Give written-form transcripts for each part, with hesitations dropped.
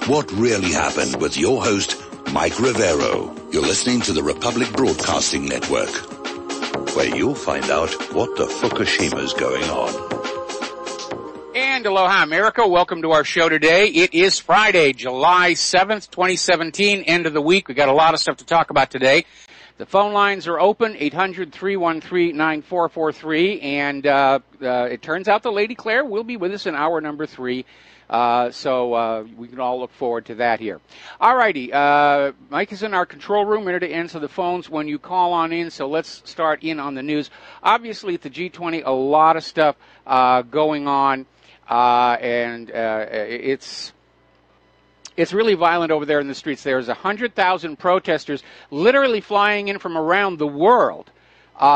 what really happened with your host, Mike Rivero. You're listening to the Republic Broadcasting Network, where you'll find out what the Fukushima's going on. And aloha, America. Welcome to our show today. It is Friday, July 7th, 2017, end of the week. We got a lot of stuff to talk about today. The phone lines are open, 800-313-9443, and it turns out the Lady Claire will be with us in hour number 3. So we can all look forward to that here. All righty. Mike is in our control room, ready to answer the phones when you call on in. So let's start in on the news. Obviously, at the G20, a lot of stuff going on, and it's really violent over there in the streets. There's 100,000 protesters literally flying in from around the world,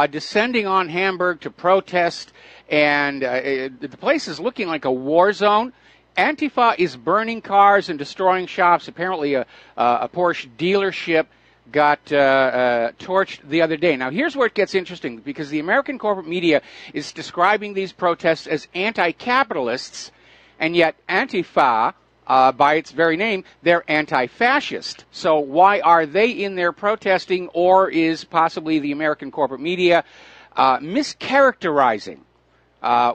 descending on Hamburg to protest, and the place is looking like a war zone. Antifa is burning cars and destroying shops. Apparently a Porsche dealership got torched the other day. Now, here's where it gets interesting, because the American corporate media is describing these protests as anti-capitalists, and yet Antifa, by its very name, they're anti-fascist. So why are they in there protesting, or is possibly the American corporate media mischaracterizing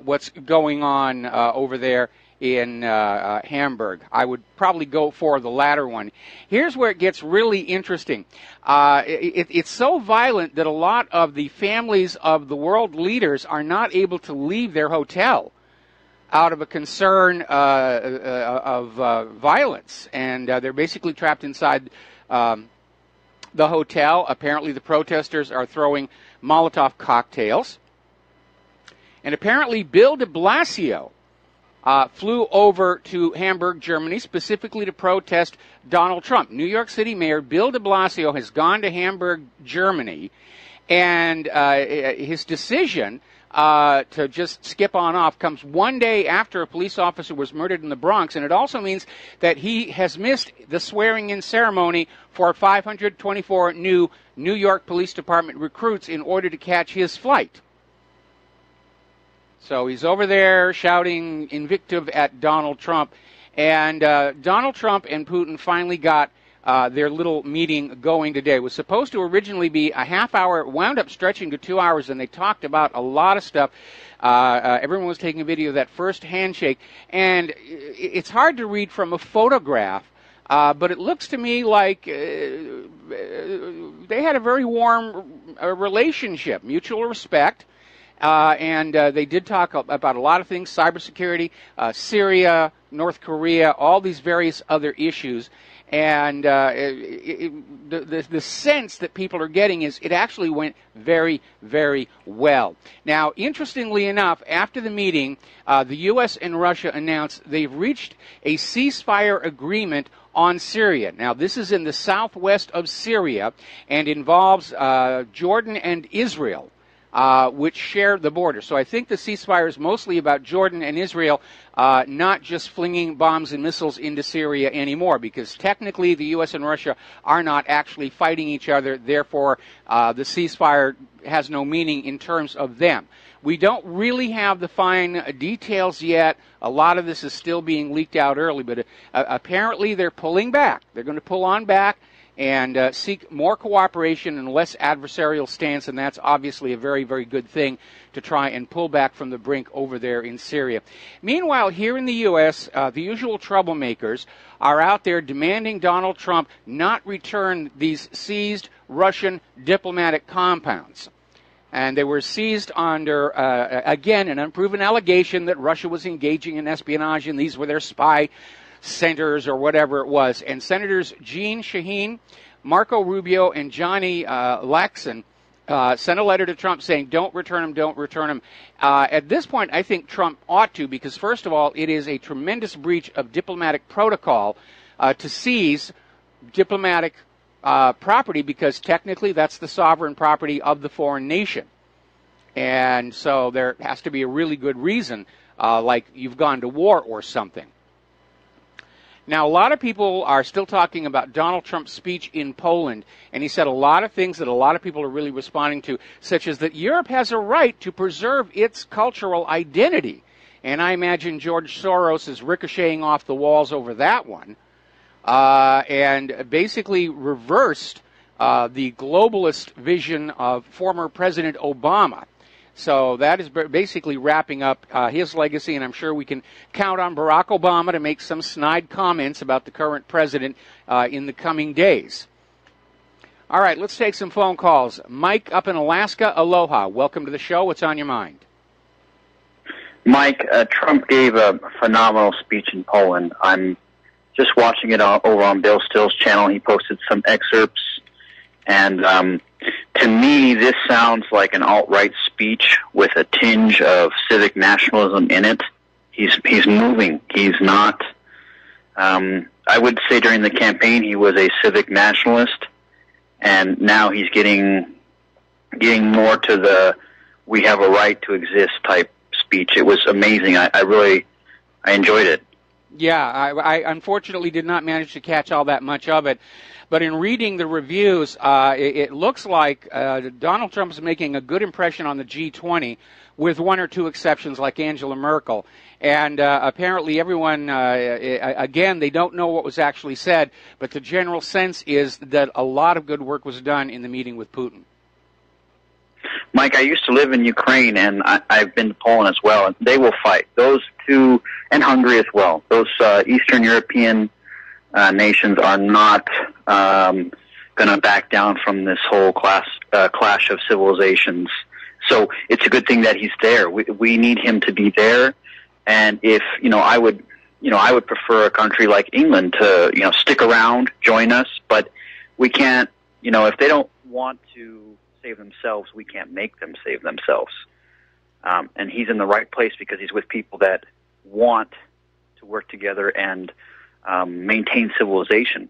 what's going on over there in Hamburg? I would probably go for the latter one. Here's where it gets really interesting. It's so violent that a lot of the families of the world leaders are not able to leave their hotel out of a concern of violence, and they're basically trapped inside the hotel. Apparently the protesters are throwing Molotov cocktails, and apparently Bill de Blasio flew over to Hamburg, Germany, specifically to protest Donald Trump. New York City Mayor Bill de Blasio has gone to Hamburg, Germany, and his decision to just skip on off comes one day after a police officer was murdered in the Bronx, and it also means that he has missed the swearing-in ceremony for 524 new New York Police Department recruits in order to catch his flight. So he's over there shouting invective at Donald Trump. And Donald Trump and Putin finally got their little meeting going today. It was supposed to originally be a half hour. It wound up stretching to 2 hours, and they talked about a lot of stuff. Everyone was taking a video of that first handshake. And it's hard to read from a photograph, but it looks to me like they had a very warm relationship, mutual respect. And they did talk about a lot of things: cybersecurity, Syria, North Korea, all these various other issues. And the sense that people are getting is it actually went very, very well. Now, interestingly enough, after the meeting, the U.S. and Russia announced they've reached a ceasefire agreement on Syria. Now, this is in the southwest of Syria and involves Jordan and Israel, which share the border. So I think the ceasefire is mostly about Jordan and Israel, not just flinging bombs and missiles into Syria anymore, because technically the U.S. and Russia are not actually fighting each other. Therefore, the ceasefire has no meaning in terms of them. We don't really have the fine details yet. A lot of this is still being leaked out early, but apparently they're pulling back. They're going to pull on back and seek more cooperation and less adversarial stance, and that's obviously a very, very good thing to try and pull back from the brink over there in Syria. Meanwhile, here in the U.S., the usual troublemakers are out there demanding Donald Trump not return these seized Russian diplomatic compounds. And they were seized under, again, an unproven allegation that Russia was engaging in espionage, and these were their spy centers or whatever it was. And Senators Jeanne Shaheen, Marco Rubio, and Johnny Laxon sent a letter to Trump saying, don't return them, don't return them. At this point, I think Trump ought to, because first of all, it is a tremendous breach of diplomatic protocol to seize diplomatic property, because technically that's the sovereign property of the foreign nation. And so there has to be a really good reason, like you've gone to war or something. Now, a lot of people are still talking about Donald Trump's speech in Poland, and he said a lot of things that a lot of people are really responding to, such as that Europe has a right to preserve its cultural identity. And I imagine George Soros is ricocheting off the walls over that one. and basically reversed the globalist vision of former President Obama. So that is basically wrapping up his legacy, and I'm sure we can count on Barack Obama to make some snide comments about the current president in the coming days. All right, let's take some phone calls. Mike up in Alaska, aloha. Welcome to the show. What's on your mind? Mike, Trump gave a phenomenal speech in Poland. I'm just watching it over on Bill Still's channel. He posted some excerpts, and to me, this sounds like an alt-right speech with a tinge of civic nationalism in it. He's moving. He's not. I would say during the campaign he was a civic nationalist, and now he's getting more to the "we have a right to exist" type speech. It was amazing. I enjoyed it. Yeah, I unfortunately did not manage to catch all that much of it. But in reading the reviews, it looks like Donald Trump is making a good impression on the G20, with one or two exceptions like Angela Merkel. And apparently everyone, again, they don't know what was actually said, but the general sense is that a lot of good work was done in the meeting with Putin. Mike, I used to live in Ukraine, and I've been to Poland as well, and they will fight. Those two, and Hungary as well. Those Eastern European nations are not going to back down from this whole clash of civilizations. So it's a good thing that he's there. We need him to be there. And if I would prefer a country like England to stick around, join us. But we can't. If they don't want to save themselves, we can't make them save themselves. And he's in the right place because he's with people that want to work together and maintain civilization.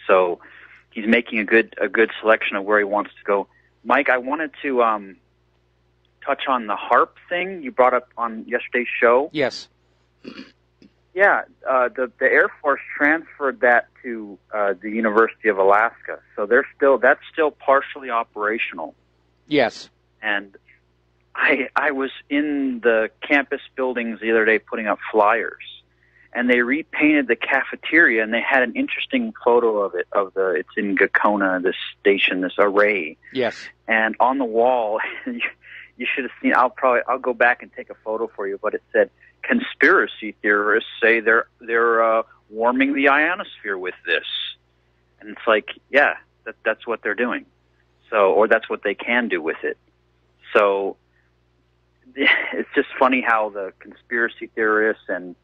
So he's making a good selection of where he wants to go. Mike, I wanted to touch on the HARP thing you brought up on yesterday's show. Yes. Yeah, the Air Force transferred that to the University of Alaska, so that's still partially operational. Yes. And I was in the campus buildings the other day putting up flyers, and they repainted the cafeteria, and they had an interesting photo of it. It's in Gakona, this station, this array. Yes. And on the wall, you should have seen. I'll go back and take a photo for you, but it said, "Conspiracy theorists say they're warming the ionosphere with this," and it's like, yeah, that's what they're doing. So, or that's what they can do with it. So it's just funny how the conspiracy theorists and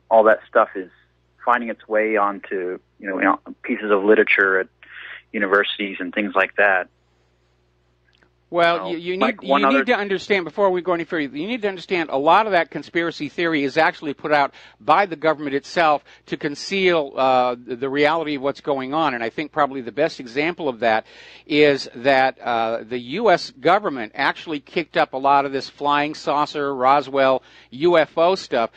all that stuff is finding its way onto pieces of literature at universities and things like that. Well, you need to understand, before we go any further, you need to understand a lot of that conspiracy theory is actually put out by the government itself to conceal the reality of what's going on. And I think probably the best example of that is that the U.S. government actually kicked up a lot of this flying saucer, Roswell, UFO stuff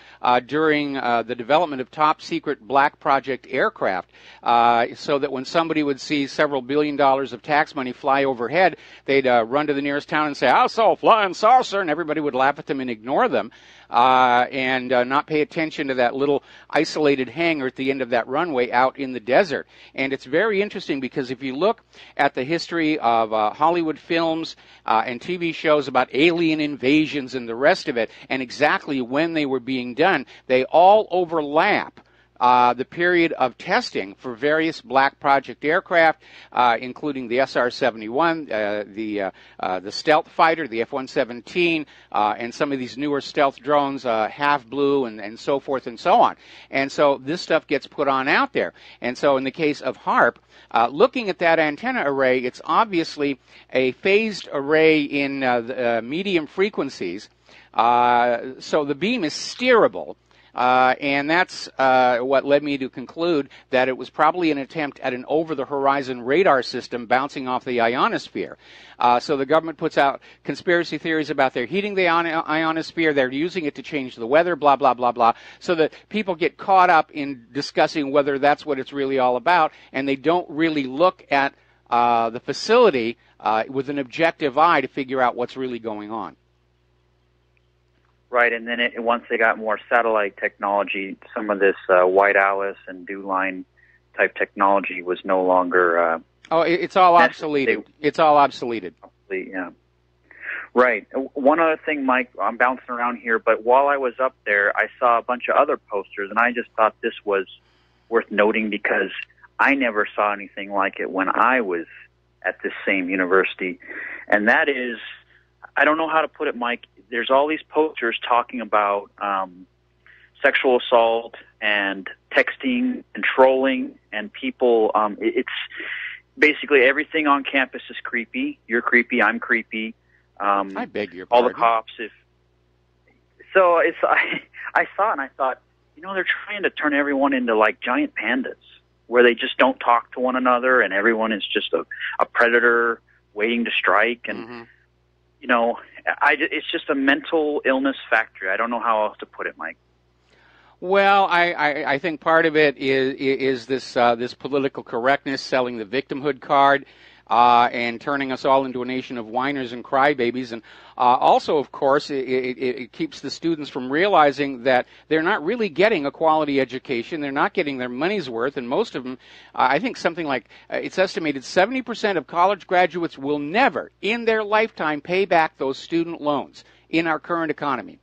during the development of top-secret Black Project aircraft, so that when somebody would see several $1 billion of tax money fly overhead, they'd run to the nearest town and say, "I saw a flying saucer," and everybody would laugh at them and ignore them, and not pay attention to that little isolated hangar at the end of that runway out in the desert. And it's very interesting because if you look at the history of Hollywood films and TV shows about alien invasions and the rest of it, and exactly when they were being done, they all overlap the period of testing for various Black Project aircraft, including the SR-71, the stealth fighter, the F-117, and some of these newer stealth drones, Half Blue, and so forth and so on. And so this stuff gets put on out there. And so in the case of HARP, looking at that antenna array, it's obviously a phased array in medium frequencies, so the beam is steerable. And that's what led me to conclude that it was probably an attempt at an over-the-horizon radar system bouncing off the ionosphere. So the government puts out conspiracy theories about they're heating the ionosphere, they're using it to change the weather, blah, blah, blah, blah, so that people get caught up in discussing whether that's what it's really all about, and they don't really look at the facility with an objective eye to figure out what's really going on. Right, and then once they got more satellite technology, some of this White Alice and Dew Line type technology was no longer. It's all obsoleted. It's all obsoleted. Yeah. Right. One other thing, Mike, I'm bouncing around here, but while I was up there, I saw a bunch of other posters, and I just thought this was worth noting because I never saw anything like it when I was at this same university. And that is, I don't know how to put it, Mike. There's all these posters talking about sexual assault and texting and trolling and people. It's basically everything on campus is creepy. You're creepy. I'm creepy. I beg your pardon. All the cops. I saw it and I thought, they're trying to turn everyone into like giant pandas, where they just don't talk to one another, and everyone is just a predator waiting to strike. And it's just a mental illness factory. I don't know how else to put it, Mike. Well, I think part of it is this political correctness, selling the victimhood card, and turning us all into a nation of whiners and crybabies. And also, of course, it keeps the students from realizing that they're not really getting a quality education. They're not getting their money's worth. And most of them, I think something like, it's estimated 70% of college graduates will never in their lifetime pay back those student loans in our current economy.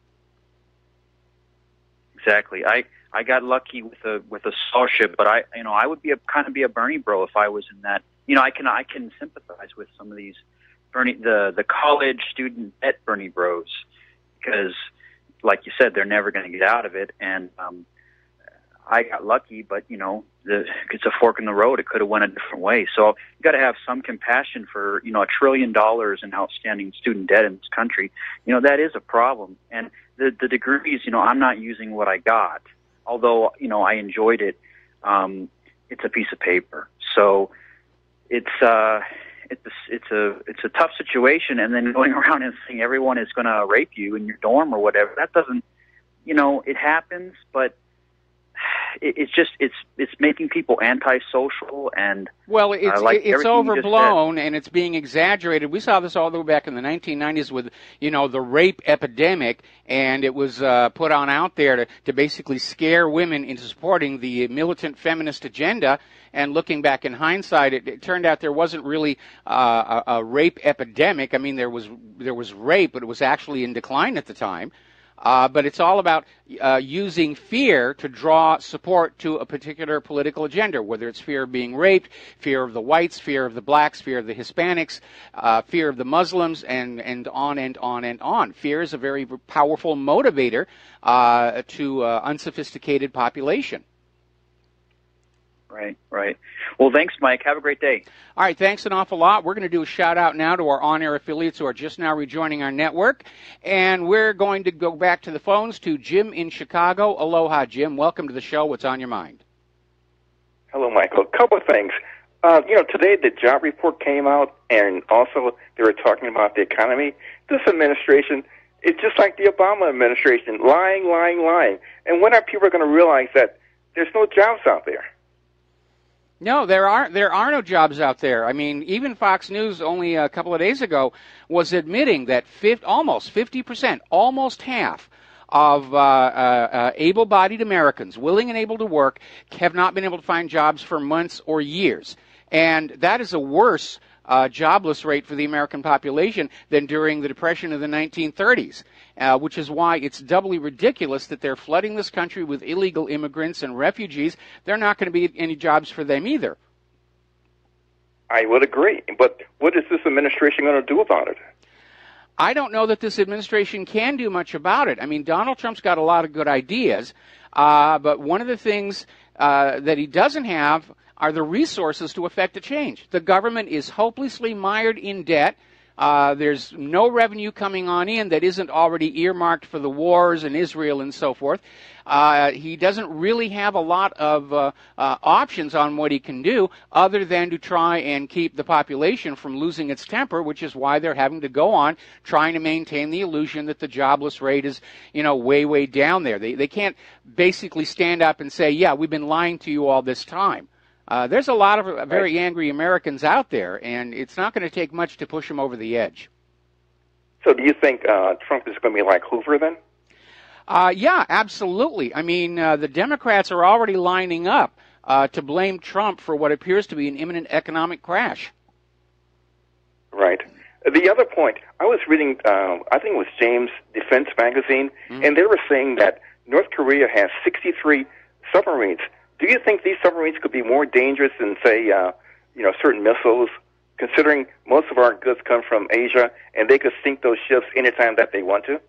Exactly. I got lucky with a scholarship, but I would be a Bernie bro if I was in that. I can sympathize with some of these the college student debt Bernie bros, because, like you said, they're never going to get out of it. And I got lucky, but it's a fork in the road. It could have went a different way. So you got to have some compassion for $1 trillion in outstanding student debt in this country. That is a problem. And the degrees, I'm not using what I got, although I enjoyed it. It's a piece of paper. So it's a tough situation, and then going around and saying everyone is going to rape you in your dorm or whatever, that doesn't, it happens, but it's making people antisocial, and it's overblown and it's being exaggerated. We saw this all the way back in the 1990s with the rape epidemic, and it was put on out there to basically scare women into supporting the militant feminist agenda. And looking back in hindsight, it turned out there wasn't really a rape epidemic. I mean, there was rape, but it was actually in decline at the time. But it's all about using fear to draw support to a particular political agenda, whether it's fear of being raped, fear of the whites, fear of the blacks, fear of the Hispanics, fear of the Muslims, and on and on and on. Fear is a very powerful motivator to unsophisticated population. Right. Well, thanks, Mike. Have a great day. All right, thanks an awful lot. We're going to do a shout-out now to our on-air affiliates who are just now rejoining our network. And we're going to go back to the phones to Jim in Chicago. Aloha, Jim. Welcome to the show. What's on your mind? Hello, Michael. A couple of things. Today the job report came out, and also they were talking about the economy. This administration is just like the Obama administration, lying. And when are people going to realize that there's no jobs out there? No, there are no jobs out there. I mean, even Fox News only a couple of days ago was admitting that almost 50%, almost half of able-bodied Americans willing and able to work have not been able to find jobs for months or years. And that is a worse jobless rate for the American population than during the Depression of the 1930s, which is why it's doubly ridiculous that they're flooding this country with illegal immigrants and refugees. There are not going to be any jobs for them either. I would agree, but what is this administration going to do about it? I don't know that this administration can do much about it. I mean, Donald Trump's got a lot of good ideas, but one of the things that he doesn't have are the resources to effect a change. The government is hopelessly mired in debt. There's no revenue coming on in that isn't already earmarked for the wars in Israel and so forth. He doesn't really have a lot of options on what he can do other than to try and keep the population from losing its temper, which is why they're having to go on trying to maintain the illusion that the jobless rate is, way down there. They can't basically stand up and say, yeah, we've been lying to you all this time. There's a lot of very angry Americans out there, and it's not going to take much to push them over the edge. So do you think Trump is going to be like Hoover then? Yeah, absolutely. I mean, the Democrats are already lining up to blame Trump for what appears to be an imminent economic crash. Right. The other point, I was reading, I think it was James Defense Magazine, and they were saying that North Korea has 63 submarines. Do you think these submarines could be more dangerous than, say, certain missiles, considering most of our goods come from Asia, and they could sink those ships anytime that they want to?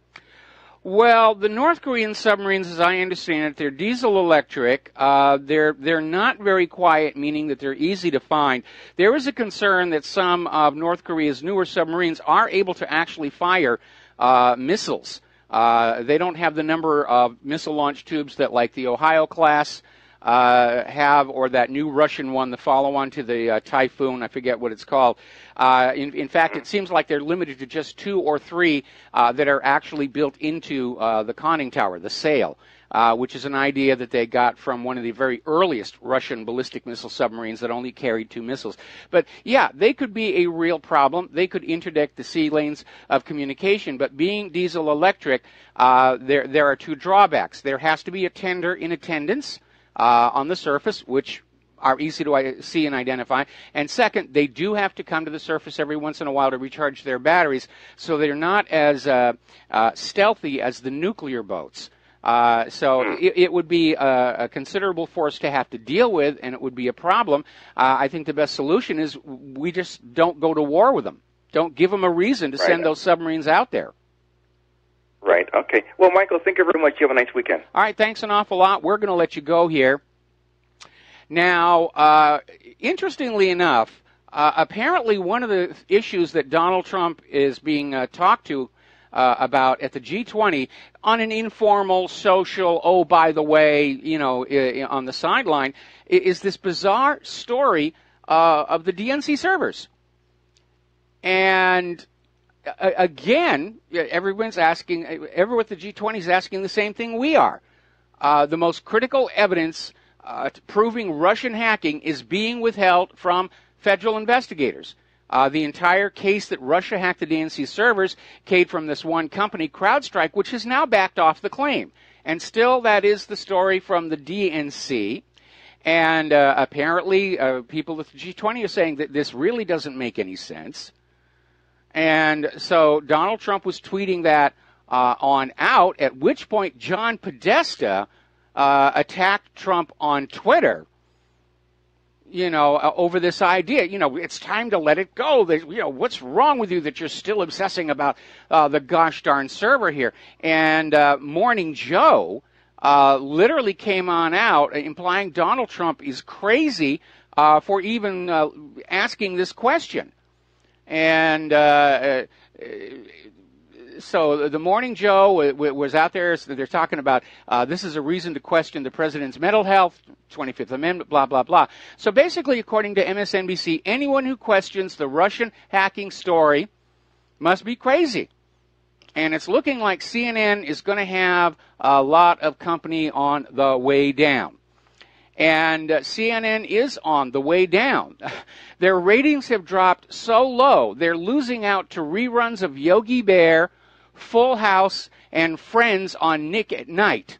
Well, the North Korean submarines, as I understand it, they're diesel-electric. They're not very quiet, meaning that they're easy to find. There is a concern that some of North Korea's newer submarines are able to actually fire missiles. They don't have the number of missile launch tubes that, like the Ohio class, have, or that new Russian one, the follow-on to the Typhoon, I forget what it's called. In fact, it seems like they're limited to just 2 or 3 that are actually built into the conning tower, the sail, which is an idea that they got from one of the very earliest Russian ballistic missile submarines that only carried 2 missiles. But yeah, they could be a real problem. They could interdict the sea lanes of communication, but being diesel-electric, there are 2 drawbacks. There has to be a tender in attendance on the surface, which are easy to see and identify. And second, they do have to come to the surface every once in a while to recharge their batteries, so they're not as stealthy as the nuclear boats. It would be a considerable force to have to deal with, and it would be a problem. I think the best solution is we just don't go to war with them. Don't give them a reason to send those submarines out there. Right, okay. Well, Michael, thank you very much. You have a nice weekend. All right, thanks an awful lot. We're going to let you go here. Now, interestingly enough, apparently one of the issues that Donald Trump is being talked to about at the G20 on an informal, social, oh, by the way, on the sideline, is this bizarre story of the DNC servers. And again, everyone at the G20 is asking the same thing we are. The most critical evidence proving Russian hacking is being withheld from federal investigators. The entire case that Russia hacked the DNC servers came from this one company, CrowdStrike, which has now backed off the claim. And still, that is the story from the DNC. And apparently, people at the G20 are saying that this really doesn't make any sense. And so Donald Trump was tweeting that on out, at which point John Podesta attacked Trump on Twitter, over this idea. It's time to let it go. What's wrong with you that you're still obsessing about the gosh darn server here? And Morning Joe literally came on out implying Donald Trump is crazy for even asking this question. And so the Morning Joe was out there. So they're talking about this is a reason to question the president's mental health, 25th Amendment, blah, blah, blah. So basically, according to MSNBC, anyone who questions the Russian hacking story must be crazy. And it's looking like CNN is going to have a lot of company on the way down. And CNN is on the way down. Their ratings have dropped so low, they're losing out to reruns of Yogi Bear, Full House, and Friends on Nick at Night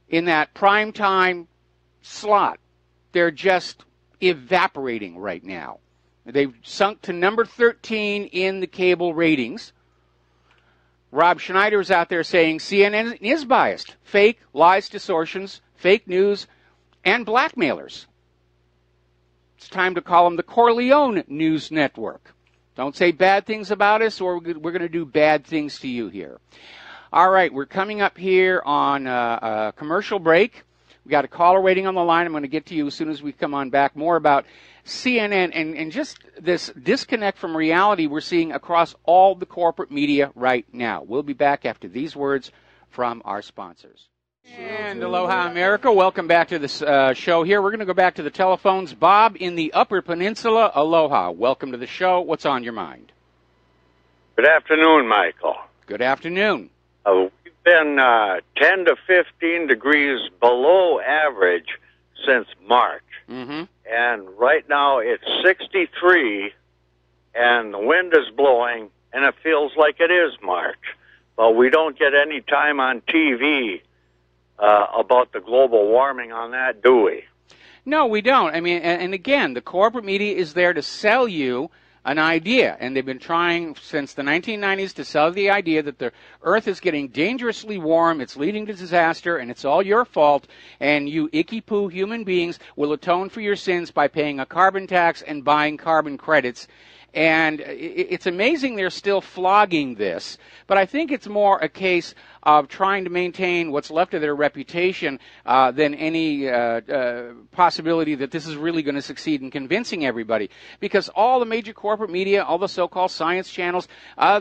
in that primetime slot. They're just evaporating right now. They've sunk to number 13 in the cable ratings. Rob Schneider is out there saying CNN is biased. Fake, lies, distortions, fake news, and blackmailers. It's time to call them the Corleone News Network. Don't say bad things about us, or we're going to do bad things to you here. All right, we're coming up here on a commercial break. We got a caller waiting on the line. I'm going to get to you as soon as we come on back. More about CNN and just this disconnect from reality we're seeing across all the corporate media right now. We'll be back after these words from our sponsors. And aloha, America. Welcome back to this show here. We're going to go back to the telephones. Bob in the Upper Peninsula, aloha. Welcome to the show. What's on your mind? Good afternoon, Michael. Good afternoon. We've been 10 to 15 degrees below average since March. Mm-hmm. And right now it's 63, and the wind is blowing, and it feels like it is March. but we don't get any time on TV about the global warming on that, do we? No, we don't. I mean, and again, the corporate media is there to sell you an idea, and they've been trying since the 1990s to sell the idea that the Earth is getting dangerously warm, it's leading to disaster, and it's all your fault, and you icky-poo human beings will atone for your sins by paying a carbon tax and buying carbon credits. And it's amazing they're still flogging this, but I think it's more a case of trying to maintain what's left of their reputation than any possibility that this is really going to succeed in convincing everybody. Because all the major corporate media, all the so-called science channels,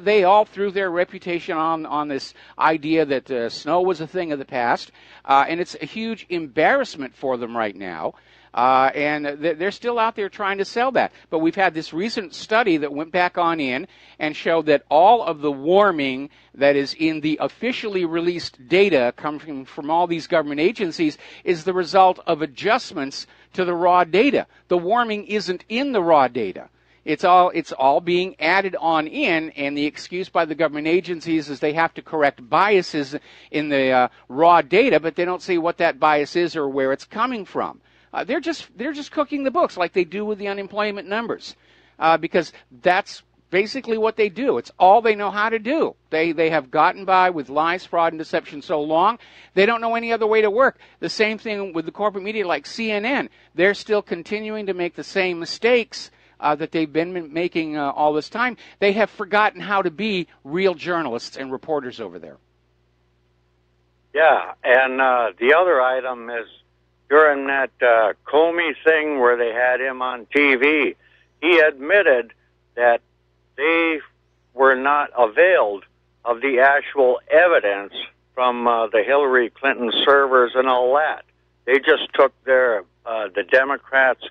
they all threw their reputation on this idea that snow was a thing of the past, and it's a huge embarrassment for them right now. And they're still out there trying to sell that. But we've had this recent study that went back on in and showed that all of the warming that is in the officially released data coming from all these government agencies is the result of adjustments to the raw data. The warming isn't in the raw data. It's all being added on in, and the excuse by the government agencies is they have to correct biases in the raw data, but they don't say what that bias is or where it's coming from. They're just cooking the books like they do with the unemployment numbers, because that's basically what they do. It's all they know how to do. They have gotten by with lies, fraud, and deception so long, they don't know any other way to work. The same thing with the corporate media like CNN. They're still continuing to make the same mistakes that they've been making all this time. They have forgotten how to be real journalists and reporters over there. Yeah, and the other item is, during that Comey thing where they had him on TV, he admitted that they were not availed of the actual evidence from the Hillary Clinton servers and all that. They just took the Democrats'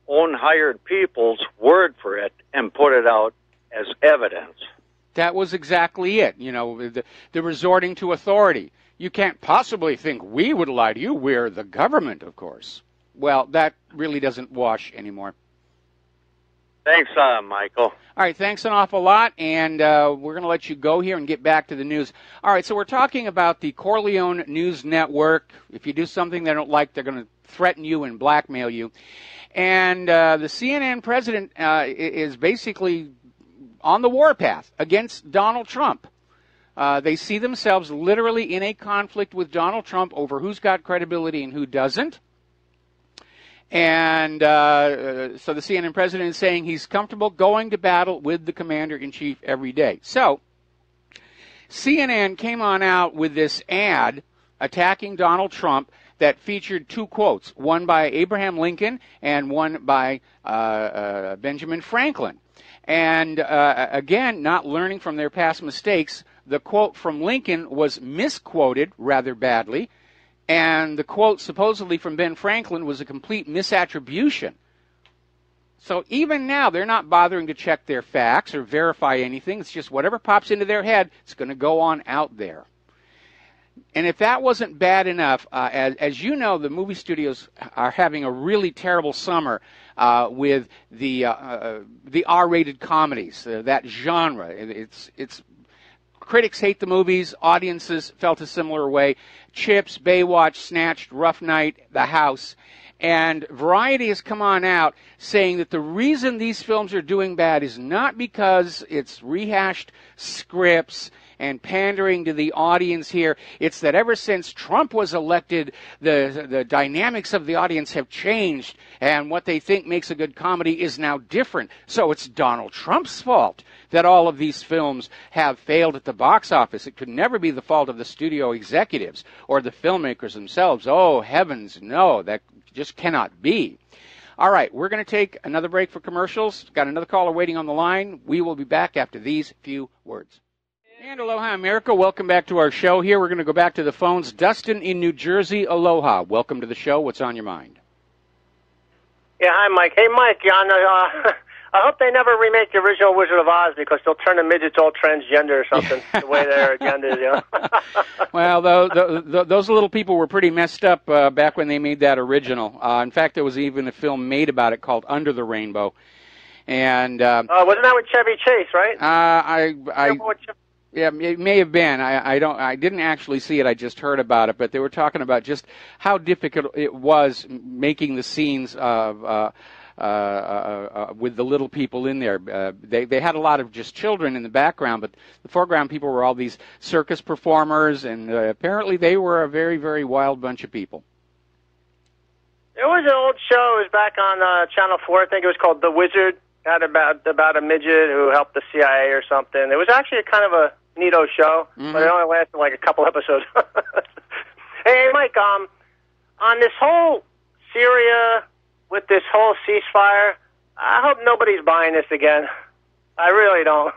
own hired people's word for it and put it out as evidence. That was exactly it. You know, the resorting to authority. You can't possibly think we would lie to you. We're the government, of course. Well, that really doesn't wash anymore. Thanks, Michael. All right, thanks an awful lot, and we're going to let you go here and get back to the news. All right, so we're talking about the Corleone News Network. If you do something they don't like, they're going to threaten you and blackmail you. And the CNN president is basically on the warpath against Donald Trump. They see themselves literally in a conflict with Donald Trump over who's got credibility and who doesn't. And so the CNN president is saying he's comfortable going to battle with the commander-in-chief every day. So CNN came on out with this ad attacking Donald Trump that featured two quotes, one by Abraham Lincoln and one by Benjamin Franklin. And again, not learning from their past mistakes, the quote from Lincoln was misquoted rather badly, and the quote supposedly from Ben Franklin was a complete misattribution. So even now, they're not bothering to check their facts or verify anything. It's just whatever pops into their head, it's going to go on out there. And if that wasn't bad enough, as you know, the movie studios are having a really terrible summer with the R-rated comedies, that genre. It's critics hate the movies. Audiences felt a similar way. Chips, Baywatch, Snatched, Rough Night, The House. And Variety has come on out saying that the reason these films are doing bad is not because it's rehashed scripts and pandering to the audience here. It's that ever since Trump was elected, the dynamics of the audience have changed, and what they think makes a good comedy is now different. So it's Donald Trump's fault that all of these films have failed at the box office. It could never be the fault of the studio executives or the filmmakers themselves. Oh, heavens, no, that just cannot be. All right, we're going to take another break for commercials. Got another caller waiting on the line. We will be back after these few words. And aloha, America. Welcome back to our show here. We're going to go back to the phones. Dustin in New Jersey, aloha. Welcome to the show. What's on your mind? Yeah, hi, Mike. Hey, Mike, I hope they never remake the original Wizard of Oz because they'll turn the midgets all transgender or something, the way their agenda is, you know. Well, those little people were pretty messed up back when they made that original. In fact, there was even a film made about it called Under the Rainbow. And wasn't that with Chevy Chase, right? Yeah, it may have been. I didn't actually see it. I just heard about it. But they were talking about just how difficult it was making the scenes of with the little people in there. They had a lot of just children in the background, but the foreground people were all these circus performers, and apparently they were a very, very wild bunch of people. There was an old show. It was back on Channel 4. I think it was called The Wizard. It had about a midget who helped the CIA or something. It was actually kind of a neato show, but it only lasted like a couple episodes. Hey, Mike, on this whole Syria, with this whole ceasefire, I hope nobody's buying this again. I really don't.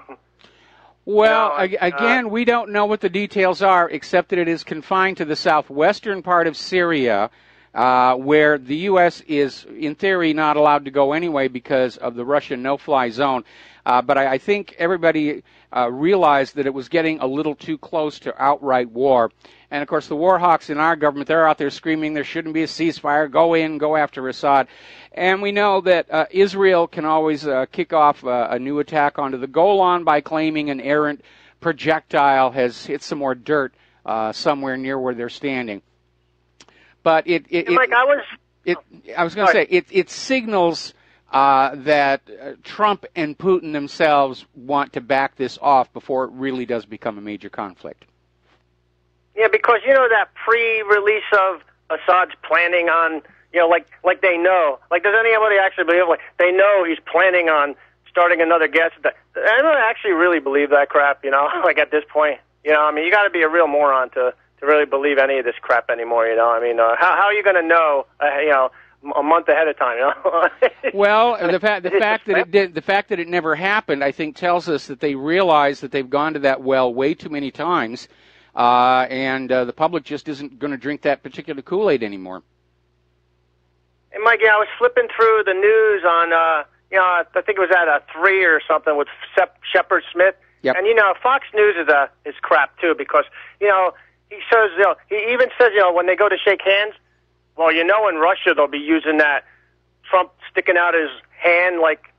Well, again, we don't know what the details are, except that it is confined to the southwestern part of Syria, where the U.S. is, in theory, not allowed to go anyway because of the Russian no-fly zone. But I think everybody realized that it was getting a little too close to outright war. And, of course, the war hawks in our government, they're out there screaming there shouldn't be a ceasefire, go in, go after Assad. And we know that Israel can always kick off a new attack onto the Golan by claiming an errant projectile has hit some more dirt somewhere near where they're standing. But Mike, I was going to say, it signals that Trump and Putin themselves want to back this off before it really does become a major conflict. Yeah, because you know that pre-release of Assad's planning on, like they know. Like, does anybody actually believe? Like, they know he's planning on starting another gas. I don't actually really believe that crap. Like at this point, I mean, you got to be a real moron to really believe any of this crap anymore. I mean, how are you going to know? A month ahead of time, Well, the fact that it never happened, I think, tells us that they realize that they've gone to that well way too many times, and the public just isn't going to drink that particular Kool-Aid anymore. Hey, Mike, I was flipping through the news on, I think it was at 3 or something with Shepard Smith, yep. And Fox News is crap too because he says he even says when they go to shake hands. Well, in Russia they'll be using that Trump sticking out his hand like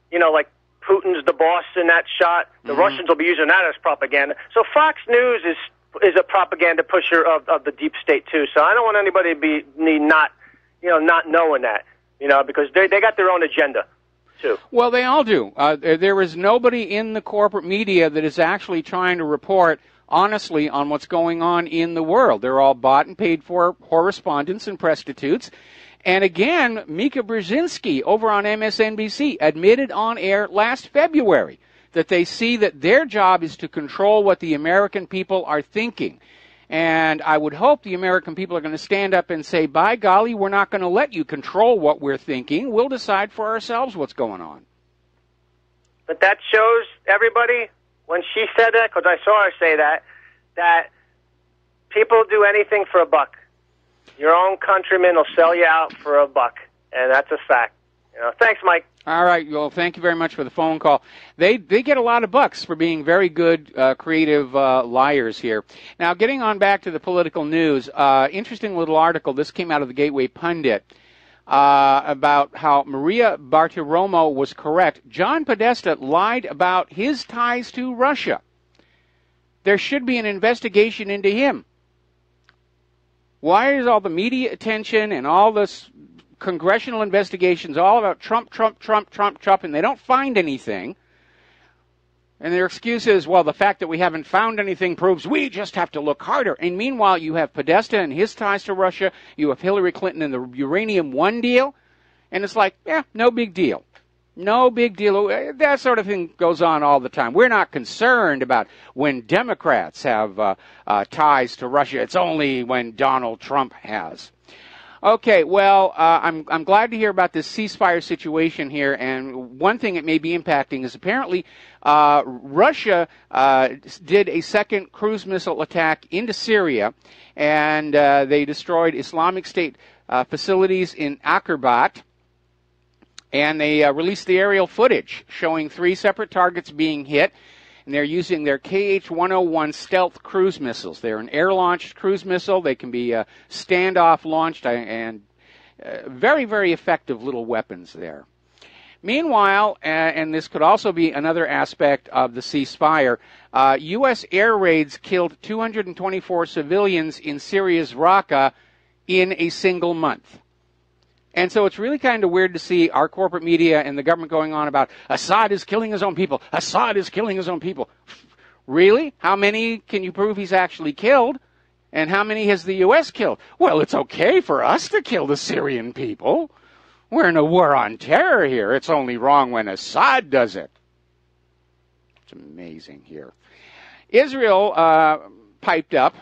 Putin's the boss in that shot. The Russians will be using that as propaganda. So Fox News is a propaganda pusher of the deep state too. So I don't want anybody to not knowing that, because they got their own agenda too. Well, they all do. There is nobody in the corporate media that is actually trying to report honestly on what's going on in the world. They're all bought and paid for correspondents and prostitutes. And again, Mika Brzezinski over on MSNBC admitted on air last February that they see that their job is to control what the American people are thinking. And I would hope the American people are going to stand up and say, by golly, we're not going to let you control what we're thinking. We'll decide for ourselves what's going on. But that shows everybody, when she said that, because I saw her say that people do anything for a buck. Your own countrymen will sell you out for a buck, and that's a fact. Thanks, Mike. All right. Well, thank you very much for the phone call. They get a lot of bucks for being very good, creative liars here. Now, getting on back to the political news, interesting little article. This came out of the Gateway Pundit. About how Maria Bartiromo was correct. John Podesta lied about his ties to Russia. There should be an investigation into him. Why is all the media attention and all this congressional investigations all about Trump, and they don't find anything? And their excuse is, well, the fact that we haven't found anything proves we just have to look harder. And meanwhile, you have Podesta and his ties to Russia. You have Hillary Clinton and the Uranium One deal. And it's like, no big deal. No big deal. That sort of thing goes on all the time. We're not concerned about when Democrats have ties to Russia. It's only when Donald Trump has. Okay, well, I'm glad to hear about this ceasefire situation here, and one thing it may be impacting is apparently Russia did a second cruise missile attack into Syria, and they destroyed Islamic State facilities in Akrabat, and they released the aerial footage showing 3 separate targets being hit. And they're using their KH-101 stealth cruise missiles. They're an air-launched cruise missile. They can be standoff launched and very, very effective little weapons there. Meanwhile, and this could also be another aspect of the ceasefire, U.S. air raids killed 224 civilians in Syria's Raqqa in a single month. And so it's really kind of weird to see our corporate media and the government going on about Assad is killing his own people. Assad is killing his own people. Really? How many can you prove he's actually killed? And how many has the U.S. killed? Well, it's okay for us to kill the Syrian people. We're in a war on terror here. It's only wrong when Assad does it. It's amazing here. Israel piped up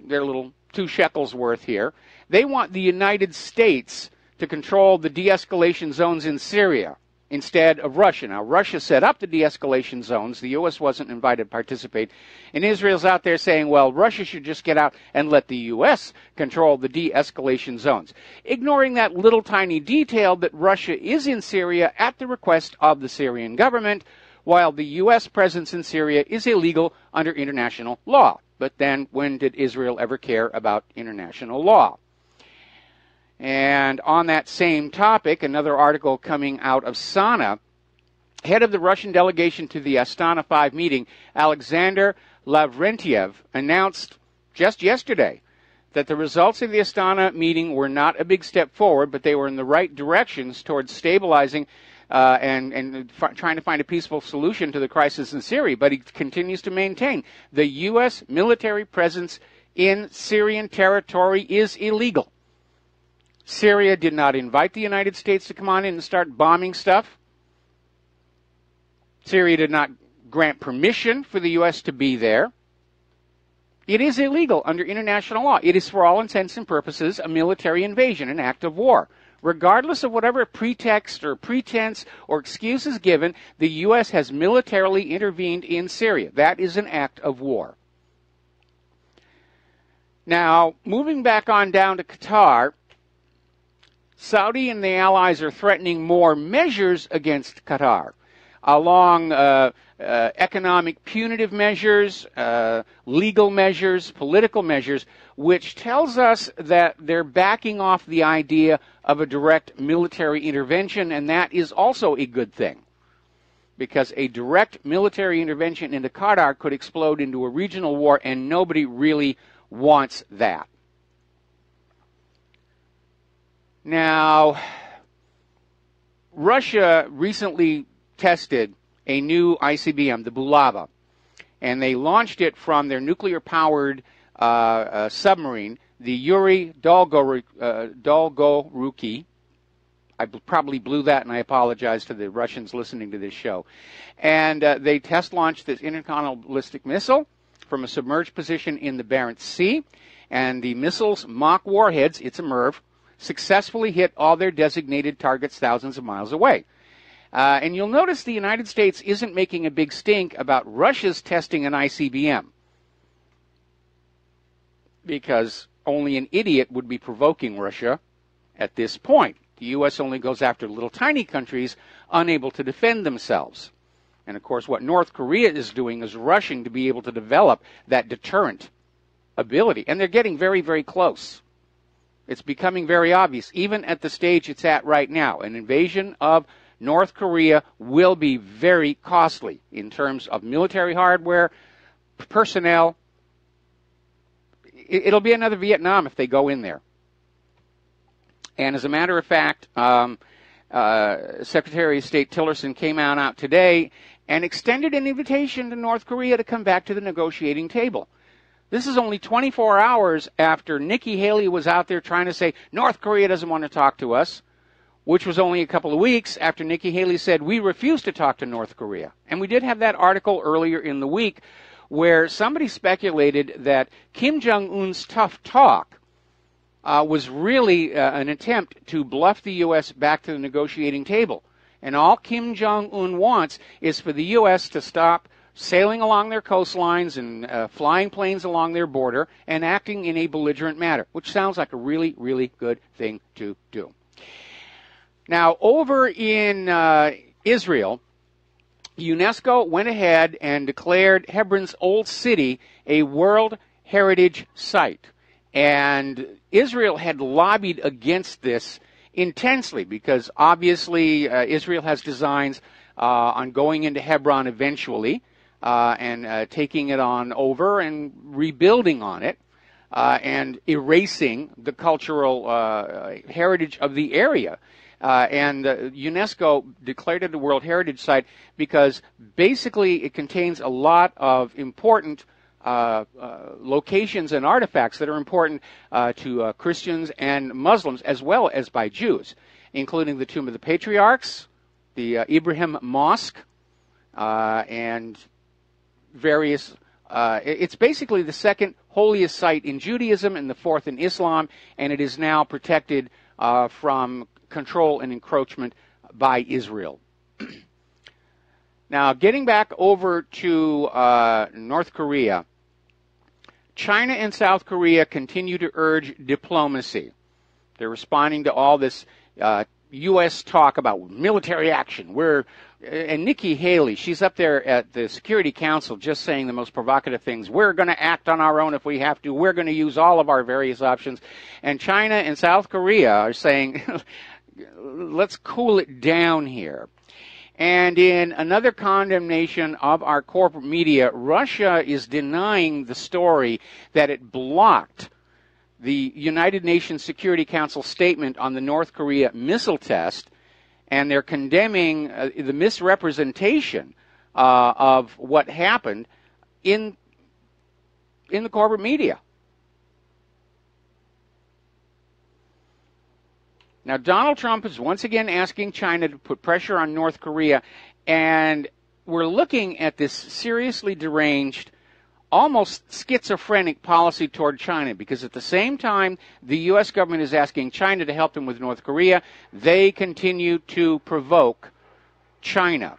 their little 2 shekels worth here. They want the United States to control the de-escalation zones in Syria instead of Russia. Now, Russia set up the de-escalation zones. The U.S. wasn't invited to participate. And Israel's out there saying, well, Russia should just get out and let the U.S. control the de-escalation zones, ignoring that little tiny detail that Russia is in Syria at the request of the Syrian government, while the U.S. presence in Syria is illegal under international law. But then, when did Israel ever care about international law? And on that same topic, another article coming out of Sana, head of the Russian delegation to the Astana 5 meeting, Alexander Lavrentiev, announced just yesterday that the results of the Astana meeting were not a big step forward, but they were in the right directions towards stabilizing and trying to find a peaceful solution to the crisis in Syria. But he continues to maintain the U.S. military presence in Syrian territory is illegal. Syria did not invite the United States to come on in and start bombing stuff. Syria did not grant permission for the U.S. to be there. It is illegal under international law. It is, for all intents and purposes, a military invasion, an act of war. Regardless of whatever pretext or pretense or excuse is given, the U.S. has militarily intervened in Syria. That is an act of war. Now, moving back on down to Qatar, Saudi and the allies are threatening more measures against Qatar, along economic punitive measures, legal measures, political measures, which tells us that they're backing off the idea of a direct military intervention, and that is also a good thing, because a direct military intervention into Qatar could explode into a regional war, and nobody really wants that. Now, Russia recently tested a new ICBM, the Bulava, and they launched it from their nuclear-powered submarine, the Yuri Dolgoruki. I probably blew that, and I apologize to the Russians listening to this show. And they test-launched this intercontinental ballistic missile from a submerged position in the Barents Sea, and the missile's mock warheads, it's a MIRV, successfully hit all their designated targets thousands of miles away. And you'll notice the United States isn't making a big stink about Russia's testing an ICBM, because only an idiot would be provoking Russia at this point. The U.S. only goes after little tiny countries unable to defend themselves. And, of course, what North Korea is doing is rushing to be able to develop that deterrent ability. And they're getting very, very close. It's becoming very obvious, even at the stage it's at right now. An invasion of North Korea will be very costly in terms of military hardware, personnel. It'll be another Vietnam if they go in there. And as a matter of fact, Secretary of State Tillerson came out today and extended an invitation to North Korea to come back to the negotiating table. This is only 24 hours after Nikki Haley was out there trying to say, North Korea doesn't want to talk to us, which was only a couple of weeks after Nikki Haley said, we refuse to talk to North Korea. And we did have that article earlier in the week where somebody speculated that Kim Jong-un's tough talk was really an attempt to bluff the U.S. back to the negotiating table. And all Kim Jong-un wants is for the U.S. to stop sailing along their coastlines and flying planes along their border and acting in a belligerent manner, which sounds like a really, really good thing to do. Now, over in Israel, UNESCO went ahead and declared Hebron's Old City a World Heritage Site. And Israel had lobbied against this intensely, because obviously Israel has designs on going into Hebron eventually and taking it on over and rebuilding on it and erasing the cultural heritage of the area. And UNESCO declared it a World Heritage Site because basically it contains a lot of important locations and artifacts that are important to Christians and Muslims, as well as by Jews, including the Tomb of the Patriarchs, the Ibrahim Mosque, and various. It's basically the second holiest site in Judaism and the fourth in Islam, and it is now protected from control and encroachment by Israel. Now, getting back over to North Korea, China and South Korea continue to urge diplomacy. They're responding to all this U.S. talk about military action. And Nikki Haley, she's up there at the Security Council just saying the most provocative things. We're going to act on our own if we have to. We're going to use all of our various options. And China and South Korea are saying, let's cool it down here. And in another condemnation of our corporate media, Russia is denying the story that it blocked the United Nations Security Council statement on the North Korea missile test, and they're condemning the misrepresentation of what happened in the corporate media. Now, Donald Trump is once again asking China to put pressure on North Korea, and we're looking at this seriously deranged, almost schizophrenic policy toward China, because at the same time the U.S. government is asking China to help them with North Korea, they continue to provoke China.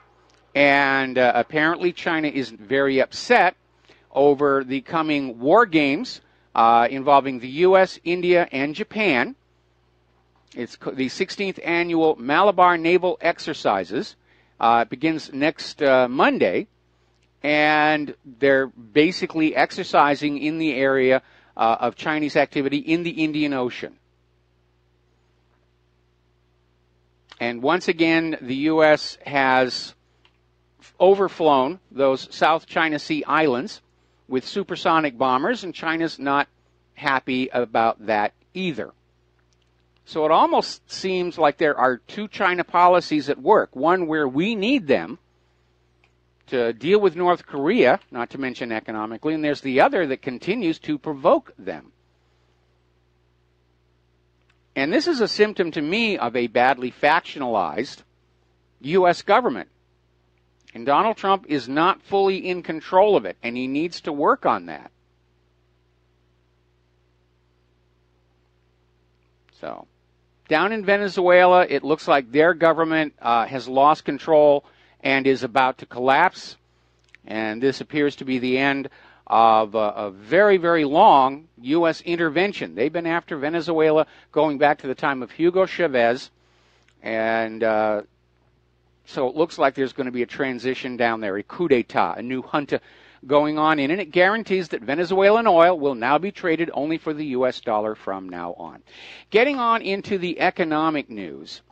And apparently China is very upset over the coming war games involving the U.S., India, and Japan. It's the 16th annual Malabar Naval Exercises. It begins next Monday, and they're basically exercising in the area of Chinese activity in the Indian Ocean. And once again, the U.S. has overflown those South China Sea islands with supersonic bombers, and China's not happy about that either. So it almost seems like there are two China policies at work, one where we need them to deal with North Korea, not to mention economically, and there's the other that continues to provoke them. And this is a symptom to me of a badly factionalized U.S. government. And Donald Trump is not fully in control of it, and he needs to work on that. So, down in Venezuela, it looks like their government has lost control and is about to collapse. And this appears to be the end of a very, very long U.S. intervention. They've been after Venezuela going back to the time of Hugo Chavez. And so it looks like there's going to be a transition down there, a coup d'etat, a new junta going on in, and it guarantees that Venezuelan oil will now be traded only for the U.S. dollar from now on. Getting on into the economic news,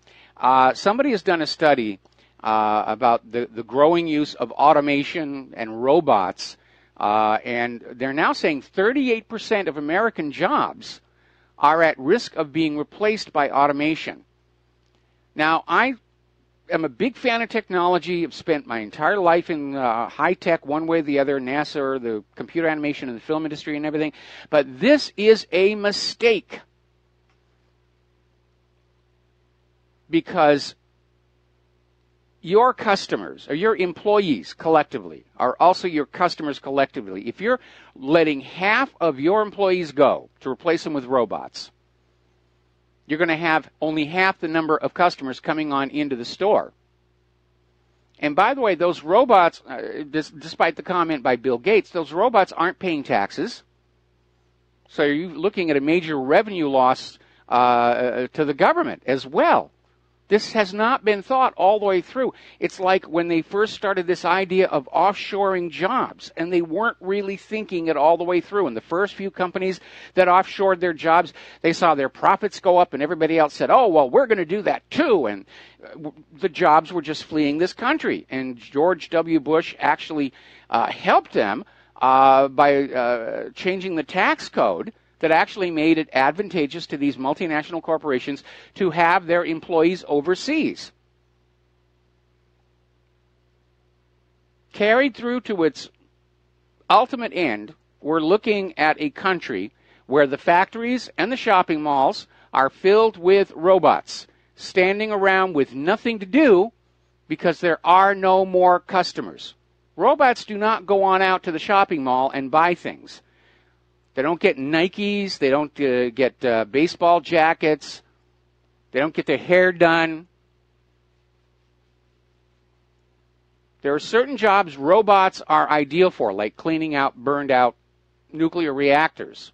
somebody has done a study about the growing use of automation and robots, and they're now saying 38% of American jobs are at risk of being replaced by automation. Now, I am a big fan of technology. I've spent my entire life in high-tech one way or the other, NASA, or the computer animation and the film industry and everything. But this is a mistake, because your customers, or your employees collectively, are also your customers collectively. If you're letting half of your employees go to replace them with robots, you're going to have only half the number of customers coming on into the store. And by the way, those robots, despite the comment by Bill Gates, those robots aren't paying taxes. So you're looking at a major revenue loss to the government as well. This has not been thought all the way through. It's like when they first started this idea of offshoring jobs, and they weren't really thinking it all the way through. And the first few companies that offshored their jobs, they saw their profits go up, and everybody else said, oh, well, we're going to do that too. And the jobs were just fleeing this country. And George W. Bush actually helped them by changing the tax code that actually made it advantageous to these multinational corporations to have their employees overseas. Carried through to its ultimate end, we're looking at a country where the factories and the shopping malls are filled with robots standing around with nothing to do because there are no more customers. Robots do not go on out to the shopping mall and buy things. They don't get Nikes. They don't get baseball jackets. They don't get their hair done. There are certain jobs robots are ideal for, like cleaning out burned out nuclear reactors.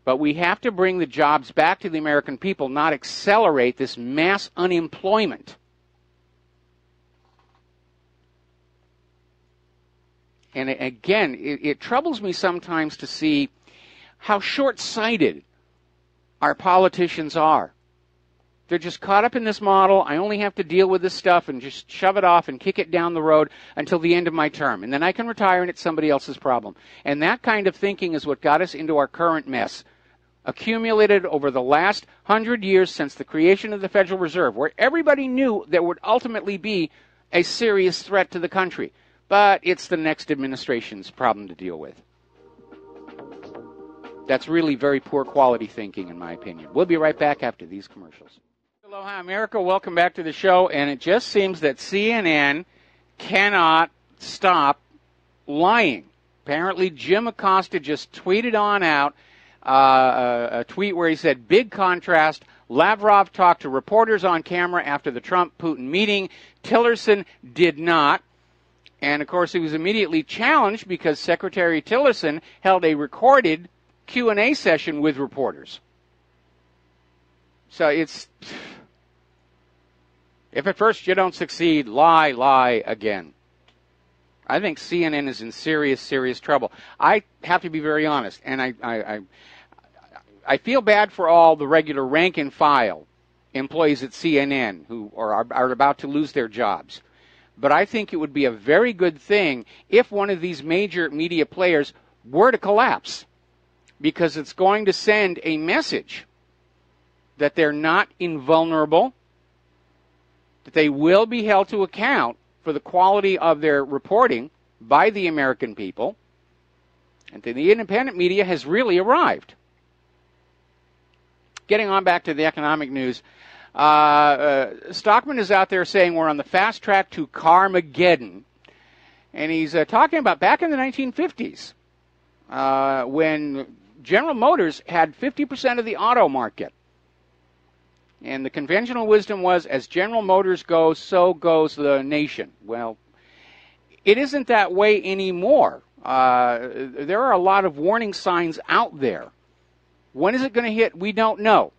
But we have to bring the jobs back to the American people, not accelerate this mass unemployment. And again, it troubles me sometimes to see how short-sighted our politicians are. They're just caught up in this model. I only have to deal with this stuff and just shove it off and kick it down the road until the end of my term. And then I can retire and it's somebody else's problem. And that kind of thinking is what got us into our current mess, accumulated over the last 100 years since the creation of the Federal Reserve, where everybody knew there would ultimately be a serious threat to the country. But it's the next administration's problem to deal with. That's really very poor quality thinking, in my opinion. We'll be right back after these commercials. Aloha, America. Welcome back to the show. And it just seems that CNN cannot stop lying. Apparently, Jim Acosta just tweeted on out a tweet where he said, big contrast, Lavrov talked to reporters on camera after the Trump-Putin meeting. Tillerson did not. And, of course, he was immediately challenged because Secretary Tillerson held a recorded Q&A session with reporters. So it's, if at first you don't succeed, lie again. I think CNN is in serious, serious trouble. I have to be very honest, and I feel bad for all the regular rank and file employees at CNN who are about to lose their jobs. But I think it would be a very good thing if one of these major media players were to collapse, because it's going to send a message that they're not invulnerable, that they will be held to account for the quality of their reporting by the American people, and that the independent media has really arrived. Getting on back to the economic news, Stockman is out there saying we're on the fast track to Carmageddon. And he's talking about back in the 1950s when General Motors had 50% of the auto market. And the conventional wisdom was, as General Motors goes, so goes the nation. Well, it isn't that way anymore. There are a lot of warning signs out there. When is it going to hit? We don't know.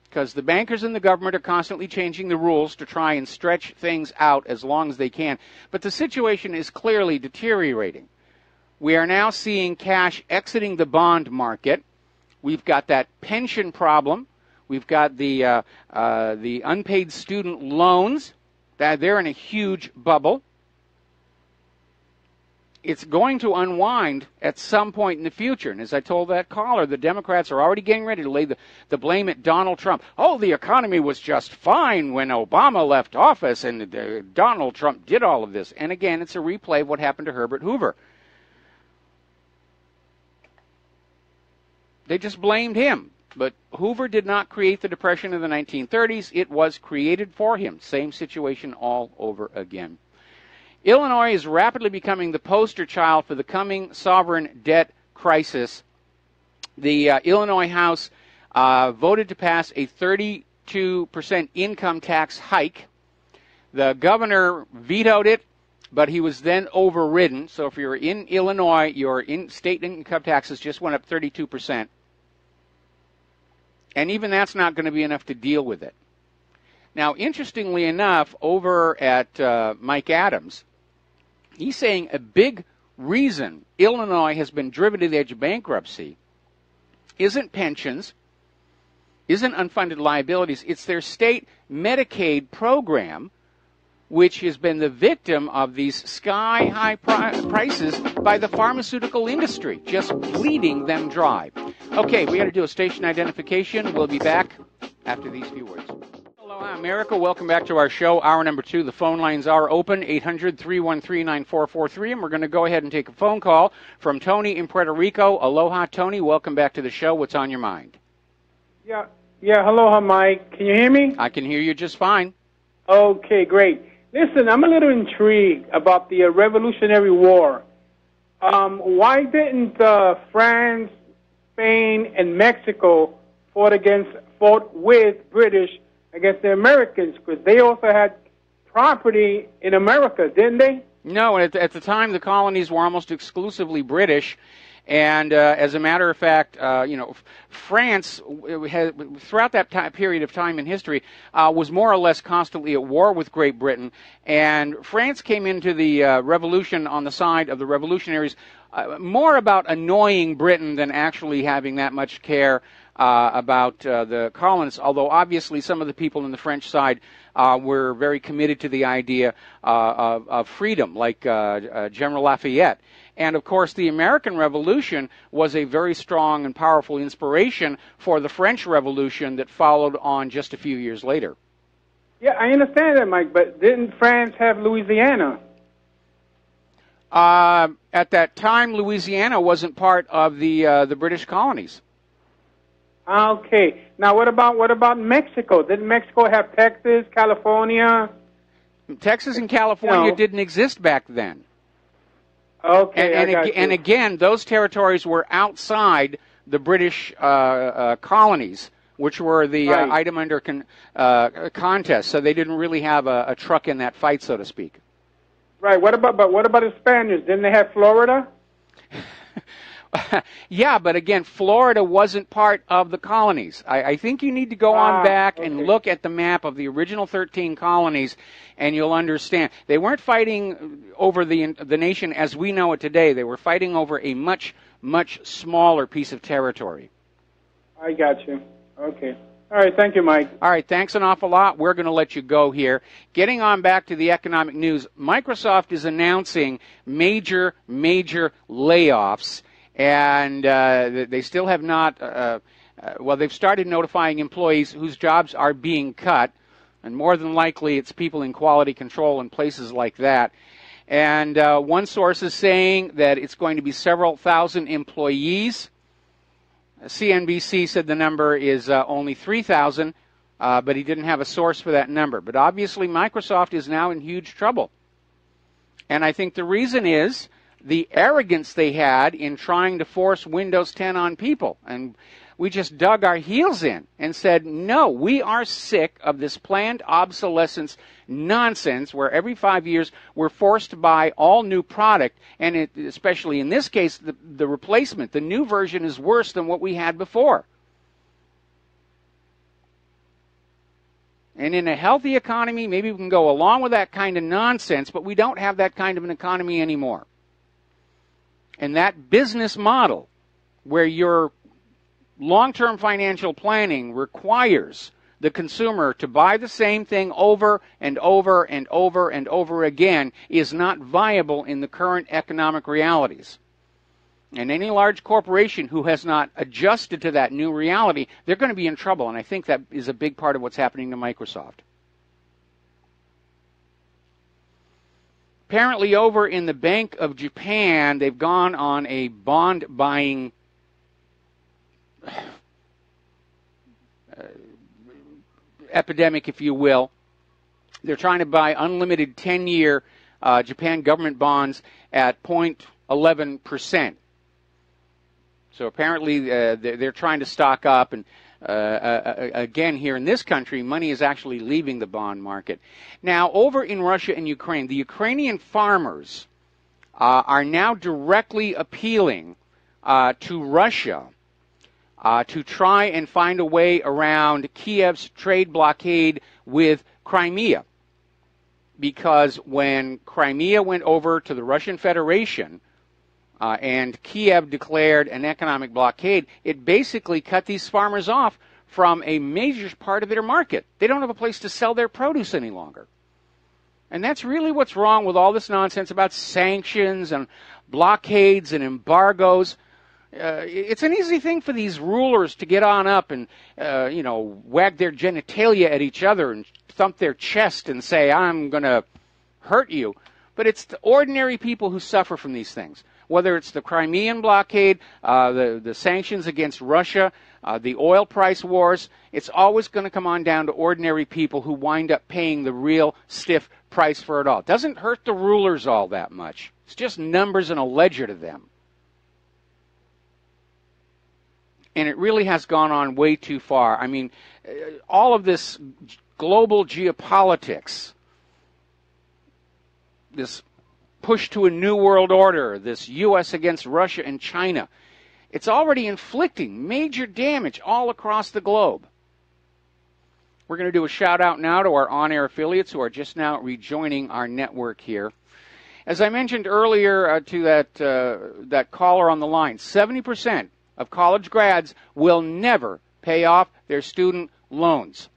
Because the bankers and the government are constantly changing the rules to try and stretch things out as long as they can. But the situation is clearly deteriorating. We are now seeing cash exiting the bond market. We've got that pension problem. We've got the unpaid student loans. They're in a huge bubble. It's going to unwind at some point in the future. And as I told that caller, the Democrats are already getting ready to lay the blame at Donald Trump. Oh, the economy was just fine when Obama left office, and Donald Trump did all of this. And again, it's a replay of what happened to Herbert Hoover. They just blamed him. But Hoover did not create the Depression of the 1930s. It was created for him. Same situation all over again. Illinois is rapidly becoming the poster child for the coming sovereign debt crisis. The Illinois House voted to pass a 32% income tax hike. The governor vetoed it, but he was then overridden. So if you're in Illinois, your state income taxes just went up 32%. And even that's not going to be enough to deal with it. Now, interestingly enough, over at Mike Adams, he's saying a big reason Illinois has been driven to the edge of bankruptcy isn't pensions, isn't unfunded liabilities, it's their state Medicaid program, which has been the victim of these sky-high prices by the pharmaceutical industry, just bleeding them dry. Okay, we got to do a station identification. We'll be back after these few words. Aloha, America. Welcome back to our show, hour number 2. The phone lines are open, 800-313-9443, and we're going to go ahead and take a phone call from Tony in Puerto Rico. Aloha, Tony. Welcome back to the show. What's on your mind? Yeah. Aloha, Mike. Can you hear me? I can hear you just fine. Okay, great. Listen, I'm a little intrigued about the Revolutionary War. Why didn't France, Spain, and Mexico fought with British against the Americans? Because they also had property in America, didn't they? No, at the time, the colonies were almost exclusively British. And as a matter of fact, France, throughout that period of time in history, was more or less constantly at war with Great Britain. And France came into the revolution on the side of the revolutionaries more about annoying Britain than actually having that much care about the colonists, although obviously some of the people on the French side were very committed to the idea of freedom, like General Lafayette. And, of course, the American Revolution was a very strong and powerful inspiration for the French Revolution that followed on just a few years later. Yeah, I understand that, Mike, but didn't France have Louisiana? At that time, Louisiana wasn't part of the British colonies. Okay. Now, what about Mexico? Didn't Mexico have Texas, California? Texas and California didn't exist back then. Okay, and again, those territories were outside the British colonies, which were the item under contest. So they didn't really have a truck in that fight, so to speak. Right. What about the Spaniards? Didn't they have Florida? Yeah, but again, Florida wasn't part of the colonies. I think you need to go on back and look at the map of the original 13 colonies, and you'll understand. They weren't fighting over the nation as we know it today. They were fighting over a much, much smaller piece of territory. I got you. Okay. All right, thank you, Mike. All right, thanks an awful lot. We're going to let you go here. Getting on back to the economic news, Microsoft is announcing major, major layoffs. And they still have not, they've started notifying employees whose jobs are being cut, and more than likely it's people in quality control and places like that. And one source is saying that it's going to be several thousand employees. CNBC said the number is only 3,000, but he didn't have a source for that number. But obviously Microsoft is now in huge trouble. And I think the reason is the arrogance they had in trying to force Windows 10 on people. And we just dug our heels in and said, no, we are sick of this planned obsolescence nonsense where every 5 years we're forced to buy all new product. And especially in this case, the replacement, the new version is worse than what we had before. And in a healthy economy, maybe we can go along with that kind of nonsense, but we don't have that kind of an economy anymore. And that business model where your long-term financial planning requires the consumer to buy the same thing over and over and over and over again is not viable in the current economic realities. And any large corporation who has not adjusted to that new reality, they're going to be in trouble. And I think that is a big part of what's happening to Microsoft. Apparently over in the Bank of Japan, they've gone on a bond buying epidemic, if you will. They're trying to buy unlimited 10-year Japan government bonds at 0.11%. So apparently they're trying to stock up, and again, here in this country, money is actually leaving the bond market. Now, over in Russia and Ukraine, the Ukrainian farmers are now directly appealing to Russia to try and find a way around Kiev's trade blockade with Crimea. Because when Crimea went over to the Russian Federation and Kiev declared an economic blockade, it basically cut these farmers off from a major part of their market. They don't have a place to sell their produce any longer. And that's really what's wrong with all this nonsense about sanctions and blockades and embargoes. It's an easy thing for these rulers to get on up and, wag their genitalia at each other and thump their chest and say, I'm going to hurt you. But it's the ordinary people who suffer from these things. Whether it's the Crimean blockade, the sanctions against Russia, the oil price wars, it's always going to come on down to ordinary people who wind up paying the real stiff price for it all. It doesn't hurt the rulers all that much. It's just numbers and a ledger to them. And it really has gone on way too far. I mean, all of this global geopolitics, this push to a new world order, this U.S. against Russia and China, it's already inflicting major damage all across the globe. We're going to do a shout-out now to our on-air affiliates who are just now rejoining our network here. As I mentioned earlier to that caller on the line, 70% of college grads will never pay off their student loans.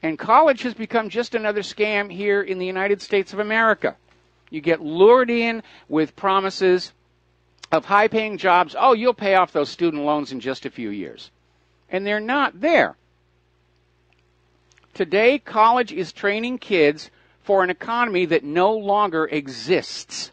And college has become just another scam here in the United States of America. You get lured in with promises of high-paying jobs. Oh, you'll pay off those student loans in just a few years. And they're not there. Today, college is training kids for an economy that no longer exists.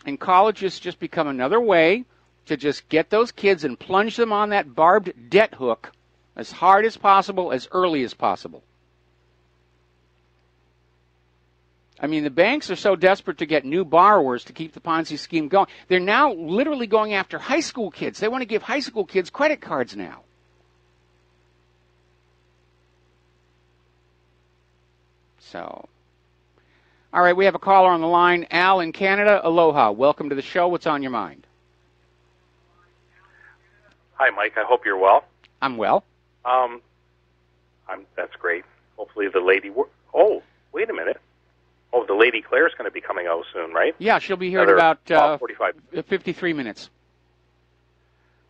And college has just become another way to just get those kids and plunge them on that barbed debt hook as hard as possible, as early as possible. I mean, the banks are so desperate to get new borrowers to keep the Ponzi scheme going. They're now literally going after high school kids. They want to give high school kids credit cards now. So, all right, we have a caller on the line. Al in Canada, aloha. Welcome to the show. What's on your mind? Hi, Mike. I hope you're well. I'm well. That's great. Hopefully the lady... Oh, wait a minute. Oh, the Lady Claire's going to be coming out soon, right? Yeah, she'll be here in about 53 minutes.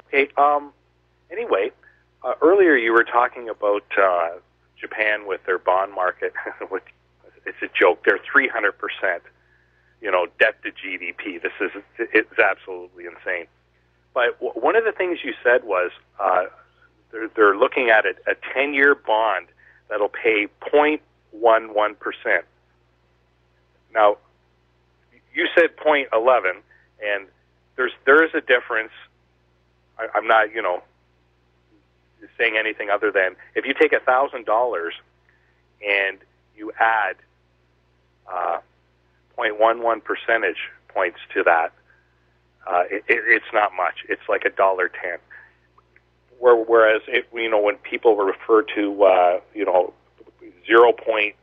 Okay, anyway, earlier you were talking about Japan with their bond market. It's a joke. They're 300%, debt to GDP. It's absolutely insane. But one of the things you said was they're looking at a 10-year bond that'll pay 0.11%. Now, you said 0.11, and there is a difference. I'm not, saying anything other than if you take $1,000 and you add 0.11 percentage points to that, it's not much. It's like $1.10. Whereas when people refer to 0.11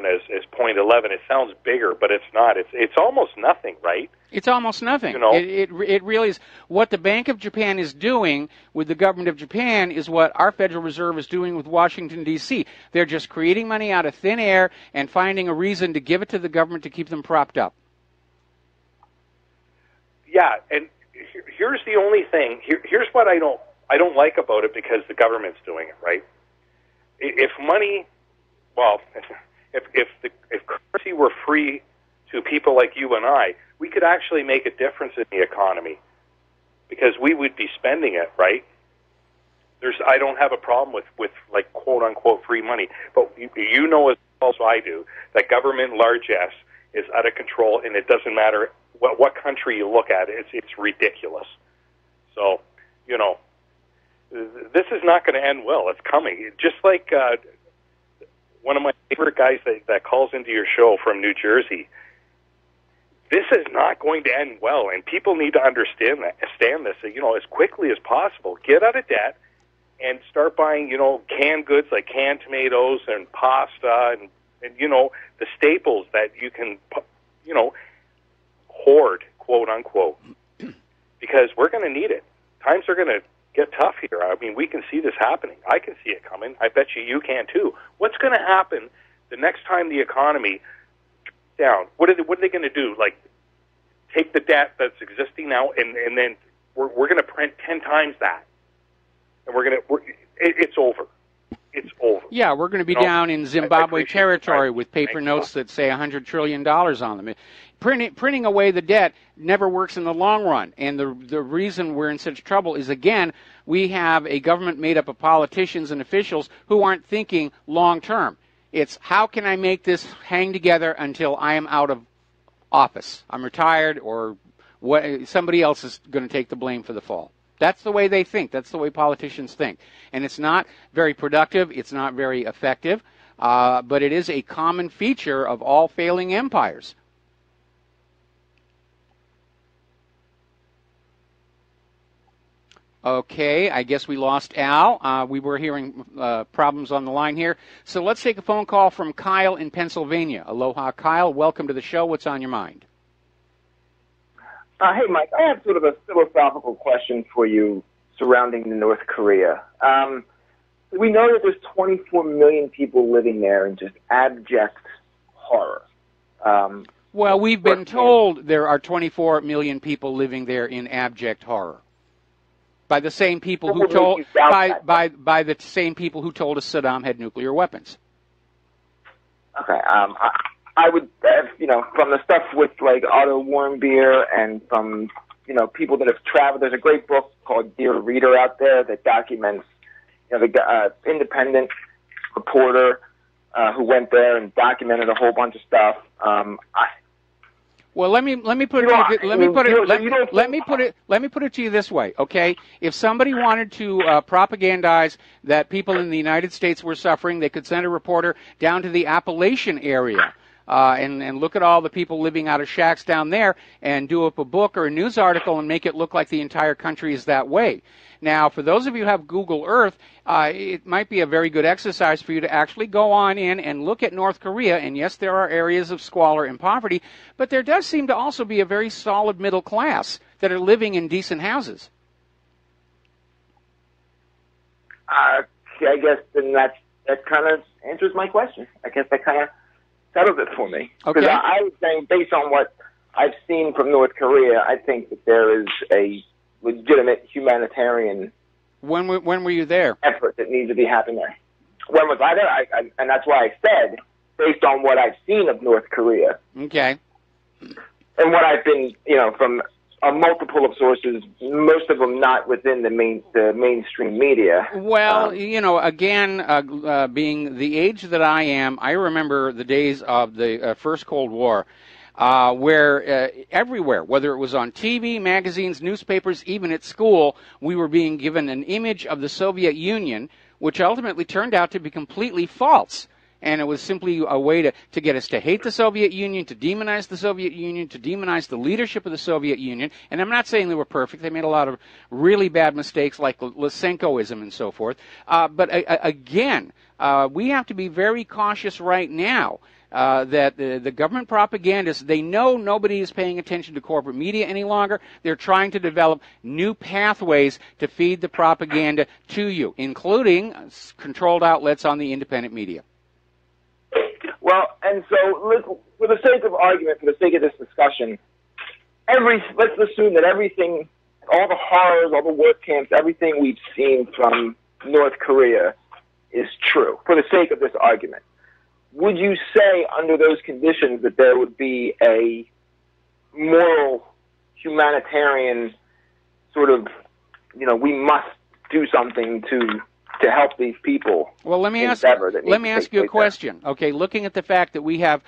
as 0.11, it sounds bigger, but it's not. It's almost nothing, right? It's almost nothing. It really is. What the Bank of Japan is doing with the government of Japan is what our Federal Reserve is doing with Washington, D.C. They're just creating money out of thin air and finding a reason to give it to the government to keep them propped up. Yeah, and here's the only thing. Here's what I don't like about it, because the government's doing it, right? If money, if currency were free to people like you and I, we could actually make a difference in the economy, because we would be spending it, right? I don't have a problem with like quote unquote free money, but you know as well as I do that government, large S, is out of control, and it doesn't matter what country you look at. It's ridiculous. So, this is not going to end well. It's coming. Just like one of my favorite guys that calls into your show from New Jersey. This is not going to end well, and people need to understand this, as quickly as possible. Get out of debt and start buying, canned goods like canned tomatoes and pasta and the staples that you can, hoard, quote unquote. because we're going to need it. Times are going to get tough here. I mean, we can see this happening. I can see it coming. I bet you can too. What's going to happen the next time the economy down? What are they going to do? Like, take the debt that's existing now, and then we're going to print 10 times that, and it's over. It's over. Yeah, we're going to be down in Zimbabwe territory with paper notes that say $100 trillion on them. Printing away the debt never works in the long run. And the reason we're in such trouble is, again, we have a government made up of politicians and officials who aren't thinking long term. It's how can I make this hang together until I am out of office? I'm retired, or somebody else is going to take the blame for the fall. That's the way they think. That's the way politicians think. And it's not very productive. It's not very effective. But it is a common feature of all failing empires. Okay, I guess we lost Al. We were hearing problems on the line here. So let's take a phone call from Kyle in Pennsylvania. Aloha, Kyle. Welcome to the show. What's on your mind? Hey, Mike, I have sort of a philosophical question for you surrounding North Korea. We know that there's 24 million people living there in just abject horror. Well, we've been told there are 24 million people living there in abject horror by the same people who told by the same people who told us Saddam had nuclear weapons. Okay, I would, from the stuff with like Otto Warmbier and from, people that have traveled. There's a great book called Dear Reader out there that documents, the independent reporter who went there and documented a whole bunch of stuff. Well, let me put it to you this way, okay? If somebody wanted to propagandize that people in the United States were suffering, they could send a reporter down to the Appalachian area. And look at all the people living out of shacks down there and do up a book or a news article and make it look like the entire country is that way. Now, for those of you who have Google Earth, it might be a very good exercise for you to actually go on in and look at North Korea. And yes, there are areas of squalor and poverty, but there does seem to also be a very solid middle class that are living in decent houses. I guess then that kind of answers my question. I guess that kind of settles it for me. Okay. Because I was saying, based on what I've seen from North Korea, I think that there is a legitimate humanitarian When were you there? effort that needs to be happening there. When was I there? And that's why I said, based on what I've seen of North Korea. Okay. And what I've been, from a multiple of sources, most of them not within the mainstream media. Well, again, being the age that I am, I remember the days of the first Cold War, where everywhere, whether it was on TV, magazines, newspapers, even at school, we were being given an image of the Soviet Union, which ultimately turned out to be completely false. And it was simply a way to get us to hate the Soviet Union, to demonize the Soviet Union, to demonize the leadership of the Soviet Union. And I'm not saying they were perfect. They made a lot of really bad mistakes like Lysenkoism and so forth. But again, we have to be very cautious right now that the government propagandists, they know nobody is paying attention to corporate media any longer. They're trying to develop new pathways to feed the propaganda to you, including controlled outlets on the independent media. Well, and so for the sake of argument, for the sake of this discussion, let's assume that everything, all the horrors, all the work camps, everything we've seen from North Korea is true, for the sake of this argument. Would you say under those conditions that there would be a moral, humanitarian sort of, we must do something to help these people? Well, let me ask you a question. Okay, looking at the fact that we have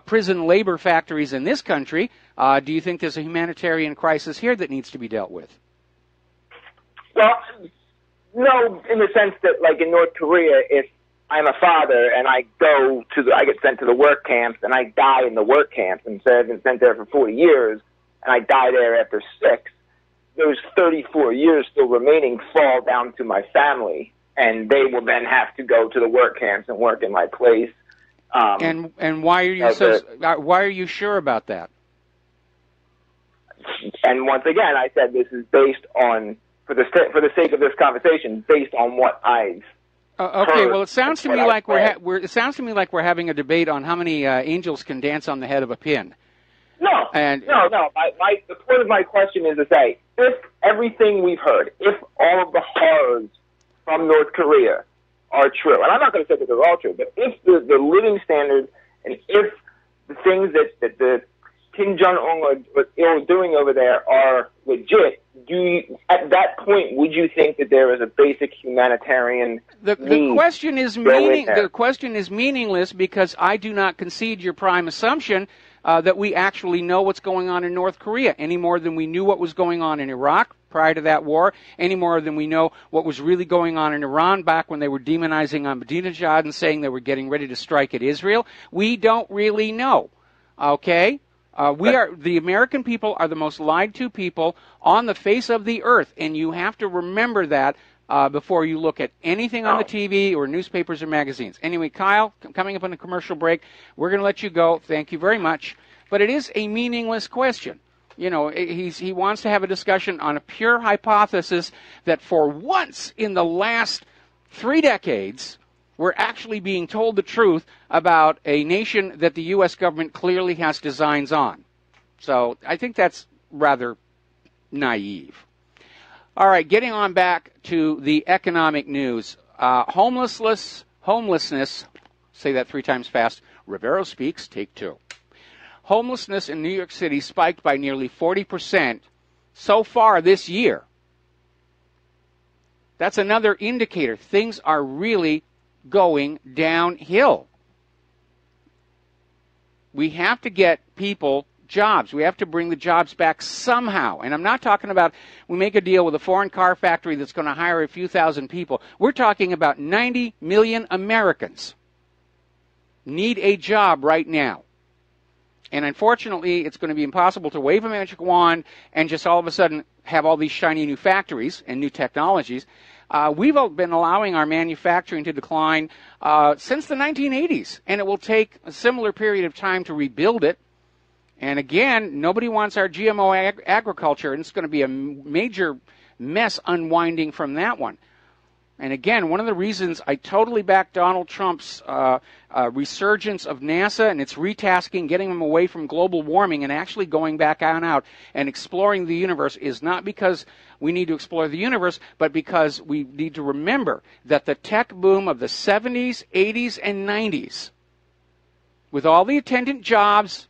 prison labor factories in this country, do you think there's a humanitarian crisis here that needs to be dealt with? Well, no, in the sense that, like in North Korea, if I'm a father and I get sent to the work camps and I die in the work camps and say I've been sent there for 40 years and I die there after 6, those 34 years still remaining fall down to my family, and they will then have to go to the work camps and work in my place. And why are you why are you sure about that? And once again, I said this is based on, for the sake of this conversation, based on what I've okay, heard. well, it sounds to me like it sounds to me like we're having a debate on how many angels can dance on the head of a pin. No. The point of my question is to say, if everything we've heard, if all of the horrors from North Korea are true, and I'm not going to say that they're all true, but if the living standards and if the things that the Kim Jong-un are doing over there are legit, at that point, would you think that there is a basic humanitarian The question is the question is meaningless because I do not concede your prime assumption that we actually know what's going on in North Korea any more than we knew what was going on in Iraq prior to that war, any more than we know what was really going on in Iran back when they were demonizing Ahmadinejad and saying they were getting ready to strike at Israel. We don't really know, okay? The American people are the most lied to people on the face of the earth, and you have to remember that before you look at anything on the TV or newspapers or magazines. Anyway, Kyle, coming up on a commercial break, we're going to let you go. Thank you very much. But it is a meaningless question. You know, he wants to have a discussion on a pure hypothesis that for once in the last 3 decades, we're actually being told the truth about a nation that the U.S. government clearly has designs on. So I think that's rather naive. All right, getting on back to the economic news. Homelessness, say that 3 times fast. Rivero speaks, take 2. Homelessness in New York City spiked by nearly 40% so far this year. That's another indicator. Things are really going downhill. We have to get people jobs. We have to bring the jobs back somehow. And I'm not talking about we make a deal with a foreign car factory that's going to hire a few thousand people. We're talking about 90 million Americans need a job right now. And unfortunately, it's going to be impossible to wave a magic wand and just all of a sudden have all these shiny new factories and new technologies. We've been allowing our manufacturing to decline since the 1980s, and it will take a similar period of time to rebuild it. And again, nobody wants our GMO agriculture, and it's going to be a major mess unwinding from that one. And again, one of the reasons I totally back Donald Trump's resurgence of NASA and its retasking, getting them away from global warming and actually going back out and exploring the universe is not because we need to explore the universe, but because we need to remember that the tech boom of the 70s, 80s, and 90s, with all the attendant jobs,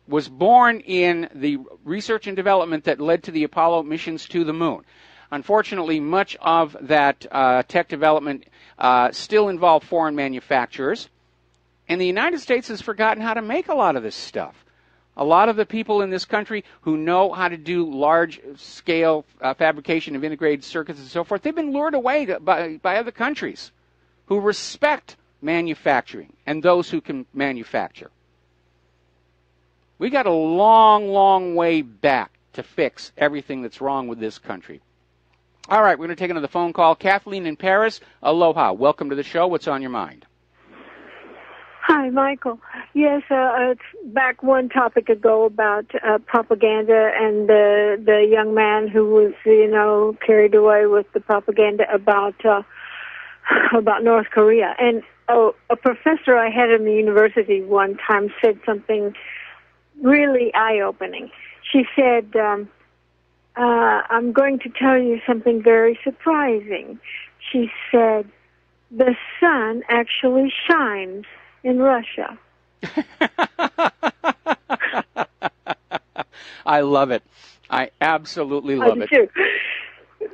was born in the research and development that led to the Apollo missions to the moon. Unfortunately, much of that tech development still involved foreign manufacturers, and the United States has forgotten how to make a lot of this stuff. A lot of the people in this country who know how to do large-scale fabrication of integrated circuits and so forth, they've been lured away by other countries who respect manufacturing and those who can manufacture. We got a long, long way back to fix everything that's wrong with this country. All right, we're going to take another phone call. Kathleen in Paris, aloha. Welcome to the show. What's on your mind? Hi, Michael. Yes, it's back one topic ago about propaganda and the young man who was, carried away with the propaganda about North Korea. And a professor I had in the university one time said something really eye-opening. She said, I'm going to tell you something very surprising. She said, the sun actually shines in Russia. I love it. I absolutely love it. Too.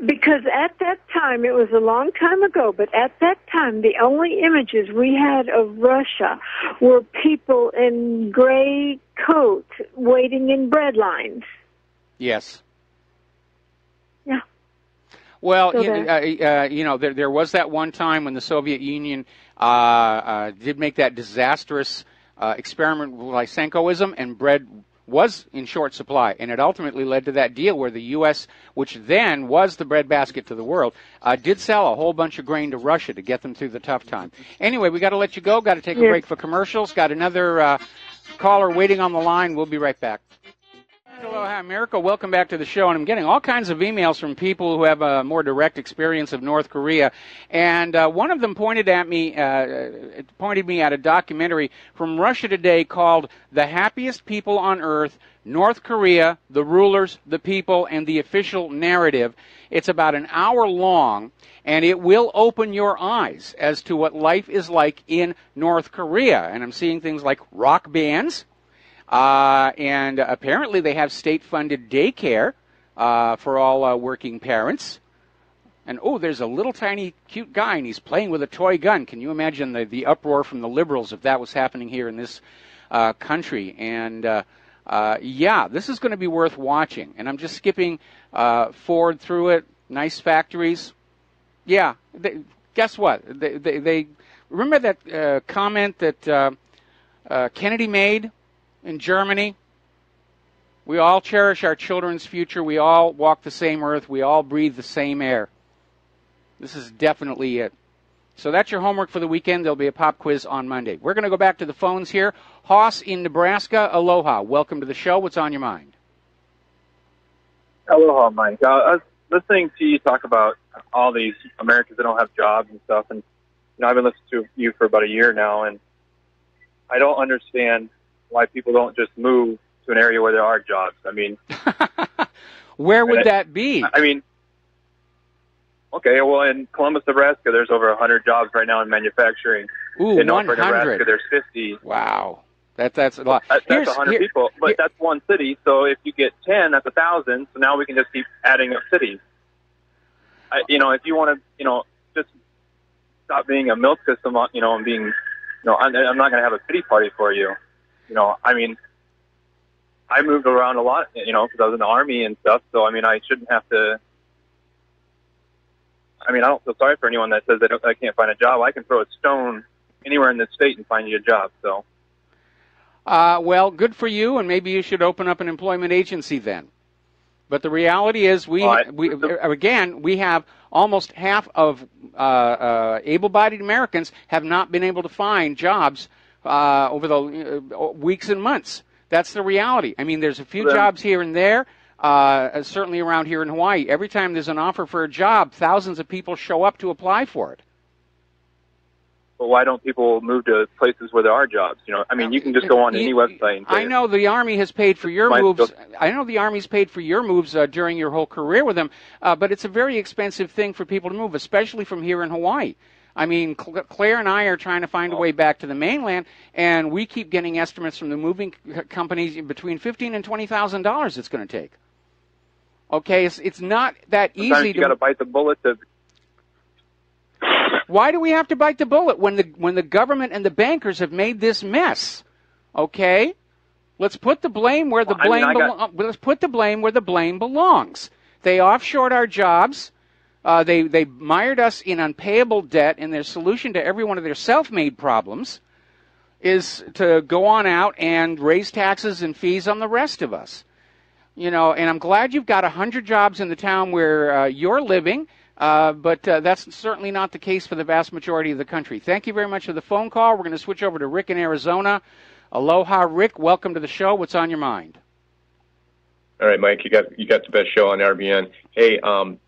Because at that time, it was a long time ago, but at that time, the only images we had of Russia were people in gray coats waiting in bread lines. Yes. Yeah. Well, there was that one time when the Soviet Union did make that disastrous experiment with Lysenkoism, and bread was in short supply, and it ultimately led to that deal where the U.S., which then was the breadbasket to the world, did sell a whole bunch of grain to Russia to get them through the tough time. Anyway, we got to let you go. Got to take a break for commercials. Got another caller waiting on the line. We'll be right back. Aloha, America. Welcome back to the show. And I'm getting all kinds of emails from people who have a more direct experience of North Korea. And one of them pointed me at a documentary from Russia Today called "The Happiest People on Earth: North Korea, the Rulers, the People, and the Official Narrative." It's about an hour long, and it will open your eyes as to what life is like in North Korea. And I'm seeing things like rock bands. And apparently they have state-funded daycare for all working parents. And, oh, there's a little tiny cute guy, and he's playing with a toy gun. Can you imagine the uproar from the liberals if that was happening here in this country? And, yeah, this is going to be worth watching. And I'm just skipping forward through it. Nice factories. Yeah, guess what? They remember that comment that Kennedy made in Germany? We all cherish our children's future. We all walk the same earth. We all breathe the same air. This is definitely it. So that's your homework for the weekend. There'll be a pop quiz on Monday. We're going to go back to the phones here. Hoss in Nebraska. Aloha. Welcome to the show. What's on your mind? Aloha, Mike. I was listening to you talk about all these Americans that don't have jobs and stuff. And I've been listening to you for about a year now, and I don't understand why people don't just move to an area where there are jobs. I mean, where would that be? I mean, okay, well, in Columbus, Nebraska, there's over 100 jobs right now in manufacturing. Ooh, in 100. Nebraska, there's 50. Wow, that's a lot. That's 100 people, but that's one city. So if you get 10, that's 1,000. So now we can just keep adding up cities. If you want to, just stop being a milk system, and being, I'm not going to have a pity party for you. I mean, I moved around a lot, because I was in the Army and stuff. So, I mean, I shouldn't have to. I mean, I don't feel sorry for anyone that says I can't find a job. I can throw a stone anywhere in this state and find you a job. So. Well, good for you, and maybe you should open up an employment agency then. But the reality is, we have almost half of able-bodied Americans have not been able to find jobs over the weeks and months. That's the reality. I mean, there's a few jobs here and there, certainly around here in Hawaii. Every time there's an offer for a job, thousands of people show up to apply for it. Well, why don't people move to places where there are jobs? I mean, you can just go on any website and say, I know the Army has paid for your moves. I know the Army's paid for your moves during your whole career with them, but it's a very expensive thing for people to move, especially from here in Hawaii. I mean, Claire and I are trying to find a way back to the mainland, and we keep getting estimates from the moving companies between $15,000 and $20,000 it's going to take. Okay, it's not that easy. Sometimes you got to bite the bullet to. Why do we have to bite the bullet when the government and the bankers have made this mess? Okay, let's put the blame where let's put the blame where the blame belongs. They offshored our jobs. They mired us in unpayable debt, and their solution to every one of their self-made problems is to go on out and raise taxes and fees on the rest of us. And I'm glad you've got 100 jobs in the town where you're living, but that's certainly not the case for the vast majority of the country. Thank you very much for the phone call. We're going to switch over to Rick in Arizona. Aloha, Rick. Welcome to the show. What's on your mind? All right, Mike, you got the best show on RBN. Hey,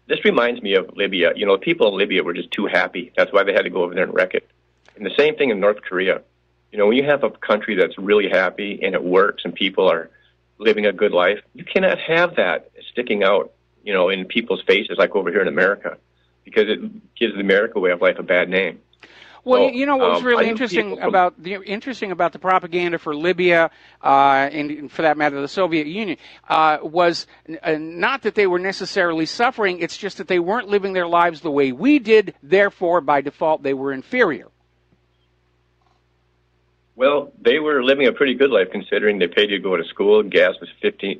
this reminds me of Libya. The people in Libya were just too happy. That's why they had to go over there and wreck it. And the same thing in North Korea. When you have a country that's really happy and it works and people are living a good life, you cannot have that sticking out, in people's faces like over here in America, because it gives the America way of life a bad name. Well, what's really interesting about the propaganda for Libya, and for that matter, the Soviet Union, was not that they were necessarily suffering. It's just that they weren't living their lives the way we did. Therefore, by default, they were inferior. Well, they were living a pretty good life considering they paid you to go to school and gas was 50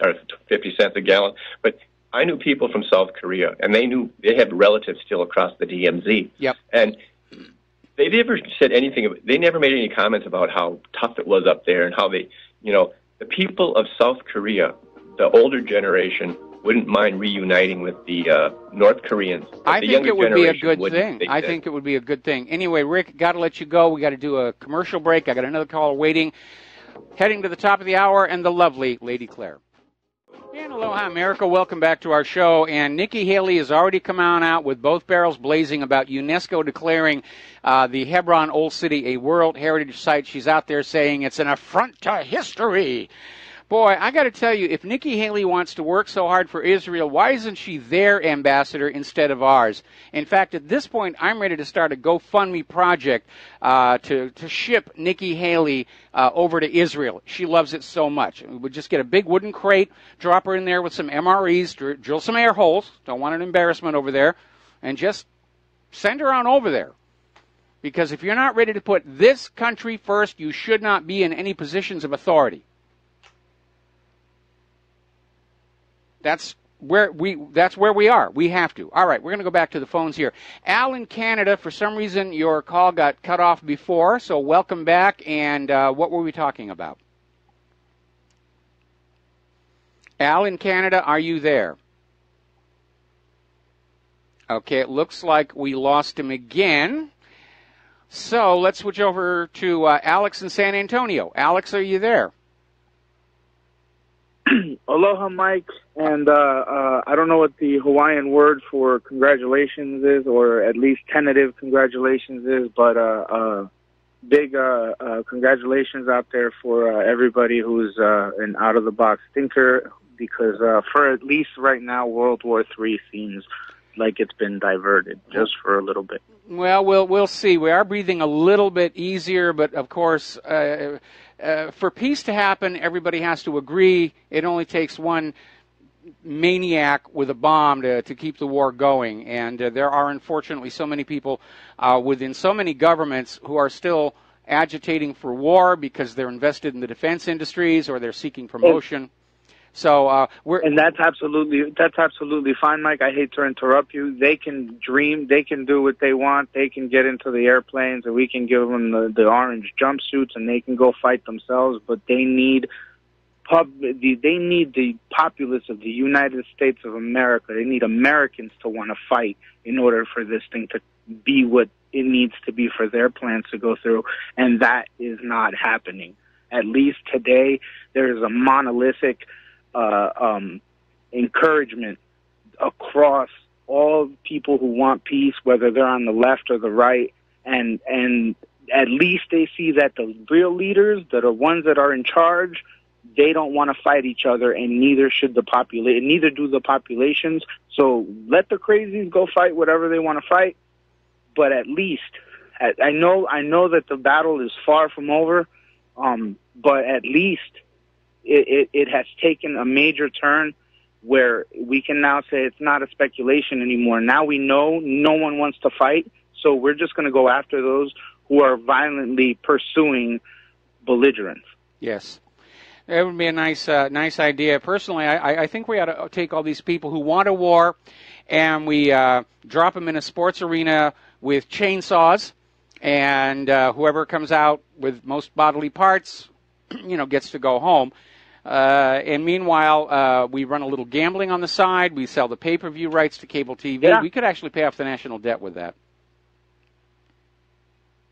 cents a gallon. But I knew people from South Korea, and they had relatives still across the DMZ. Yep. And they never said anything. They never made any comments about how tough it was up there and how the people of South Korea, the older generation, wouldn't mind reuniting with the North Koreans. I think it would be a good thing. I think it would be a good thing. Anyway, Rick, got to let you go. We got to do a commercial break. I got another caller waiting. Heading to the top of the hour, and the lovely Lady Claire. And aloha, America. Welcome back to our show. And Nikki Haley has already come on out with both barrels blazing about UNESCO declaring the Hebron Old City a World Heritage Site. She's out there saying it's an affront to history. Boy, I got to tell you, if Nikki Haley wants to work so hard for Israel, why isn't she their ambassador instead of ours? In fact, at this point, I'm ready to start a GoFundMe project to ship Nikki Haley over to Israel. She loves it so much. We would just get a big wooden crate, drop her in there with some MREs, drill some air holes, don't want an embarrassment over there, and just send her on over there. Because if you're not ready to put this country first, you should not be in any positions of authority. That's where we are. We have to. All right, we're going to go back to the phones here. Al in Canada, for some reason your call got cut off before, so welcome back. And what were we talking about? Al in Canada, are you there? Okay, it looks like we lost him again. So let's switch over to Alex in San Antonio. Alex, are you there? Aloha, Mike, and I don't know what the Hawaiian word for congratulations is, or at least tentative congratulations is, but big congratulations out there for everybody who's an out-of-the-box thinker, because for at least right now, World War III seems like it's been diverted just for a little bit. Well, we'll see. We are breathing a little bit easier, but of course, for peace to happen, everybody has to agree. It only takes one maniac with a bomb to keep the war going. And there are, unfortunately, so many people within so many governments who are still agitating for war because they're invested in the defense industries or they're seeking promotion. So and that's absolutely fine, Mike. I hate to interrupt you. They can dream, they can do what they want, they can get into the airplanes, and we can give them the orange jumpsuits, and they can go fight themselves. But they need the populace of the United States of America. They need Americans to want to fight in order for this thing to be what it needs to be for their plans to go through, and that is not happening. At least today, there is a monolithic encouragement across all people who want peace, whether they're on the left or the right, and at least they see that the real leaders, that are ones that are in charge, they don't want to fight each other, and neither should neither do the populations. So let the crazies go fight whatever they want to fight, but at least I know that the battle is far from over, but at least it has taken a major turn where we can now say it's not a speculation anymore. Now we know no one wants to fight, so we're just going to go after those who are violently pursuing belligerents. Yes. That would be a nice idea. Personally, I think we ought to take all these people who want a war and we drop them in a sports arena with chainsaws, and whoever comes out with most bodily parts, gets to go home. And meanwhile, we run a little gambling on the side. We sell the pay-per-view rights to cable TV. Yeah. We could actually pay off the national debt with that.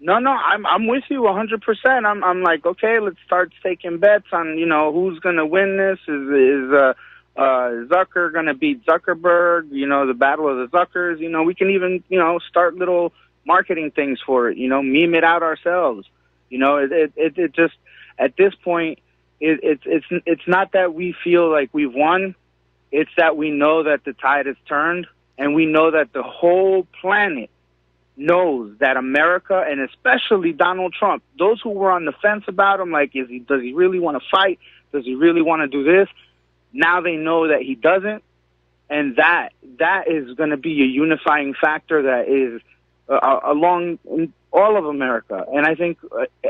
No, I'm with you 100%. I'm like, okay, let's start taking bets on, who's going to win this. Is Zucker going to beat Zuckerberg? The battle of the Zuckers. We can even, start little marketing things for it. Meme it out ourselves. It just, at this point, it's not that we feel like we've won. It's that we know that the tide has turned, and we know that the whole planet knows that America, and especially Donald Trump, those who were on the fence about him, like, does he really want to fight? Does he really want to do this? Now they know that he doesn't, and that is going to be a unifying factor that is along all of America. And I think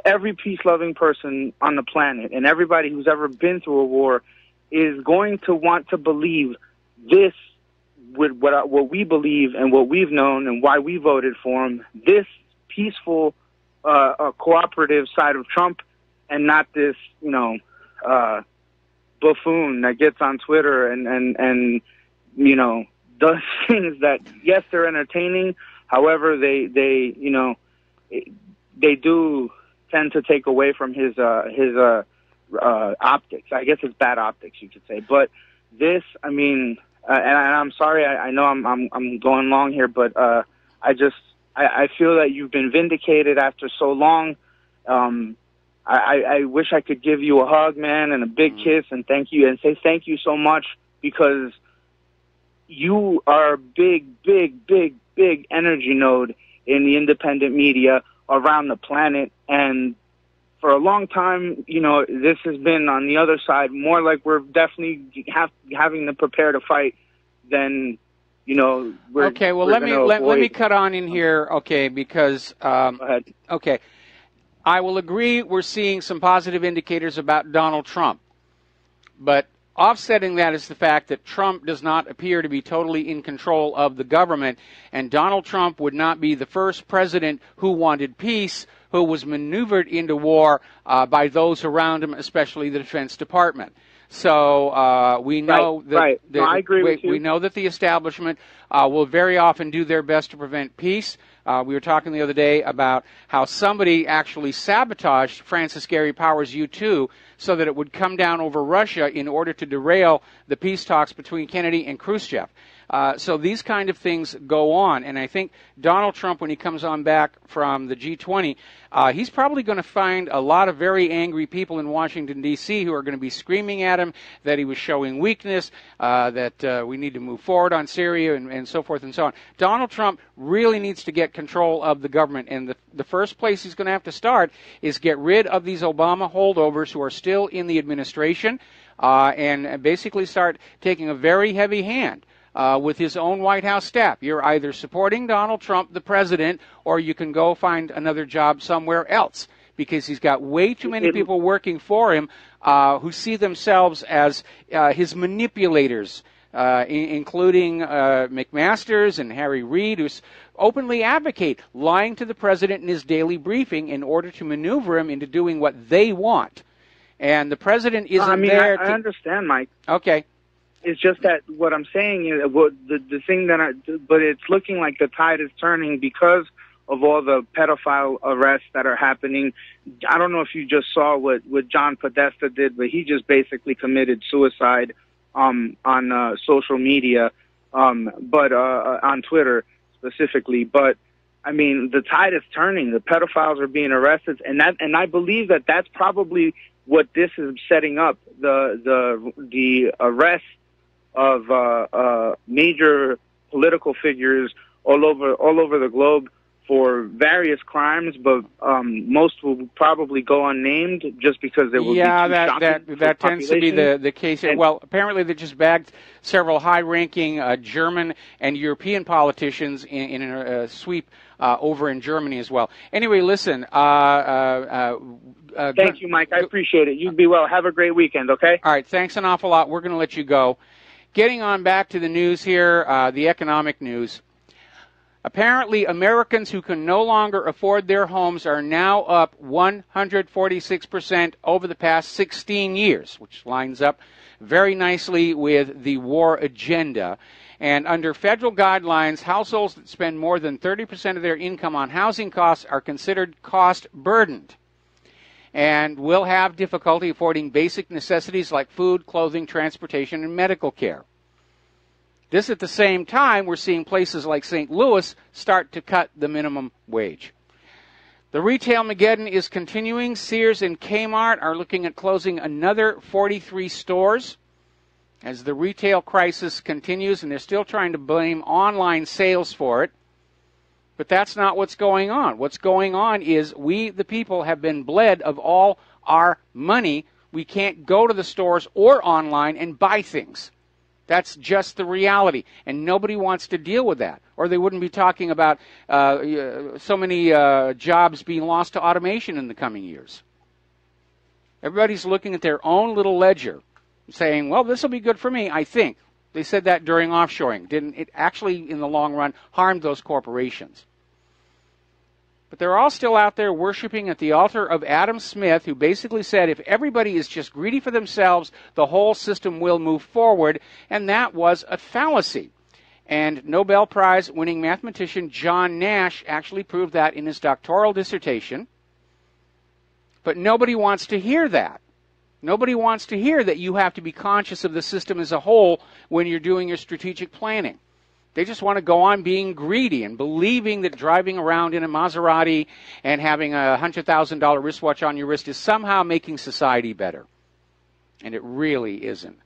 every peace-loving person on the planet and everybody who's ever been through a war is going to want to believe this, with what we believe and what we've known and why we voted for him, this peaceful, cooperative side of Trump, and not this, buffoon that gets on Twitter and does things that, yes, they're entertaining. However, they do tend to take away from his optics. I guess it's bad optics, you could say. But this, I mean, and I'm sorry, I know I'm going long here, but I feel that you've been vindicated after so long. I wish I could give you a hug, man, and a big kiss, and thank you, and say thank you so much, because you are a big energy node in the independent media around the planet. And for a long time, you know, this has been on the other side, more like we're definitely having to prepare to fight than, you know, okay, well, let me cut on in here, okay, because go ahead. Okay, I will agree we're seeing some positive indicators about Donald Trump, but offsetting that is the fact that Trump does not appear to be totally in control of the government, and Donald Trump would not be the first president who wanted peace, who was maneuvered into war by those around him, especially the Defense Department. So we know that No, I agree with you. We know that the establishment will very often do their best to prevent peace. We were talking the other day about how somebody actually sabotaged Francis Gary Powers' U-2 so that it would come down over Russia in order to derail the peace talks between Kennedy and Khrushchev. So these kind of things go on, and I think Donald Trump, when he comes on back from the G20, he's probably going to find a lot of very angry people in Washington, D.C. who are going to be screaming at him that he was showing weakness, that we need to move forward on Syria, and so forth and so on. Donald Trump really needs to get control of the government, and the first place he's going to have to start is get rid of these Obama holdovers who are still in the administration, and basically start taking a very heavy hand with his own White House staff. You're either supporting Donald Trump, the president, or you can go find another job somewhere else, because he's got way too many people working for him who see themselves as his manipulators, including McMaster's and Harry Reid, who openly advocate lying to the president in his daily briefing in order to maneuver him into doing what they want. And the president isn't there. I understand, Mike. Okay. It's just that what I'm saying is the thing but it's looking like the tide is turning because of all the pedophile arrests that are happening. I don't know if you just saw what John Podesta did, but he just basically committed suicide on social media, but on Twitter specifically. But I mean, the tide is turning. The pedophiles are being arrested, and I believe that that's probably what this is setting up. The arrest of major political figures all over the globe for various crimes, but most will probably go unnamed just because they will be too shocking. that tends to be the case. Well, apparently they just bagged several high-ranking German and European politicians in a sweep over in Germany as well. Anyway, listen. Thank you, Mike. I appreciate it. You be well. Have a great weekend, okay? All right. Thanks an awful lot. We're going to let you go. Getting on back to the news here, the economic news. Apparently, Americans who can no longer afford their homes are now up 146% over the past 16 years, which lines up very nicely with the war agenda. And under federal guidelines, households that spend more than 30% of their income on housing costs are considered cost-burdened and will have difficulty affording basic necessities like food, clothing, transportation, and medical care. This at the same time, we're seeing places like St. Louis start to cut the minimum wage. The retail Mageddon is continuing. Sears and Kmart are looking at closing another 43 stores as the retail crisis continues, and they're still trying to blame online sales for it. But that's not what's going on. What's going on is we, the people, have been bled of all our money. We can't go to the stores or online and buy things. That's just the reality, and nobody wants to deal with that, or they wouldn't be talking about so many jobs being lost to automation in the coming years. Everybody's looking at their own little ledger, saying, well, this will be good for me, I think. They said that during offshoring. Didn't it actually, in the long run, harmed those corporations? But they're all still out there worshiping at the altar of Adam Smith, who basically said if everybody is just greedy for themselves, the whole system will move forward, and that was a fallacy. And Nobel Prize winning mathematician John Nash actually proved that in his doctoral dissertation. But nobody wants to hear that. Nobody wants to hear that you have to be conscious of the system as a whole when you're doing your strategic planning. They just want to go on being greedy and believing that driving around in a Maserati and having a $100,000 wristwatch on your wrist is somehow making society better. And it really isn't.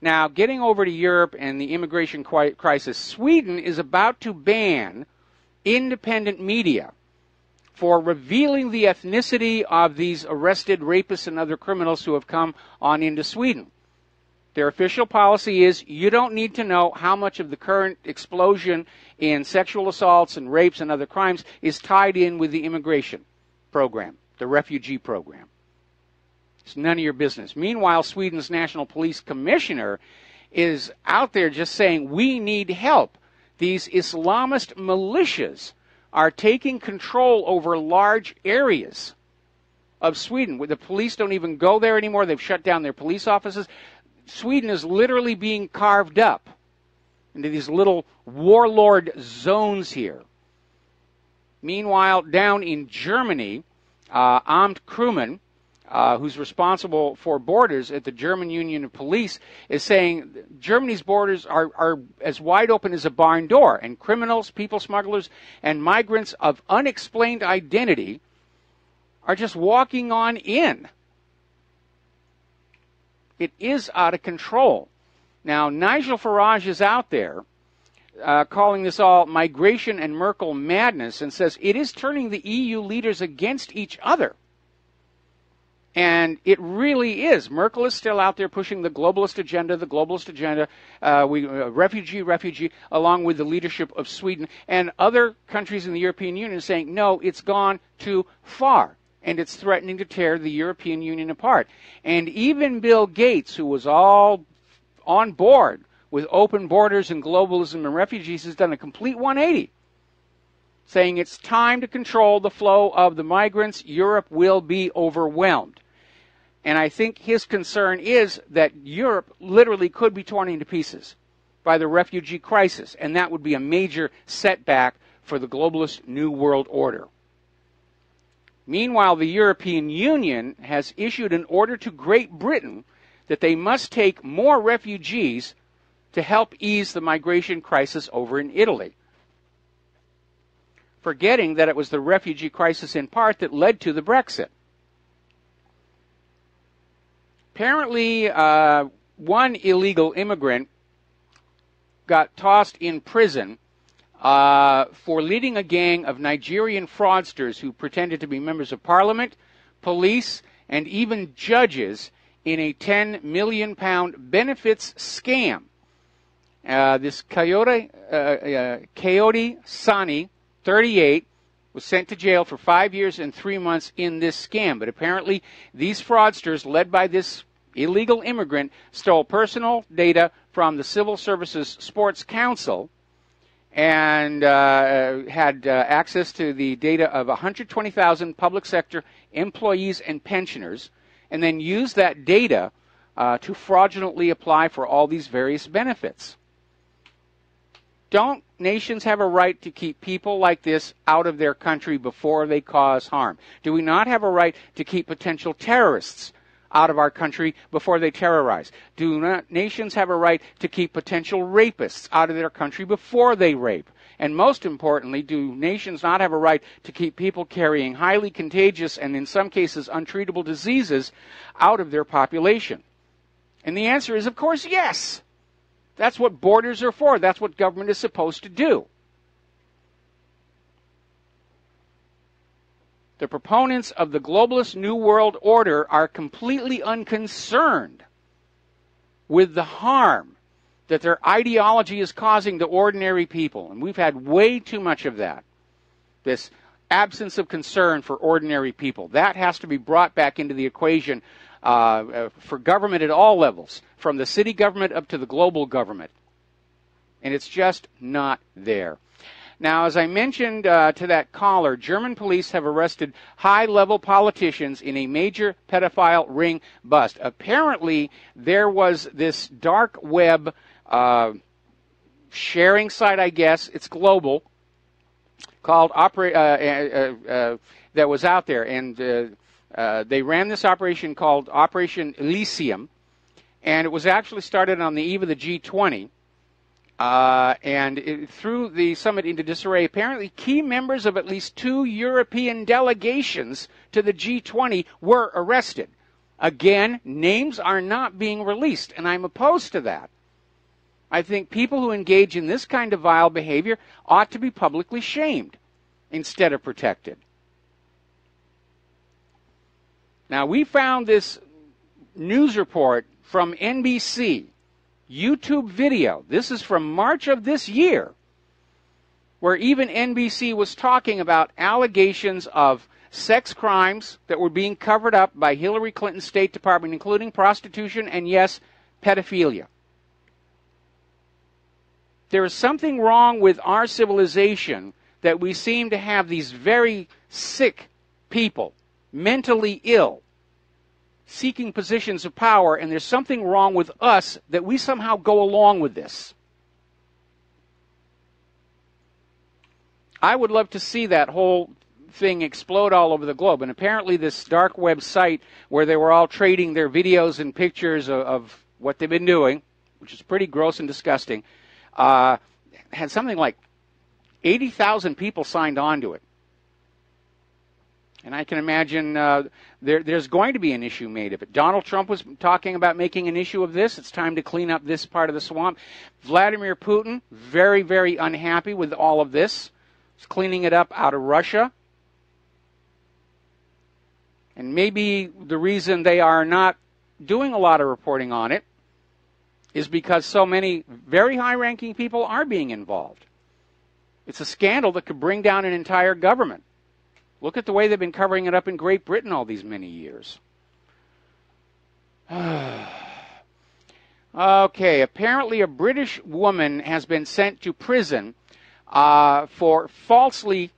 Now, getting over to Europe and the immigration crisis, Sweden is about to ban independent media for revealing the ethnicity of these arrested rapists and other criminals who have come on into Sweden. Their official policy is you don't need to know how much of the current explosion in sexual assaults and rapes and other crimes is tied in with the immigration program, the refugee program. It's none of your business. Meanwhile, Sweden's National Police Commissioner is out there just saying we need help. These Islamist militias are taking control over large areas of Sweden, where the police don't even go there anymore. They've shut down their police offices. Sweden is literally being carved up into these little warlord zones here. Meanwhile, down in Germany, Amt Krummen, who's responsible for borders at the German Union of Police, is saying Germany's borders are as wide open as a barn door, and criminals, people smugglers, and migrants of unexplained identity are just walking on in. It is out of control. Now, Nigel Farage is out there calling this all migration and Merkel madness and says it is turning the EU leaders against each other. And it really is. Merkel is still out there pushing the globalist agenda, refugee, along with the leadership of Sweden and other countries in the European Union saying, no, it's gone too far. And it's threatening to tear the European Union apart. And even Bill Gates, who was all on board with open borders and globalism and refugees, has done a complete 180, saying it's time to control the flow of the migrants. Europe will be overwhelmed. And I think his concern is that Europe literally could be torn into pieces by the refugee crisis, and that would be a major setback for the globalist New World Order. Meanwhile, the European Union has issued an order to Great Britain that they must take more refugees to help ease the migration crisis over in Italy, forgetting that it was the refugee crisis in part that led to the Brexit. Apparently, one illegal immigrant got tossed in prison for leading a gang of Nigerian fraudsters who pretended to be members of parliament, police, and even judges in a £10 million benefits scam. This Coyote Sani, 38, was sent to jail for 5 years and 3 months in this scam. But apparently these fraudsters, led by this illegal immigrant, stole personal data from the Civil Services Sports Council and had access to the data of 120,000 public sector employees and pensioners, and then used that data to fraudulently apply for all these various benefits. Don't nations have a right to keep people like this out of their country before they cause harm? Do we not have a right to keep potential terrorists out of our country before they terrorize? Do not nations have a right to keep potential rapists out of their country before they rape? And most importantly, do nations not have a right to keep people carrying highly contagious and in some cases untreatable diseases out of their population? And the answer is, of course, yes. That's what borders are for. That's what government is supposed to do. The proponents of the globalist New World Order are completely unconcerned with the harm that their ideology is causing to ordinary people. And we've had way too much of that. This absence of concern for ordinary people. That has to be brought back into the equation for government at all levels, from the city government up to the global government. And it's just not there. Now, as I mentioned to that caller, German police have arrested high-level politicians in a major pedophile ring bust. Apparently, there was this dark web sharing site, I guess, it's global, called that was out there. And They ran this operation called Operation Elysium, and it was actually started on the eve of the G20. And threw the summit into disarray. Apparently, key members of at least 2 European delegations to the G20 were arrested. Again, names are not being released, and I'm opposed to that. I think people who engage in this kind of vile behavior ought to be publicly shamed instead of protected. Now, we found this news report from NBC, YouTube video. This is from March of this year, where even NBC was talking about allegations of sex crimes that were being covered up by Hillary Clinton's State Department, including prostitution and, yes, pedophilia. There is something wrong with our civilization that we seem to have these very sick people, mentally ill, seeking positions of power, and there's something wrong with us that we somehow go along with this. I would love to see that whole thing explode all over the globe. And apparently this dark web site where they were all trading their videos and pictures of what they've been doing, which is pretty gross and disgusting, had something like 80,000 people signed on to it. And I can imagine there's going to be an issue made of it. Donald Trump was talking about making an issue of this. It's time to clean up this part of the swamp. Vladimir Putin, very, very unhappy with all of this. He's cleaning it up out of Russia. And maybe the reason they are not doing a lot of reporting on it is because so many very high-ranking people are being involved. It's a scandal that could bring down an entire government. Look at the way they've been covering it up in Great Britain all these many years. Okay, apparently a British woman has been sent to prison for falsely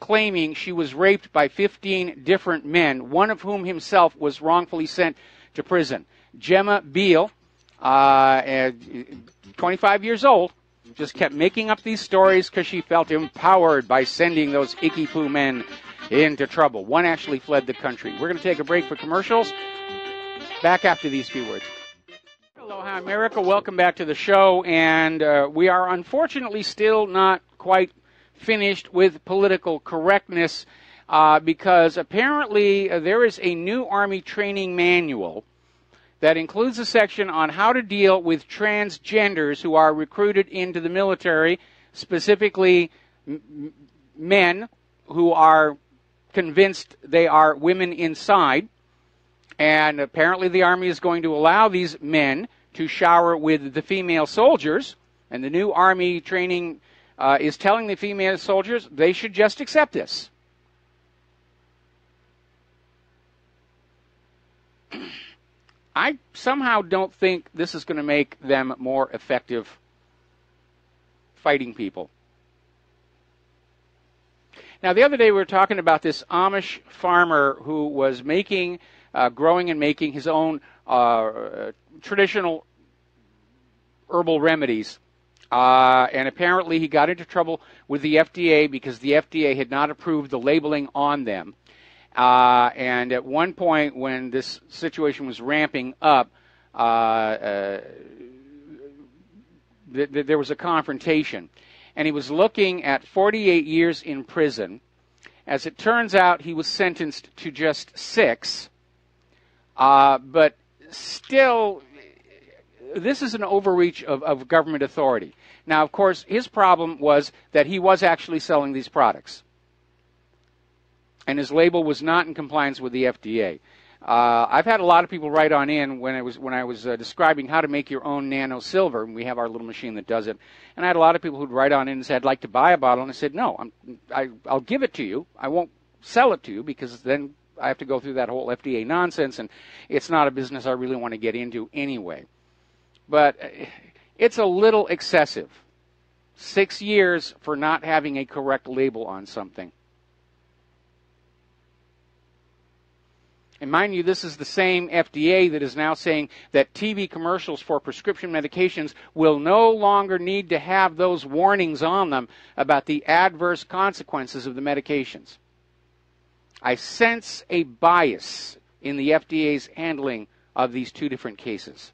claiming she was raped by 15 different men, one of whom himself was wrongfully sent to prison. Gemma Beale, 25 years old, just kept making up these stories because she felt empowered by sending those icky poo men into trouble. One actually fled the country. We're going to take a break for commercials. Back after these few words. Aloha, America. Welcome back to the show. And we are unfortunately still not quite finished with political correctness because apparently there is a new Army training manual that includes a section on how to deal with transgenders who are recruited into the military, specifically men who are convinced they are women inside. And apparently the Army is going to allow these men to shower with the female soldiers. And the new Army training is telling the female soldiers they should just accept this. I somehow don't think this is going to make them more effective fighting people. Now, the other day we were talking about this Amish farmer who was making, growing and making his own traditional herbal remedies. And apparently he got into trouble with the FDA because the FDA had not approved the labeling on them. And at one point when this situation was ramping up, there was a confrontation. And he was looking at 48 years in prison. As it turns out, he was sentenced to just 6. But still, this is an overreach of government authority. Now, of course, his problem was that he was actually selling these products. And his label was not in compliance with the FDA. I've had a lot of people write on in when I was describing how to make your own nano silver, and we have our little machine that does it. And I had a lot of people who'd write on in and say, I'd like to buy a bottle. And I said, no, I'll give it to you. I won't sell it to you because then I have to go through that whole FDA nonsense, and it's not a business I really want to get into anyway. But it's a little excessive. 6 years for not having a correct label on something. And mind you, this is the same FDA that is now saying that TV commercials for prescription medications will no longer need to have those warnings on them about the adverse consequences of the medications. I sense a bias in the FDA's handling of these two different cases.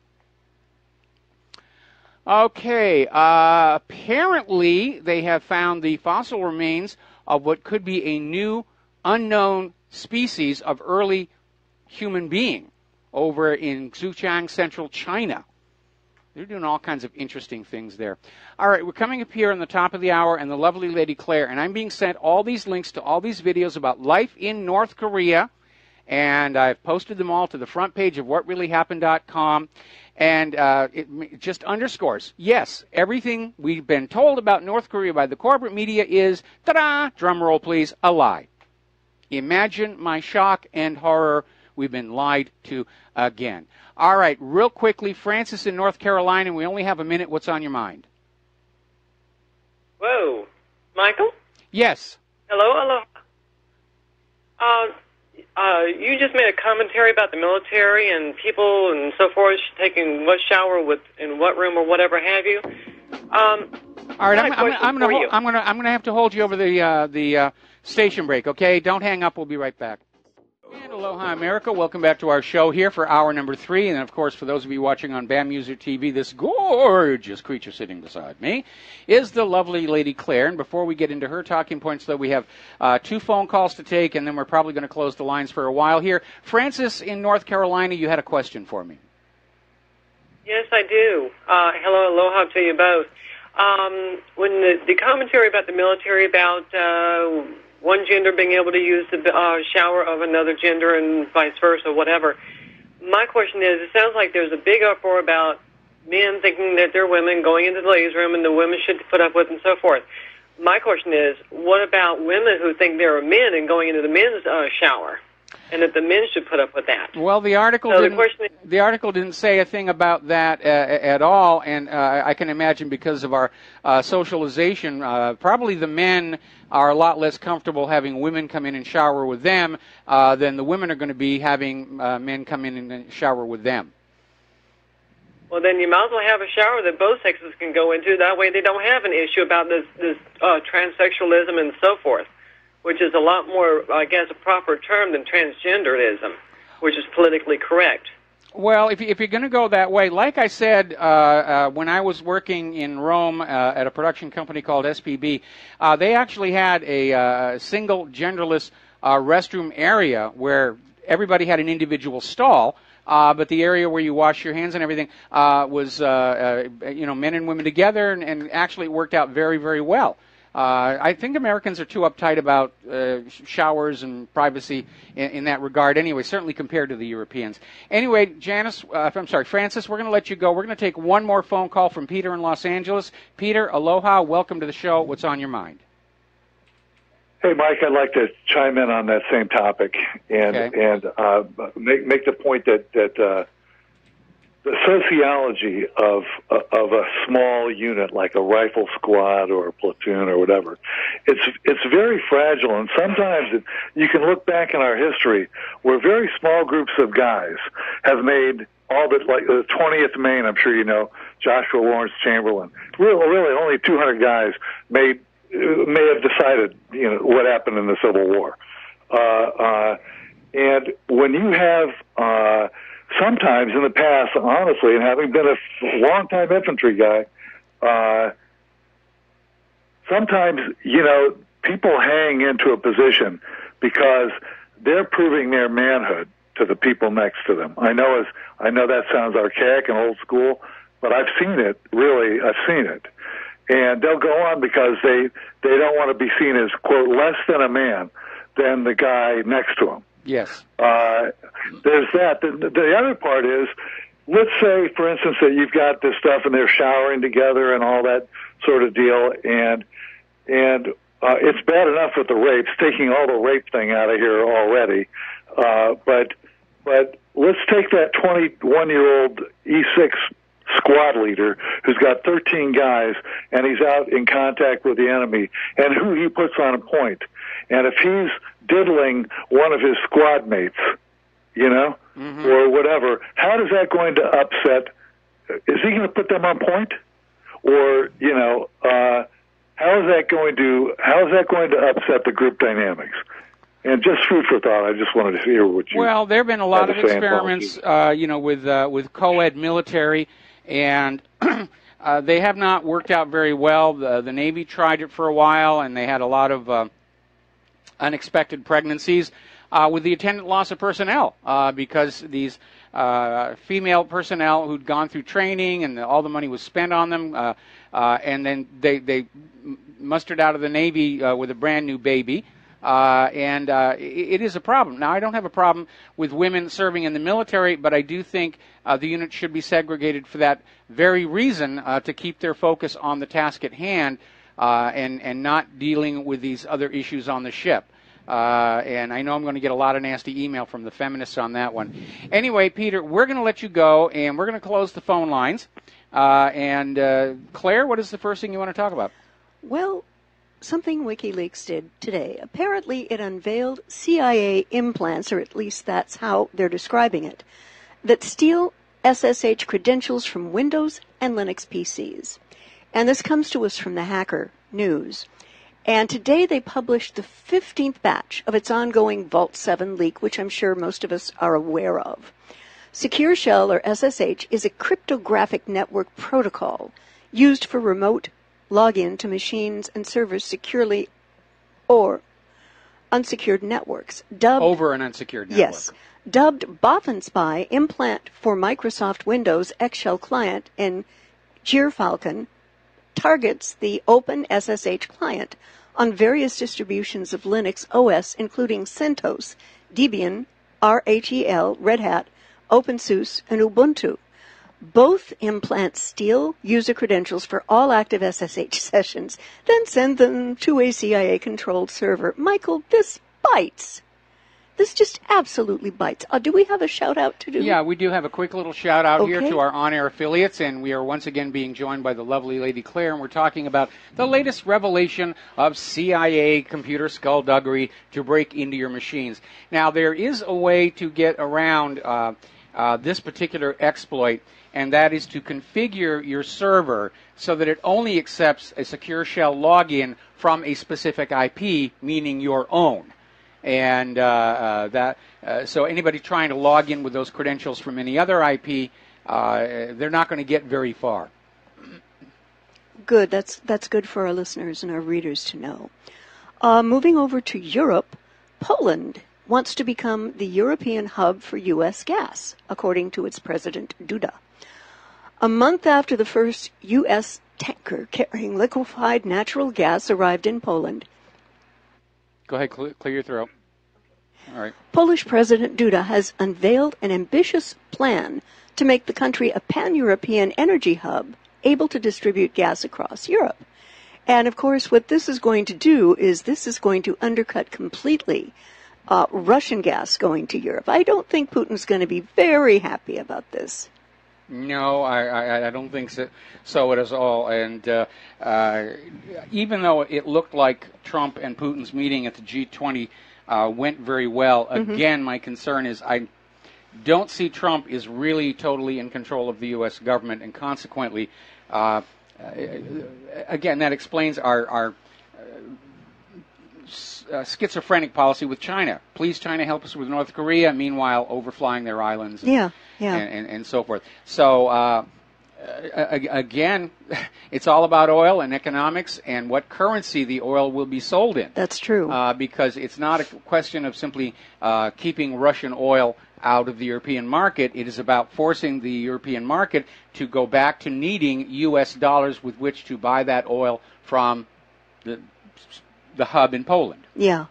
Okay, apparently they have found the fossil remains of what could be a new unknown species of early human being over in Xinjiang, central China. They're doing all kinds of interesting things there. All right, we're coming up here on the top of the hour, and the lovely Lady Claire, and I'm being sent all these links to all these videos about life in North Korea, and I've posted them all to the front page of whatreallyhappened.com, and it just underscores, yes, everything we've been told about North Korea by the corporate media is, ta-da, drum roll please, a lie. Imagine my shock and horror. We've been lied to again. All right, real quickly, Francis in North Carolina, we only have a minute. What's on your mind? Whoa. Michael? Yes. Hello. You just made a commentary about the military and people and so forth taking what shower in what room or whatever have you. All right, I'm gonna have to hold you over the station break. Okay, don't hang up. We'll be right back. And aloha, America. Welcome back to our show here for hour number 3. And, of course, for those of you watching on BAM User TV, this gorgeous creature sitting beside me is the lovely Lady Claire. And before we get into her talking points, though, we have 2 phone calls to take, and then we're probably going to close the lines for a while here. Francis in North Carolina, you had a question for me. Yes, I do. Hello, aloha to you both. When the commentary about the military about one gender being able to use the shower of another gender and vice versa, whatever. My question is, it sounds like there's a big uproar about men thinking that they're women going into the ladies' room and the women should put up with and so forth. My question is, what about women who think they're men and going into the men's shower and that the men should put up with that? Well, the article didn't say a thing about that at all, and I can imagine because of our socialization, probably the men are a lot less comfortable having women come in and shower with them than the women are going to be having men come in and shower with them. Well, then you might as well have a shower that both sexes can go into. That way they don't have an issue about this transsexualism and so forth, which is a lot more, I guess, a proper term than transgenderism, which is politically correct. Well, if you're going to go that way, like I said, when I was working in Rome at a production company called SPB, they actually had a single genderless restroom area where everybody had an individual stall, but the area where you wash your hands and everything was, men and women together, and actually it worked out very, very well. I think Americans are too uptight about showers and privacy in that regard anyway, certainly compared to the Europeans. Anyway, Francis, we're going to let you go. We're going to take one more phone call from Peter in Los Angeles. Peter, aloha, welcome to the show. What's on your mind? Hey, Mike, I'd like to chime in on that same topic and make the point that the sociology of a small unit like a rifle squad or a platoon or whatever, it's very fragile, and sometimes you can look back in our history where very small groups of guys have made all that, like the 20th Maine, I'm sure you know, Joshua Lawrence Chamberlain. Really only 200 guys may have decided what happened in the Civil War, and when you have sometimes in the past, honestly, and having been a long-time infantry guy, sometimes, people hang into a position because they're proving their manhood to the people next to them. I know that sounds archaic and old school, but I've seen it, really, I've seen it. And they'll go on because they don't want to be seen as, quote, less than a man than the guy next to them. Yes. There's that. The other part is, let's say, for instance, that you've got this stuff and they're showering together and all that sort of deal, and it's bad enough with the rapes, taking all the rape thing out of here already. But let's take that 21-year-old E6 squad leader who's got 13 guys and he's out in contact with the enemy, and who he puts on a point. And if he's diddling one of his squad mates, or whatever, how is that going to upset? Is he going to put them on point, or how is that going to upset the group dynamics? And just food for thought. I just wanted to hear what you. Well, there have been a lot of had to say experiments, with co-ed military, and they have not worked out very well. The Navy tried it for a while, and they had a lot of unexpected pregnancies with the attendant loss of personnel because these female personnel who'd gone through training and all the money was spent on them, and then they mustered out of the Navy with a brand new baby. It is a problem. Now, I don't have a problem with women serving in the military, but I do think the unit should be segregated for that very reason, to keep their focus on the task at hand and not dealing with these other issues on the ship. And I know I'm going to get a lot of nasty email from the feminists on that one. Anyway, Peter, we're going to let you go, and we're going to close the phone lines. Claire, what is the first thing you want to talk about? Well, something WikiLeaks did today. Apparently, it unveiled CIA implants, or at least that's how they're describing it, that steal SSH credentials from Windows and Linux PCs. And this comes to us from the Hacker News. And today they published the 15th batch of its ongoing Vault 7 leak, which I'm sure most of us are aware of. Secure Shell, or SSH, is a cryptographic network protocol used for remote login to machines and servers securely or unsecured networks. Over an unsecured network. Yes. Dubbed Bothenspy implant for Microsoft Windows Eggshell client and Gyrfalcon targets the Open SSH client on various distributions of Linux OS, including CentOS, Debian, RHEL, Red Hat, OpenSUSE, and Ubuntu. Both implants steal user credentials for all active SSH sessions, then send them to a CIA-controlled server. Michael, this bites. This just absolutely bites. Do we have a shout-out to do? Yeah, we do have a quick little shout-out here to our on-air affiliates, and we are once again being joined by the lovely Lady Claire, and we're talking about the latest revelation of CIA computer skullduggery to break into your machines. Now, there is a way to get around this particular exploit, and that is to configure your server so that it only accepts a secure shell login from a specific IP, meaning your own. And so anybody trying to log in with those credentials from any other IP, they're not going to get very far. Good. That's good for our listeners and our readers to know. Moving over to Europe, Poland wants to become the European hub for U.S. gas, according to its president, Duda. A month after the first U.S. tanker carrying liquefied natural gas arrived in Poland. Go ahead, clear your throat. All right. Polish President Duda has unveiled an ambitious plan to make the country a pan-European energy hub able to distribute gas across Europe. And, of course, what this is going to do is this is going to undercut completely Russian gas going to Europe. I don't think Putin's going to be very happy about this. No, I don't think so at all. And even though it looked like Trump and Putin's meeting at the G20 went very well, again, my concern is I don't see Trump is really totally in control of the U.S. government, and consequently, again, that explains our schizophrenic policy with China. Please, China, help us with North Korea, meanwhile overflying their islands and so forth. So, again, it's all about oil and economics and what currency the oil will be sold in. That's true. Because it's not a question of simply keeping Russian oil out of the European market. It is about forcing the European market to go back to needing U.S. dollars with which to buy that oil from the hub in Poland. Yeah.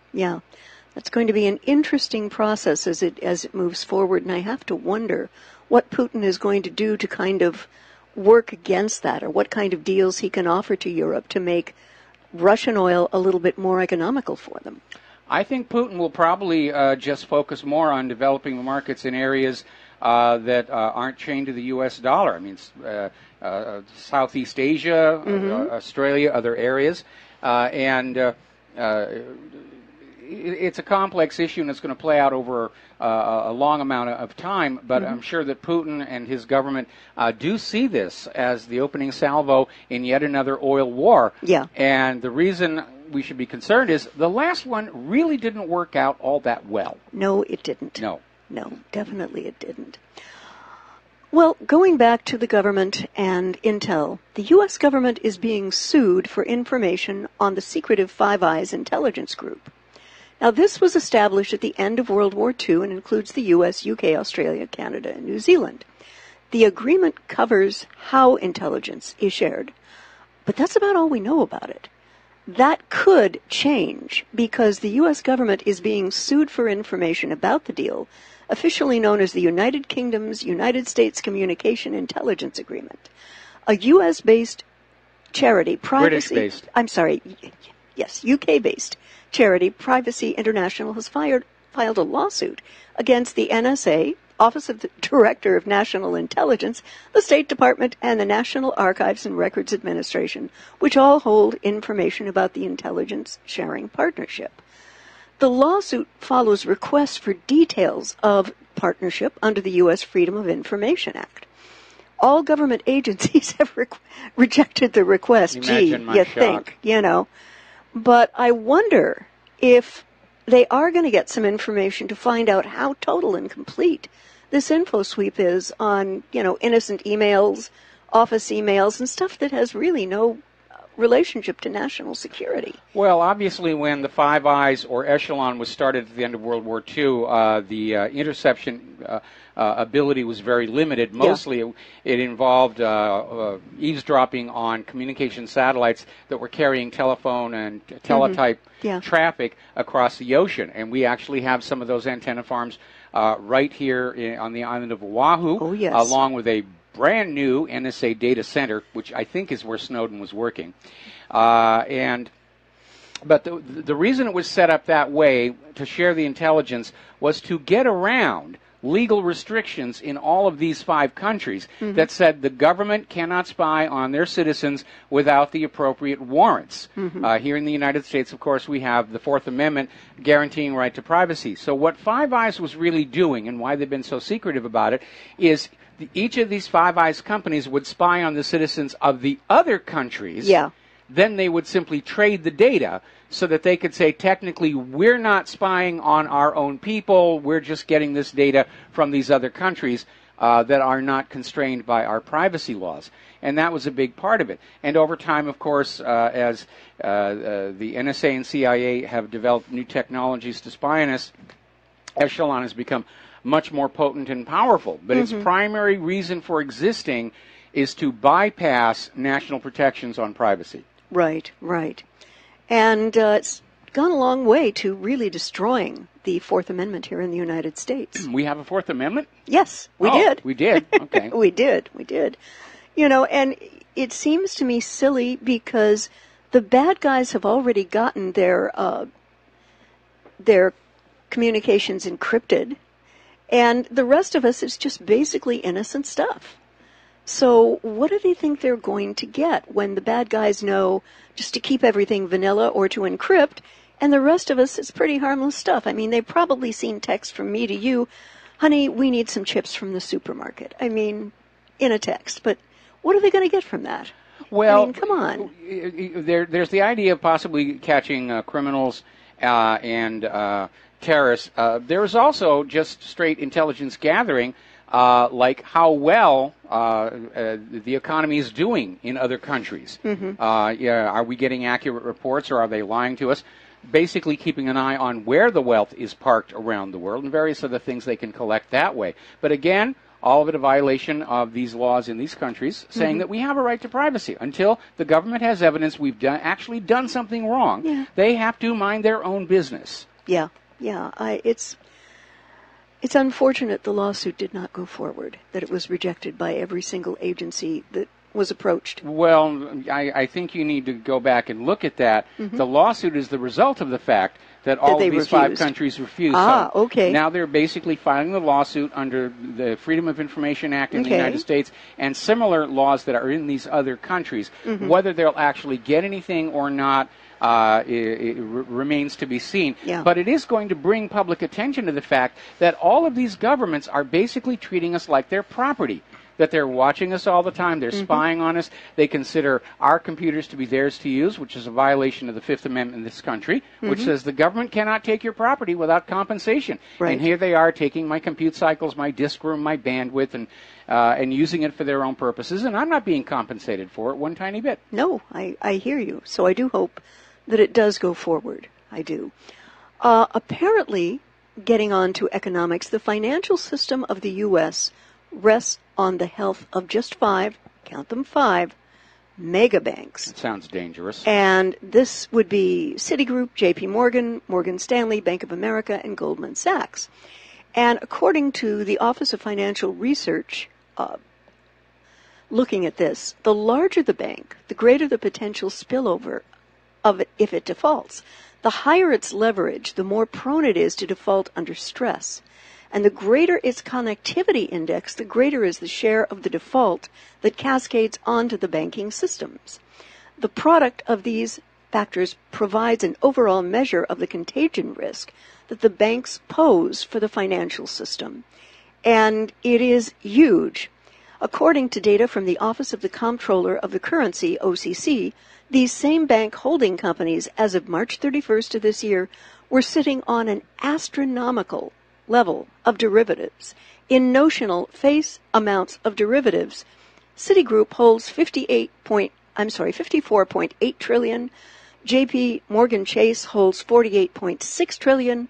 That's going to be an interesting process as it moves forward, and I have to wonder what Putin is going to do to kind of work against that, or what kind of deals he can offer to Europe to make Russian oil a little bit more economical for them. I think Putin will probably just focus more on developing the markets in areas that aren't chained to the U.S. dollar. I mean, Southeast Asia, Australia, other areas. It's a complex issue, and it's going to play out over a long amount of time, but I'm sure that Putin and his government do see this as the opening salvo in yet another oil war. Yeah. And the reason we should be concerned is the last one really didn't work out all that well. No, it didn't. No. No, definitely it didn't. Well, going back to the government and Intel, the U.S. government is being sued for information on the secretive Five Eyes intelligence group. Now, this was established at the end of World War II and includes the U.S., UK, Australia, Canada, and New Zealand. The agreement covers how intelligence is shared, but that's about all we know about it. That could change because the U.S. government is being sued for information about the deal, officially known as the United Kingdom's United States Communication Intelligence Agreement. A U.S.-based charity, British-based. UK-based charity, Privacy International, has filed a lawsuit against the NSA, Office of the Director of National Intelligence, the State Department, and the National Archives and Records Administration, which all hold information about the intelligence sharing partnership. The lawsuit follows requests for details of partnership under the U.S. Freedom of Information Act. All government agencies have rejected the request. Imagine my shock. Think, But I wonder if they are going to get some information to find out how total and complete this info sweep is on, innocent emails, office emails, and stuff that has really no relationship to national security. Well, obviously, when the Five Eyes or Echelon was started at the end of World War II, the interception ability was very limited. Mostly, it involved eavesdropping on communication satellites that were carrying telephone and teletype traffic across the ocean. And we actually have some of those antenna farms right here on the island of Oahu, along with a brand new NSA data center, which I think is where Snowden was working. But the reason it was set up that way to share the intelligence was to get around legal restrictions in all of these 5 countries that said the government cannot spy on their citizens without the appropriate warrants. Here in the United States, of course, we have the Fourth Amendment guaranteeing right to privacy. So what Five Eyes was really doing, and why they've been so secretive about it, is each of these Five Eyes companies would spy on the citizens of the other countries. Then they would simply trade the data so that they could say, technically, we're not spying on our own people. We're just getting this data from these other countries that are not constrained by our privacy laws. And that was a big part of it. And over time, of course, as the NSA and CIA have developed new technologies to spy on us, Echelon has become much more potent and powerful. But its primary reason for existing is to bypass national protections on privacy. Right. And it's gone a long way to really destroying the Fourth Amendment here in the United States. We have a Fourth Amendment? Yes, we did. We did? Okay. We did. And it seems to me silly because the bad guys have already gotten their communications encrypted, and the rest of us is just basically innocent stuff. So what do they think they're going to get when the bad guys know just to keep everything vanilla or to encrypt, and the rest of us is pretty harmless stuff? I mean, they've probably seen text from me to you, honey, we need some chips from the supermarket. I mean, in a text. But what are they going to get from that? Well, I mean, come on. There's the idea of possibly catching criminals and terrorists. There's also just straight intelligence gathering, like how well the economy is doing in other countries. Are we getting accurate reports, or are they lying to us? Basically keeping an eye on where the wealth is parked around the world and various other things they can collect that way. But again, all of it a violation of these laws in these countries, saying that we have a right to privacy. Until the government has evidence we've actually done something wrong, they have to mind their own business. It's unfortunate the lawsuit did not go forward, that it was rejected by every single agency that was approached. Well, I think you need to go back and look at that. The lawsuit is the result of the fact that all of these refused. 5 countries refused. Okay. Now they're basically filing the lawsuit under the Freedom of Information Act in the United States and similar laws that are in these other countries. Whether they'll actually get anything or not, it remains to be seen. But it is going to bring public attention to the fact that all of these governments are basically treating us like their property. that they're watching us all the time. They're spying on us. They consider our computers to be theirs to use, which is a violation of the Fifth Amendment in this country, which says the government cannot take your property without compensation. Right. And here they are taking my compute cycles, my disk room, my bandwidth, and using it for their own purposes, and I'm not being compensated for it one tiny bit. No, I hear you. So I do hope that it does go forward. I do. Apparently, getting on to economics, the financial system of the U.S. rests on the health of just 5, count them 5, mega banks. It sounds dangerous. And this would be Citigroup, J.P. Morgan, Morgan Stanley, Bank of America, and Goldman Sachs. And according to the Office of Financial Research, looking at this, the larger the bank, the greater the potential spillover of it if it defaults. The higher its leverage, the more prone it is to default under stress. And the greater its connectivity index, the greater is the share of the default that cascades onto the banking systems. The product of these factors provides an overall measure of the contagion risk that the banks pose for the financial system. And it is huge. According to data from the Office of the Comptroller of the Currency, OCC, these same bank holding companies, as of March 31st of this year, were sitting on an astronomical level of derivatives. In notional face amounts of derivatives, Citigroup holds 54.8 trillion, J.P. Morgan Chase holds 48.6 trillion,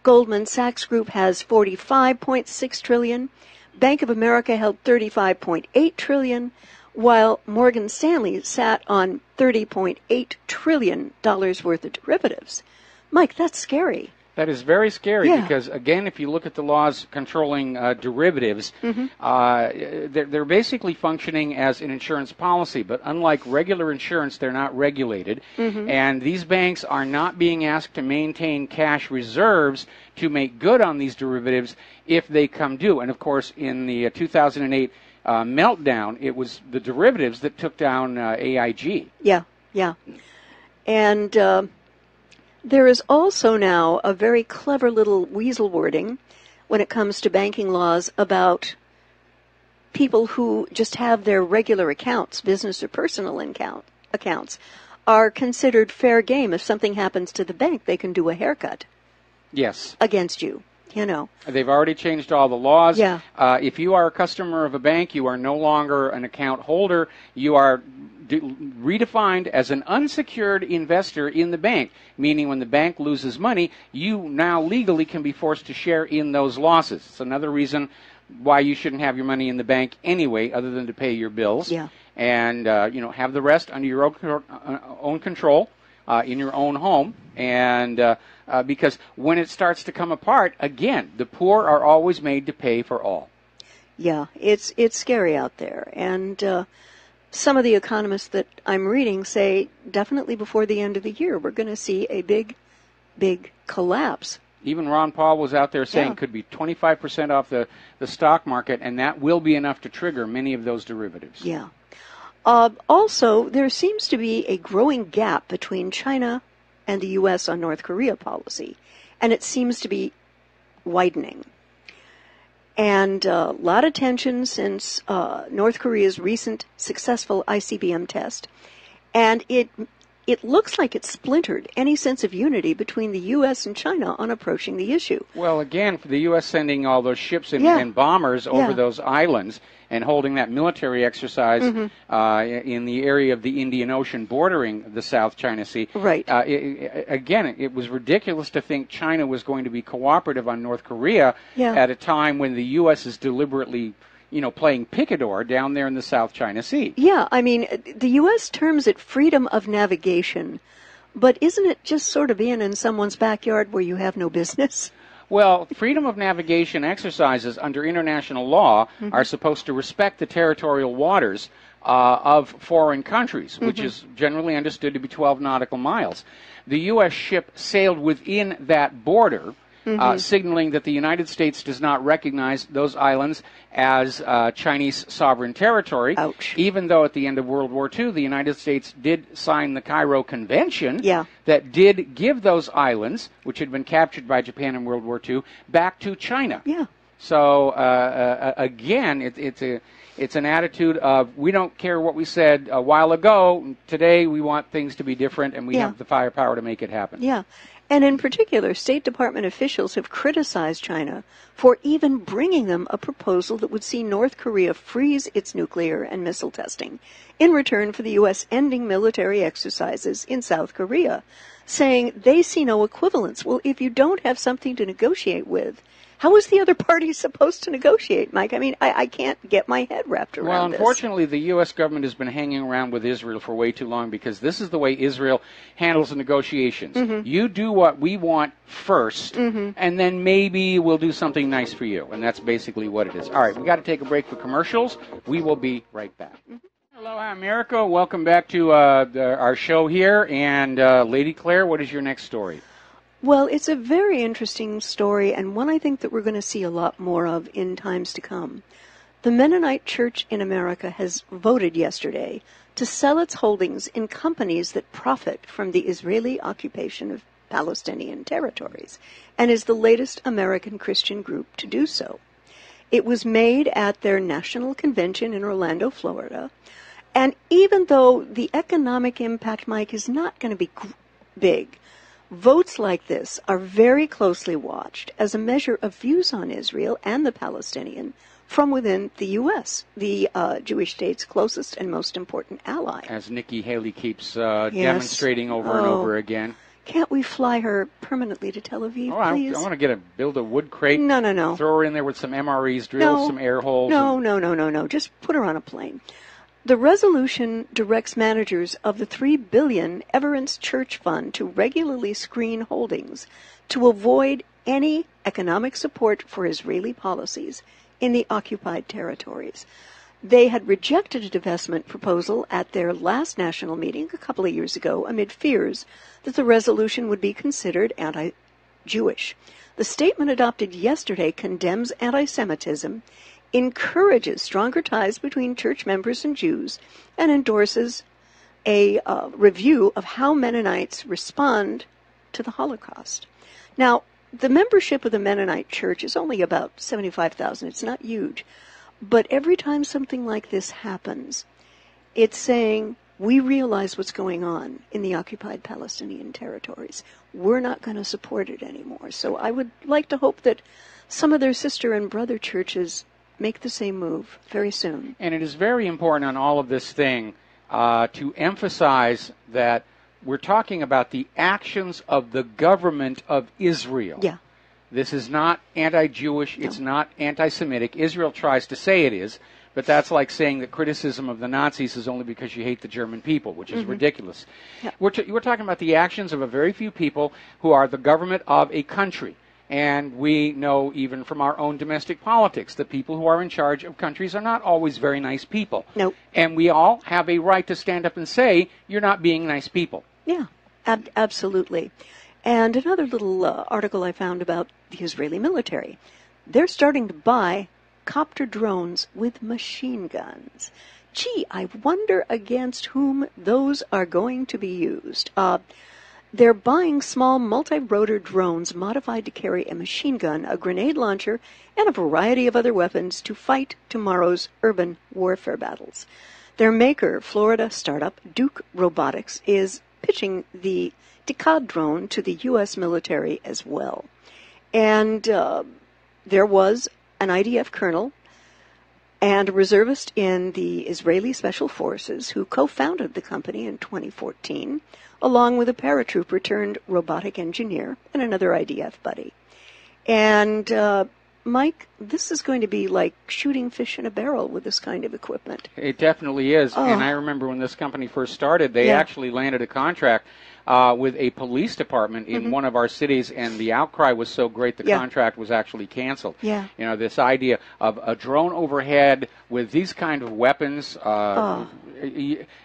Goldman Sachs Group has 45.6 trillion, Bank of America held 35.8 trillion, while Morgan Stanley sat on $30.8 trillion worth of derivatives. Mike, that's scary. That is very scary because, again, if you look at the laws controlling derivatives, they're basically functioning as an insurance policy. But unlike regular insurance, they're not regulated. And these banks are not being asked to maintain cash reserves to make good on these derivatives if they come due. And, of course, in the 2008 meltdown, it was the derivatives that took down AIG. Yeah. And there is also now a very clever little weasel wording when it comes to banking laws about people who just have their regular accounts, business or personal accounts, are considered fair game. If something happens to the bank, they can do a haircut. Yes. Against you. They've already changed all the laws. Yeah. If you are a customer of a bank, you are no longer an account holder. You are redefined as an unsecured investor in the bank, meaning when the bank loses money, you now legally can be forced to share in those losses. It's another reason why you shouldn't have your money in the bank anyway, other than to pay your bills. Yeah. And have the rest under your own control. In your own home, and because when it starts to come apart, again, the poor are always made to pay for all. Yeah, it's scary out there, and some of the economists that I'm reading say definitely before the end of the year we're going to see a big collapse. Even Ron Paul was out there saying could be 25% off the stock market, and that will be enough to trigger many of those derivatives. Yeah. Also, there seems to be a growing gap between China and the U.S. on North Korea policy, and it seems to be widening. And a lot of tension since North Korea's recent successful ICBM test, and it looks like it's splintered any sense of unity between the U.S. and China on approaching the issue. Well, again, for the U.S. sending all those ships and bombers over those islands and holding that military exercise in the area of the Indian Ocean bordering the South China Sea. Right. It was ridiculous to think China was going to be cooperative on North Korea at a time when the U.S. is deliberately playing picador down there in the South China Sea. Yeah, I mean, the U.S. terms it freedom of navigation, but isn't it just sort of being in someone's backyard where you have no business? Well, freedom of navigation exercises under international law are supposed to respect the territorial waters of foreign countries, which is generally understood to be 12 nautical miles. The U.S. ship sailed within that border, signaling that the United States does not recognize those islands as Chinese sovereign territory. Ouch. Even though at the end of World War II, the United States did sign the Cairo Convention that did give those islands, which had been captured by Japan in World War II, back to China. Yeah. So, again, It's an attitude of, we don't care what we said a while ago. Today, we want things to be different, and we have the firepower to make it happen. Yeah. And in particular, State Department officials have criticized China for even bringing them a proposal that would see North Korea freeze its nuclear and missile testing in return for the U.S. ending military exercises in South Korea, saying they see no equivalence. Well, if you don't have something to negotiate with, how is the other party supposed to negotiate, Mike? I mean, I can't get my head wrapped around this. Well, unfortunately, the U.S. government has been hanging around with Israel for way too long because this is the way Israel handles the negotiations. Mm-hmm. You do what we want first, Mm-hmm. and then maybe we'll do something nice for you. And that's basically what it is. All right, we got to take a break for commercials. We will be right back. Aloha, America. Welcome back to our show here. And Lady Claire, what is your next story? Well, it's a very interesting story, and one I think that we're going to see a lot more of in times to come. The Mennonite Church in America has voted yesterday to sell its holdings in companies that profit from the Israeli occupation of Palestinian territories, and is the latest American Christian group to do so. It was made at their national convention in Orlando, Florida, and even though the economic impact, Mike, is not going to be big, votes like this are very closely watched as a measure of views on Israel and the Palestinian from within the U.S., the Jewish state's closest and most important ally. As Nikki Haley keeps demonstrating over and over again. Can't we fly her permanently to Tel Aviv, please? I want to build a wood crate. No. Throw her in there with some MREs, drill some air holes. No. Just put her on a plane. The resolution directs managers of the $3 billion Everence Church Fund to regularly screen holdings to avoid any economic support for Israeli policies in the occupied territories. They had rejected a divestment proposal at their last national meeting a couple of years ago amid fears that the resolution would be considered anti-Jewish. The statement adopted yesterday condemns anti-Semitism, encourages stronger ties between church members and Jews, and endorses a review of how Mennonites respond to the Holocaust. Now, the membership of the Mennonite Church is only about 75,000. It's not huge. But every time something like this happens, it's saying, we realize what's going on in the occupied Palestinian territories. We're not going to support it anymore. So I would like to hope that some of their sister and brother churches make the same move very soon. And it is very important on all of this thing to emphasize that we're talking about the actions of the government of Israel. Yeah. This is not anti-Jewish. It's not anti-Semitic. Israel tries to say it is, but that's like saying that criticism of the Nazis is only because you hate the German people, which is ridiculous. Yeah. We're talking about the actions of a very few people who are the government of a country. And we know even from our own domestic politics that people who are in charge of countries are not always very nice people. Nope. And we all have a right to stand up and say, you're not being nice people. Yeah, absolutely. And another little article I found about the Israeli military. They're starting to buy copter drones with machine guns. Gee, I wonder against whom those are going to be used. They're buying small multi-rotor drones modified to carry a machine gun, a grenade launcher, and a variety of other weapons to fight tomorrow's urban warfare battles. Their maker, Florida startup Duke Robotics, is pitching the Decad drone to the U.S. military as well. And there was an IDF colonel and a reservist in the Israeli Special Forces who co-founded the company in 2014, along with a paratrooper turned robotic engineer and another IDF buddy. And Mike, this is going to be like shooting fish in a barrel with this kind of equipment. It definitely is. Oh. And I remember when this company first started, they actually landed a contract with a police department in one of our cities, and the outcry was so great the contract was actually canceled. Yeah. You know, this idea of a drone overhead with these kind of weapons,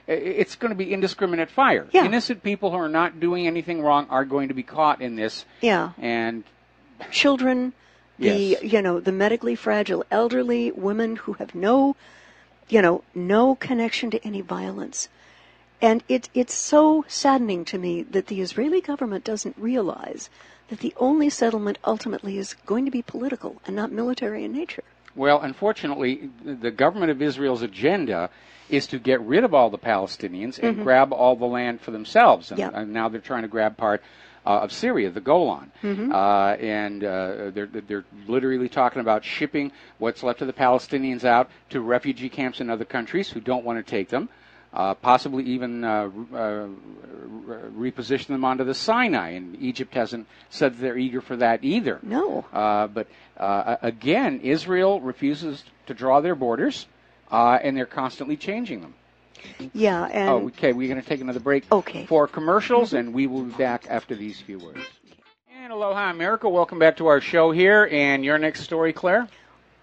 it's going to be indiscriminate fire. Yeah. Innocent people who are not doing anything wrong are going to be caught in this. Yeah. And children, the medically fragile elderly, women who have no connection to any violence. And it's so saddening to me that the Israeli government doesn't realize that the only settlement ultimately is going to be political and not military in nature. Well, unfortunately, the government of Israel's agenda is to get rid of all the Palestinians and grab all the land for themselves. And now they're trying to grab part of Syria, the Golan. They're literally talking about shipping what's left of the Palestinians out to refugee camps in other countries who don't want to take them. Possibly even reposition them onto the Sinai. And Egypt hasn't said they're eager for that either. No. But again, Israel refuses to draw their borders, and they're constantly changing them. Yeah. And okay, we're going to take another break for commercials, and we will be back after these few words. And aloha, America. Welcome back to our show here. And your next story, Claire?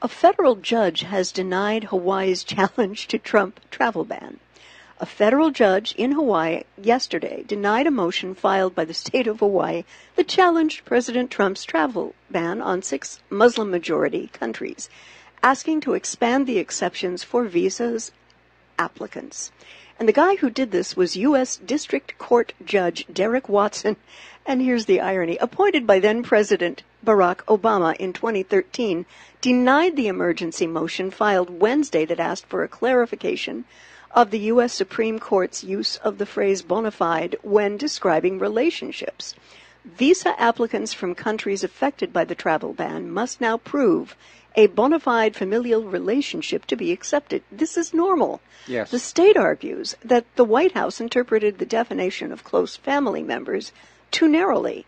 A federal judge has denied Hawaii's challenge to Trump travel ban. A federal judge in Hawaii yesterday denied a motion filed by the state of Hawaii that challenged President Trump's travel ban on 6 Muslim-majority countries, asking to expand the exceptions for visas applicants. And the guy who did this was U.S. District Court Judge Derek Watson, and here's the irony, appointed by then-President Barack Obama in 2013, denied the emergency motion filed Wednesday that asked for a clarification of the U.S. Supreme Court's use of the phrase bona fide when describing relationships. Visa applicants from countries affected by the travel ban must now prove a bona fide familial relationship to be accepted. This is normal. Yes. The state argues that the White House interpreted the definition of close family members too narrowly.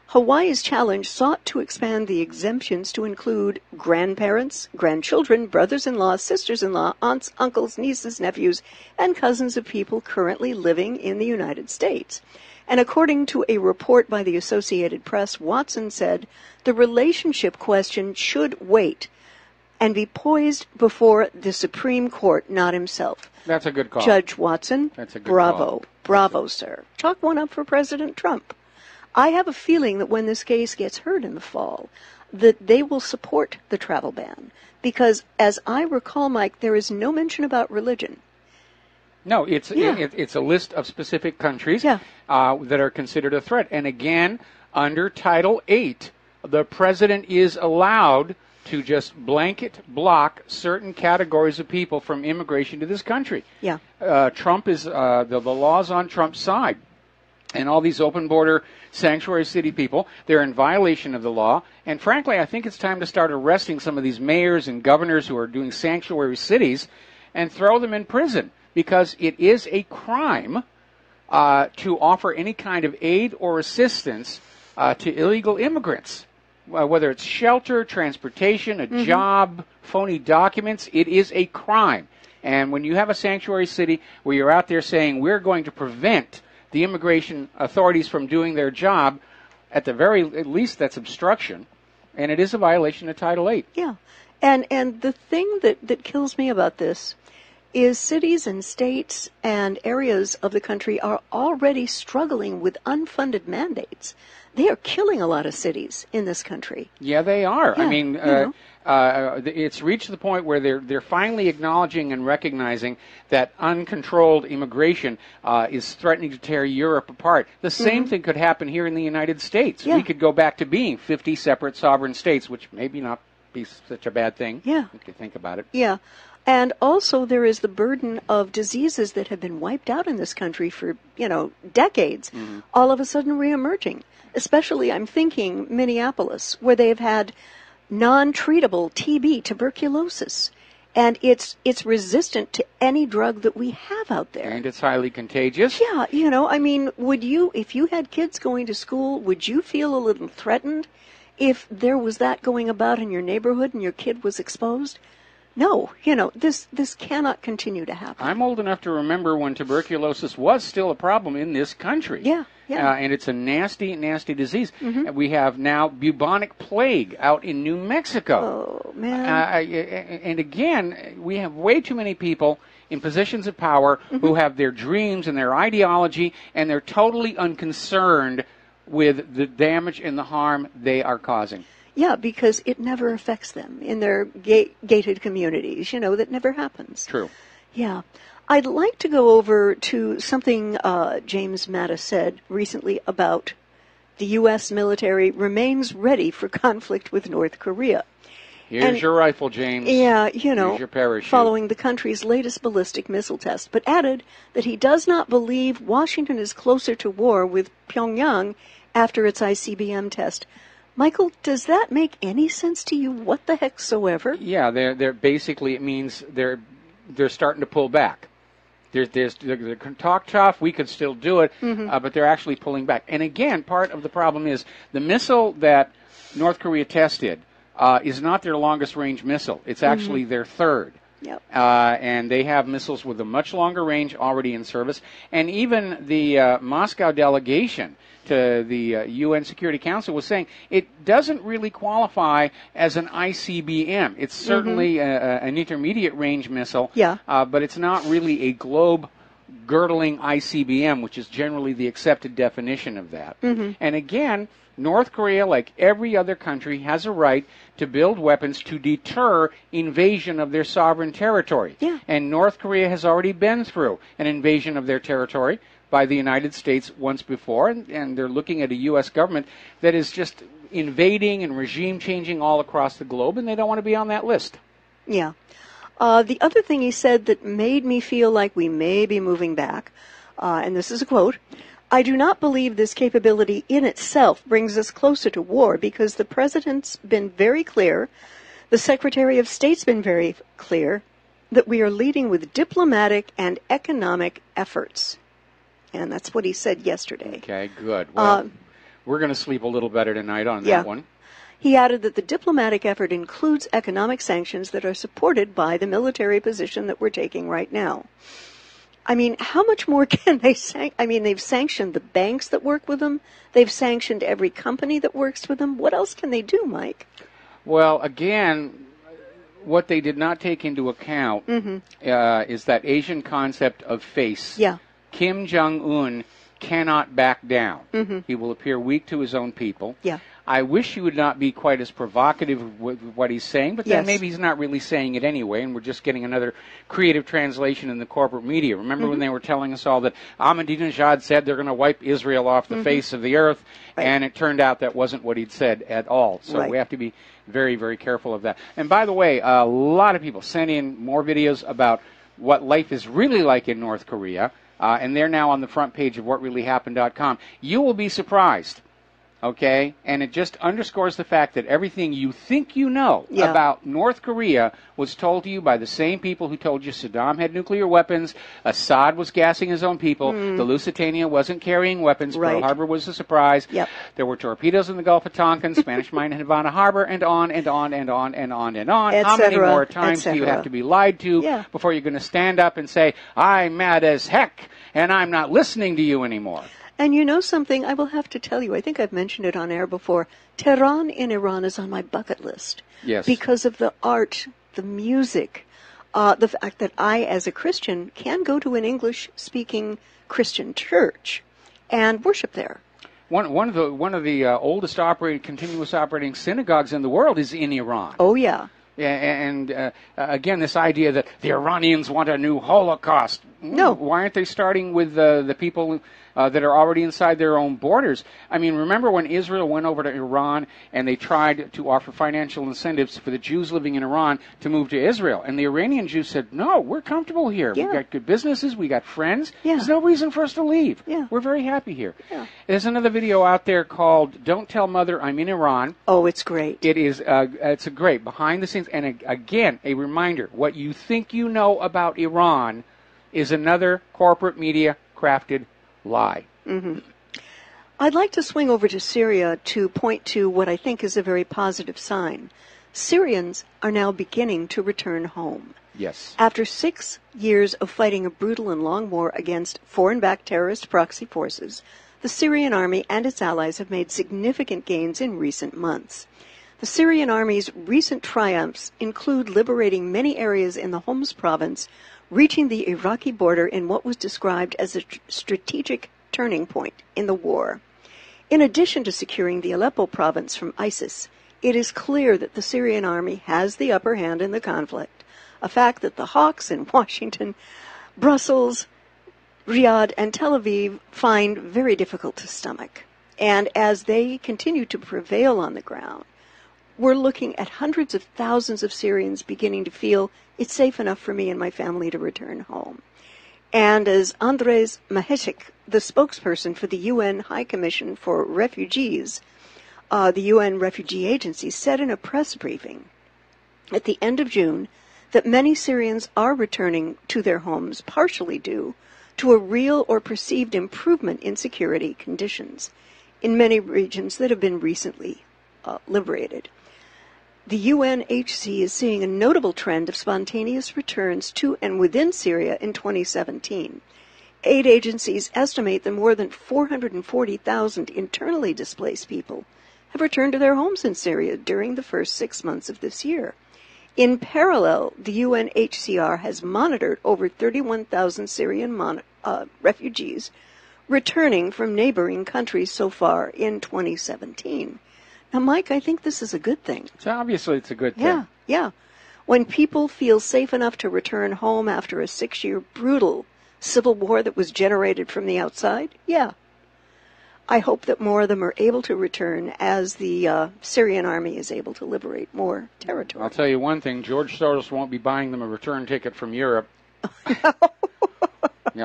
Hawaii's challenge sought to expand the exemptions to include grandparents, grandchildren, brothers-in-law, sisters-in-law, aunts, uncles, nieces, nephews, and cousins of people currently living in the United States. And according to a report by the Associated Press, Watson said the relationship question should wait and be poised before the Supreme Court, not himself. That's a good call. Judge Watson, that's a good bravo. Call. Bravo, sir. Chalk one up for President Trump. I have a feeling that when this case gets heard in the fall, that they will support the travel ban. Because, as I recall, Mike, there is no mention about religion. No, it's a list of specific countries that are considered a threat. And again, under Title VIII, the president is allowed to just blanket block certain categories of people from immigration to this country. Yeah. Trump is the law's on Trump's side. And all these open border sanctuary city people, they're in violation of the law. And frankly, I think it's time to start arresting some of these mayors and governors who are doing sanctuary cities and throw them in prison, because it is a crime to offer any kind of aid or assistance to illegal immigrants. Whether it's shelter, transportation, a job, phony documents, it is a crime. And when you have a sanctuary city where you're out there saying, we're going to prevent the immigration authorities from doing their job, at least that's obstruction, and it is a violation of Title VIII. Yeah, and the thing that kills me about this is cities and states and areas of the country are already struggling with unfunded mandates. They are killing a lot of cities in this country. Yeah, they are. Yeah, I mean, it's reached the point where they're finally acknowledging and recognizing that uncontrolled immigration is threatening to tear Europe apart. The same thing could happen here in the United States. Yeah. We could go back to being 50 separate sovereign states, which maybe not be such a bad thing. Yeah. If you think about it. Yeah. And also there is the burden of diseases that have been wiped out in this country for, decades, all of a sudden reemerging. Especially, I'm thinking Minneapolis, where they've had non-treatable TB, tuberculosis, and it's resistant to any drug that we have out there. And it's highly contagious. Yeah, I mean, would you, if you had kids going to school, would you feel a little threatened if there was that going about in your neighborhood and your kid was exposed? No, this cannot continue to happen. I'm old enough to remember when tuberculosis was still a problem in this country. Yeah. And it's a nasty, nasty disease. And we have now bubonic plague out in New Mexico. Oh, man. And again, we have way too many people in positions of power who have their dreams and their ideology, and they're totally unconcerned with the damage and the harm they are causing. Yeah, because it never affects them in their gated communities. That never happens. True. Yeah. I'd like to go over to something James Mattis said recently about the U.S. military remains ready for conflict with North Korea. Here's your rifle, James. Yeah, Here's your parachute. following the country's latest ballistic missile test, but added that he does not believe Washington is closer to war with Pyongyang after its ICBM test. Michael, does that make any sense to you? What the heck soever? Yeah, they're basically, it means they're starting to pull back. There's talk tough, we could still do it, but they're actually pulling back. And again, part of the problem is the missile that North Korea tested is not their longest range missile. It's actually their third. Yep. And they have missiles with a much longer range already in service. And even the Moscow delegation to the UN Security Council was saying it doesn't really qualify as an ICBM. It's certainly an intermediate range missile, but it's not really a globe girdling ICBM, which is generally the accepted definition of that. And again, North Korea, like every other country, has a right to build weapons to deter invasion of their sovereign territory. And North Korea has already been through an invasion of their territory by the United States once before, and they're looking at a U.S. government that is just invading and regime changing all across the globe, and they don't want to be on that list. Yeah. The other thing he said that made me feel like we may be moving back, and this is a quote, "I do not believe this capability in itself brings us closer to war because the President's been very clear, the Secretary of State's been very clear, that we are leading with diplomatic and economic efforts." And that's what he said yesterday. Okay, good. Well, we're going to sleep a little better tonight on that one. He added that the diplomatic effort includes economic sanctions that are supported by the military position that we're taking right now. I mean, how much more can they they've sanctioned the banks that work with them. They've sanctioned every company that works with them. What else can they do, Mike? Well, again, what they did not take into account is that Asian concept of face. Yeah. Kim Jong-un cannot back down. He will appear weak to his own people. Yeah. I wish he would not be quite as provocative with what he's saying, but then maybe he's not really saying it anyway, and we're just getting another creative translation in the corporate media. Remember when they were telling us all that Ahmadinejad said they're going to wipe Israel off the face of the earth, and it turned out that wasn't what he'd said at all. So we have to be very, very careful of that. And by the way, a lot of people sent in more videos about what life is really like in North Korea. And they're now on the front page of whatreallyhappened.com. You will be surprised, okay? And it just underscores the fact that everything you think you know about North Korea was told to you by the same people who told you Saddam had nuclear weapons, Assad was gassing his own people, the Lusitania wasn't carrying weapons, Pearl Harbor was a surprise, there were torpedoes in the Gulf of Tonkin, Spanish mine in Havana Harbor, and on and on and on and on and on. How many more times do you have to be lied to before you're going to stand up and say, I'm mad as heck, and I'm not listening to you anymore? And you know something, I will have to tell you, I think I've mentioned it on air before, Tehran in Iran is on my bucket list. Yes. Because of the art, the music, the fact that I, as a Christian, can go to an English-speaking Christian church and worship there. One of the oldest continuous operating synagogues in the world is in Iran. Oh, yeah. And again, this idea that the Iranians want a new Holocaust. No. Why aren't they starting with the people that are already inside their own borders? I mean, remember when Israel went over to Iran and they tried to offer financial incentives for the Jews living in Iran to move to Israel? And the Iranian Jews said, no, we're comfortable here. We've got good businesses. We got friends. There's no reason for us to leave. We're very happy here. There's another video out there called Don't Tell Mother I'm in Iran. Oh, it's great. It is. It's a great behind the scenes. And again, a reminder, what you think you know about Iran is another corporate media crafted lie. I'd like to swing over to Syria to point to what I think is a very positive sign. Syrians are now beginning to return home. Yes. After 6 years of fighting a brutal and long war against foreign-backed terrorist proxy forces, the Syrian army and its allies have made significant gains in recent months. The Syrian army's recent triumphs include liberating many areas in the Homs province, reaching the Iraqi border in what was described as a strategic turning point in the war. In addition to securing the Aleppo province from ISIS, it is clear that the Syrian army has the upper hand in the conflict, a fact that the hawks in Washington, Brussels, Riyadh, and Tel Aviv find very difficult to stomach. And as they continue to prevail on the ground, we're looking at hundreds of thousands of Syrians beginning to feel it's safe enough for me and my family to return home. And as Andres Maheshik, the spokesperson for the UN High Commission for Refugees, the UN Refugee Agency, said in a press briefing at the end of June that many Syrians are returning to their homes partially due to a real or perceived improvement in security conditions in many regions that have been recently liberated. The UNHC is seeing a notable trend of spontaneous returns to and within Syria in 2017. Aid agencies estimate that more than 440,000 internally displaced people have returned to their homes in Syria during the first 6 months of this year. In parallel, the UNHCR has monitored over 31,000 Syrian refugees returning from neighboring countries so far in 2017. Now, Mike, I think this is a good thing. So obviously it's a good thing. Yeah. When people feel safe enough to return home after a 6-year brutal civil war that was generated from the outside, I hope that more of them are able to return as the Syrian army is able to liberate more territory. I'll tell you one thing, George Soros won't be buying them a return ticket from Europe.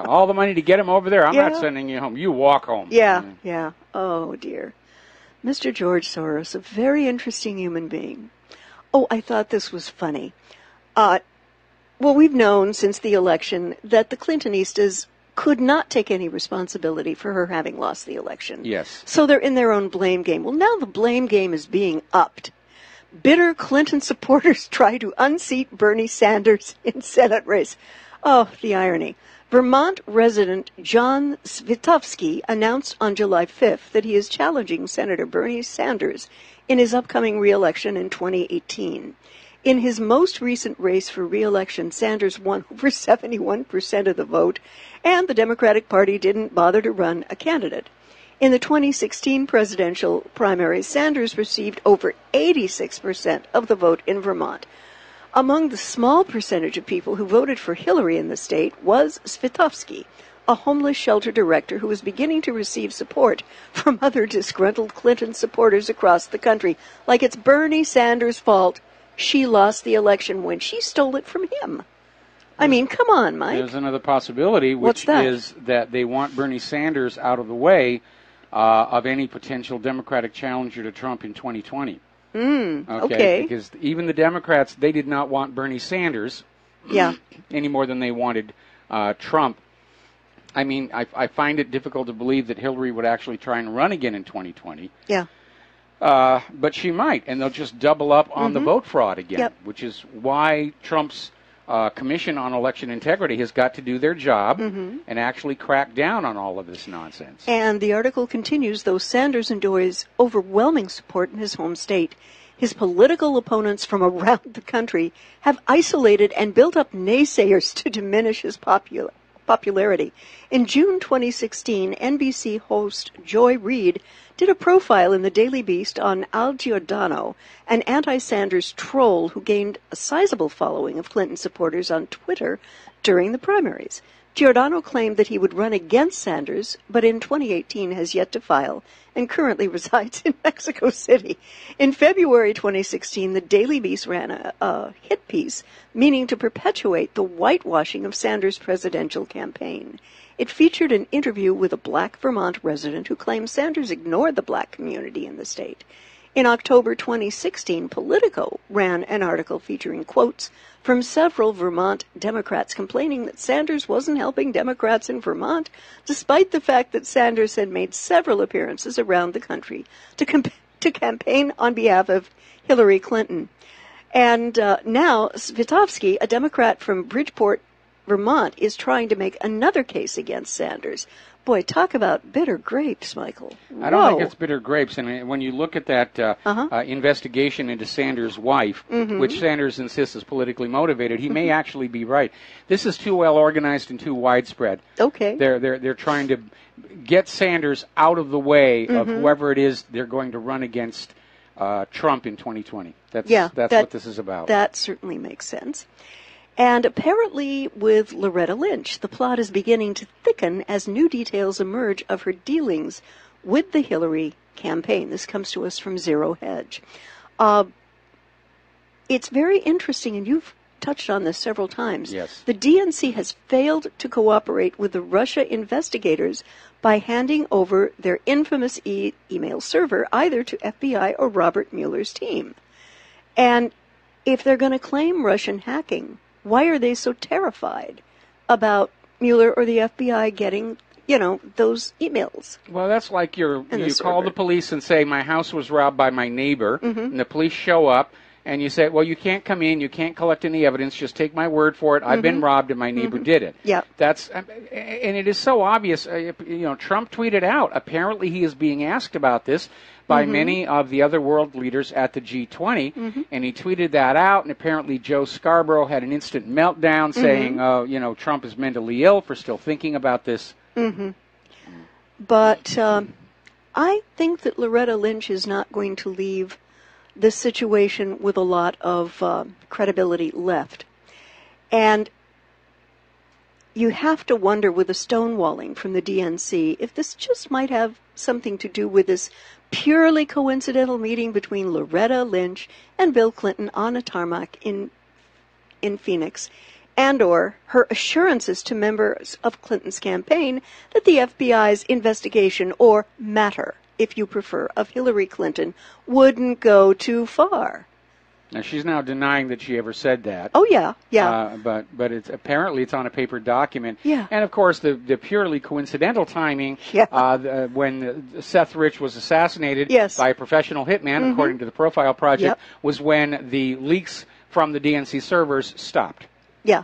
All the money to get them over there, I'm not sending you home. You walk home. Yeah. Oh, dear. Mr. George Soros, a very interesting human being. Oh, I thought this was funny. Well, we've known since the election that the Clintonistas could not take any responsibility for her having lost the election. Yes. So they're in their own blame game. Well, now the blame game is being upped. Bitter Clinton supporters try to unseat Bernie Sanders in Senate race. Oh, the irony. Vermont resident John Svitovsky announced on July 5th that he is challenging Senator Bernie Sanders in his upcoming re-election in 2018. In his most recent race for re-election, Sanders won over 71% of the vote, and the Democratic Party didn't bother to run a candidate. In the 2016 presidential primaries, Sanders received over 86% of the vote in Vermont. Among the small percentage of people who voted for Hillary in the state was Svitovsky, a homeless shelter director who was beginning to receive support from other disgruntled Clinton supporters across the country. Like it's Bernie Sanders' fault she lost the election when she stole it from him. I mean, come on, Mike. There's another possibility, which is that they want Bernie Sanders out of the way of any potential Democratic challenger to Trump in 2020. Okay. Because even the Democrats, they did not want Bernie Sanders any more than they wanted Trump. I mean, I find it difficult to believe that Hillary would actually try and run again in 2020. Yeah. But she might, and they'll just double up on the vote fraud again, which is why Trump's Commission on Election Integrity has got to do their job and actually crack down on all of this nonsense. And the article continues, though Sanders enjoys overwhelming support in his home state, his political opponents from around the country have isolated and built up naysayers to diminish his popularity. In June 2016, NBC host Joy Reid did a profile in the Daily Beast on Al Giordano, an anti-Sanders troll who gained a sizable following of Clinton supporters on Twitter during the primaries. Giordano claimed that he would run against Sanders, but in 2018 has yet to file and currently resides in Mexico City. In February 2016, the Daily Beast ran a hit piece meaning to perpetuate the whitewashing of Sanders' presidential campaign. It featured an interview with a black Vermont resident who claimed Sanders ignored the black community in the state. In October 2016, Politico ran an article featuring quotes from several Vermont Democrats complaining that Sanders wasn't helping Democrats in Vermont, despite the fact that Sanders had made several appearances around the country to campaign on behalf of Hillary Clinton. And now Svitovsky, a Democrat from Bridgeport, Vermont, is trying to make another case against Sanders. Boy, talk about bitter grapes, Michael. Whoa. I don't think it's bitter grapes. And when you look at that investigation into Sanders' wife, which Sanders insists is politically motivated, he may actually be right. This is too well organized and too widespread. Okay. They're trying to get Sanders out of the way of whoever it is they're going to run against Trump in 2020. That's what this is about. That certainly makes sense. And apparently with Loretta Lynch, the plot is beginning to thicken as new details emerge of her dealings with the Hillary campaign. This comes to us from Zero Hedge. it's very interesting, and you've touched on this several times. Yes. The DNC has failed to cooperate with the Russia investigators by handing over their infamous email server either to FBI or Robert Mueller's team. And if they're going to claim Russian hacking, why are they so terrified about Mueller or the FBI getting, those emails? Well, that's like you call the police and say, my house was robbed by my neighbor, and the police show up, and you say, well, you can't come in, you can't collect any evidence, just take my word for it, I've been robbed and my neighbor did it. Yeah. And it is so obvious, Trump tweeted out, apparently he is being asked about this by many of the other world leaders at the G20, and he tweeted that out, and apparently Joe Scarborough had an instant meltdown saying, Trump is mentally ill for still thinking about this. But I think that Loretta Lynch is not going to leave this situation with a lot of credibility left. And you have to wonder with the stonewalling from the DNC if this just might have something to do with this purely coincidental meeting between Loretta Lynch and Bill Clinton on a tarmac in Phoenix, and or her assurances to members of Clinton's campaign that the FBI's investigation, or matter, if you prefer, of Hillary Clinton wouldn't go too far. Now, she's now denying that she ever said that. Oh, yeah. But it's apparently it's on a paper document. Yeah. And, of course, the purely coincidental timing when Seth Rich was assassinated by a professional hitman, according to the Profile Project, was when the leaks from the DNC servers stopped. Yeah.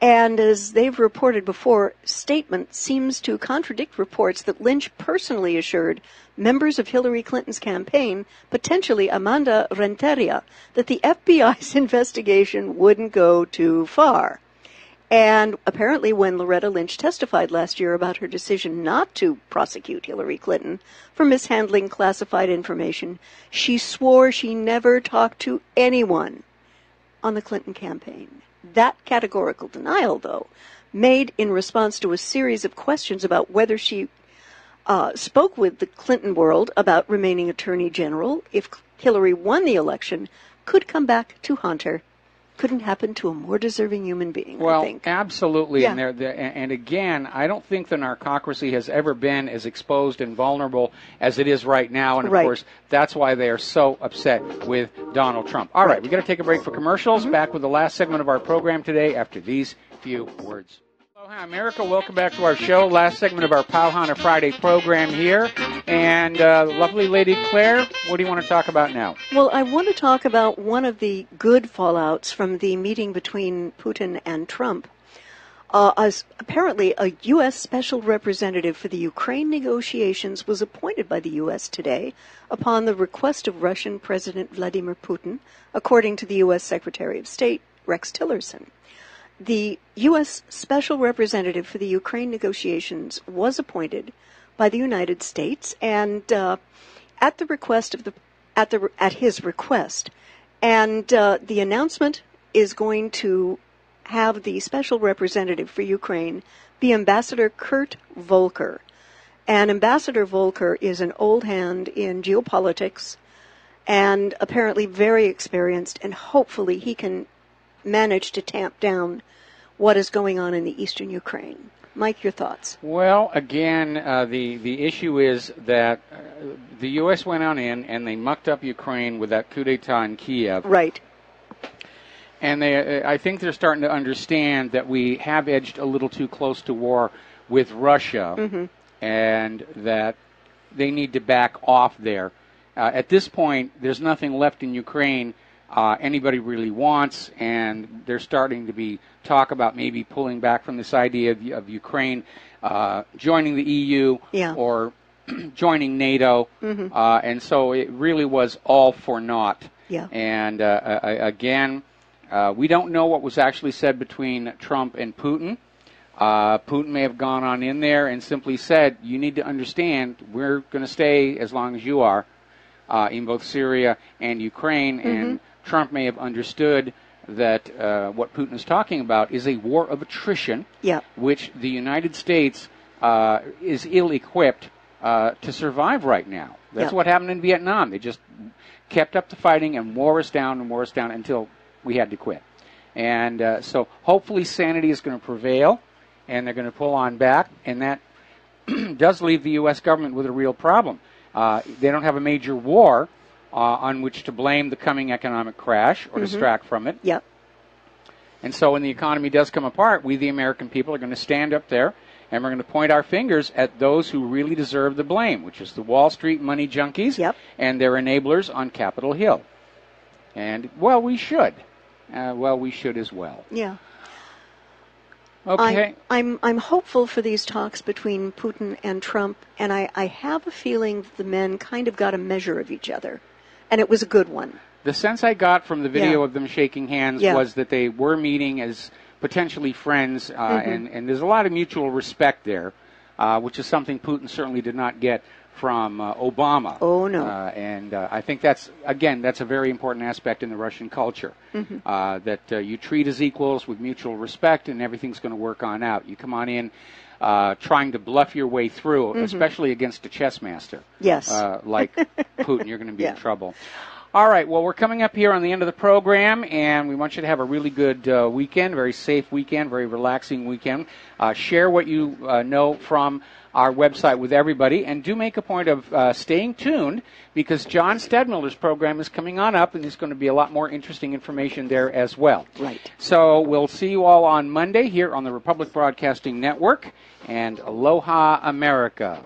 And as they've reported before, statement seems to contradict reports that Lynch personally assured members of Hillary Clinton's campaign, potentially Amanda Renteria, that the FBI's investigation wouldn't go too far. And apparently when Loretta Lynch testified last year about her decision not to prosecute Hillary Clinton for mishandling classified information, she swore she never talked to anyone on the Clinton campaign. That categorical denial, though, made in response to a series of questions about whether she spoke with the Clinton world about remaining Attorney General if Hillary won the election, could come back to haunt her. Couldn't happen to a more deserving human being, I think. Absolutely. Yeah. And again, I don't think the narcocracy has ever been as exposed and vulnerable as it is right now. And, of course, that's why they are so upset with Donald Trump. All right, we've got to take a break for commercials. Back with the last segment of our program today after these few words. Aloha, America. Welcome back to our show. Last segment of our Pauhana Friday program here. And lovely Lady Claire, what do you want to talk about now? Well, I want to talk about one of the good fallouts from the meeting between Putin and Trump. As apparently a U.S. Special Representative for the Ukraine negotiations was appointed by the U.S. today upon the request of Russian President Vladimir Putin, according to the U.S. Secretary of State, Rex Tillerson. The U.S. Special Representative for the Ukraine negotiations was appointed by the United States, and at his request, and the announcement is going to have the Special Representative for Ukraine be Ambassador Kurt Volker. And Ambassador Volker is an old hand in geopolitics, and apparently very experienced, and hopefully he can manage to tamp down what is going on in the eastern Ukraine. Mike, your thoughts? Well, again, the issue is that the U.S. went on in and they mucked up Ukraine with that coup d'etat in Kiev. Right. And I think they're starting to understand that we have edged a little too close to war with Russia, and that they need to back off there. At this point, there's nothing left in Ukraine anybody really wants, and they're starting to be talk about maybe pulling back from this idea of Ukraine joining the EU or joining NATO, and so it really was all for naught. And again, we don't know what was actually said between Trump and Putin. Putin may have gone on in there and simply said, you need to understand, we're going to stay as long as you are in both Syria and Ukraine, and Trump may have understood that what Putin is talking about is a war of attrition, which the United States is ill-equipped to survive right now. That's Yeah. what happened in Vietnam. They just kept up the fighting and wore us down until we had to quit. And so hopefully sanity is going to prevail, and they're going to pull on back, and that does leave the U.S. government with a real problem. They don't have a major war on which to blame the coming economic crash or distract from it. Yep. And so when the economy does come apart, we, the American people, are going to stand up there, and we're going to point our fingers at those who really deserve the blame, which is the Wall Street money junkies and their enablers on Capitol Hill. And, well, we should. We should as well. Yeah. Okay. I'm hopeful for these talks between Putin and Trump, and I have a feeling that the men kind of got a measure of each other, and it was a good one. The sense I got from the video of them shaking hands was that they were meeting as potentially friends, and there's a lot of mutual respect there, which is something Putin certainly did not get from Obama. Oh, no. And I think that's a very important aspect in the Russian culture, that you treat as equals with mutual respect, and everything's going to work on out. You come on in trying to bluff your way through, especially against a chess master. Yes. Like Putin, you're going to be in trouble. All right, well, we're coming up here on the end of the program, and we want you to have a really good weekend, very safe weekend, very relaxing weekend. Share what you know from our website with everybody, and do make a point of staying tuned, because John Stedmiller's program is coming on up, and there's going to be a lot more interesting information there as well. Right. So we'll see you all on Monday here on the Republic Broadcasting Network, and Aloha America.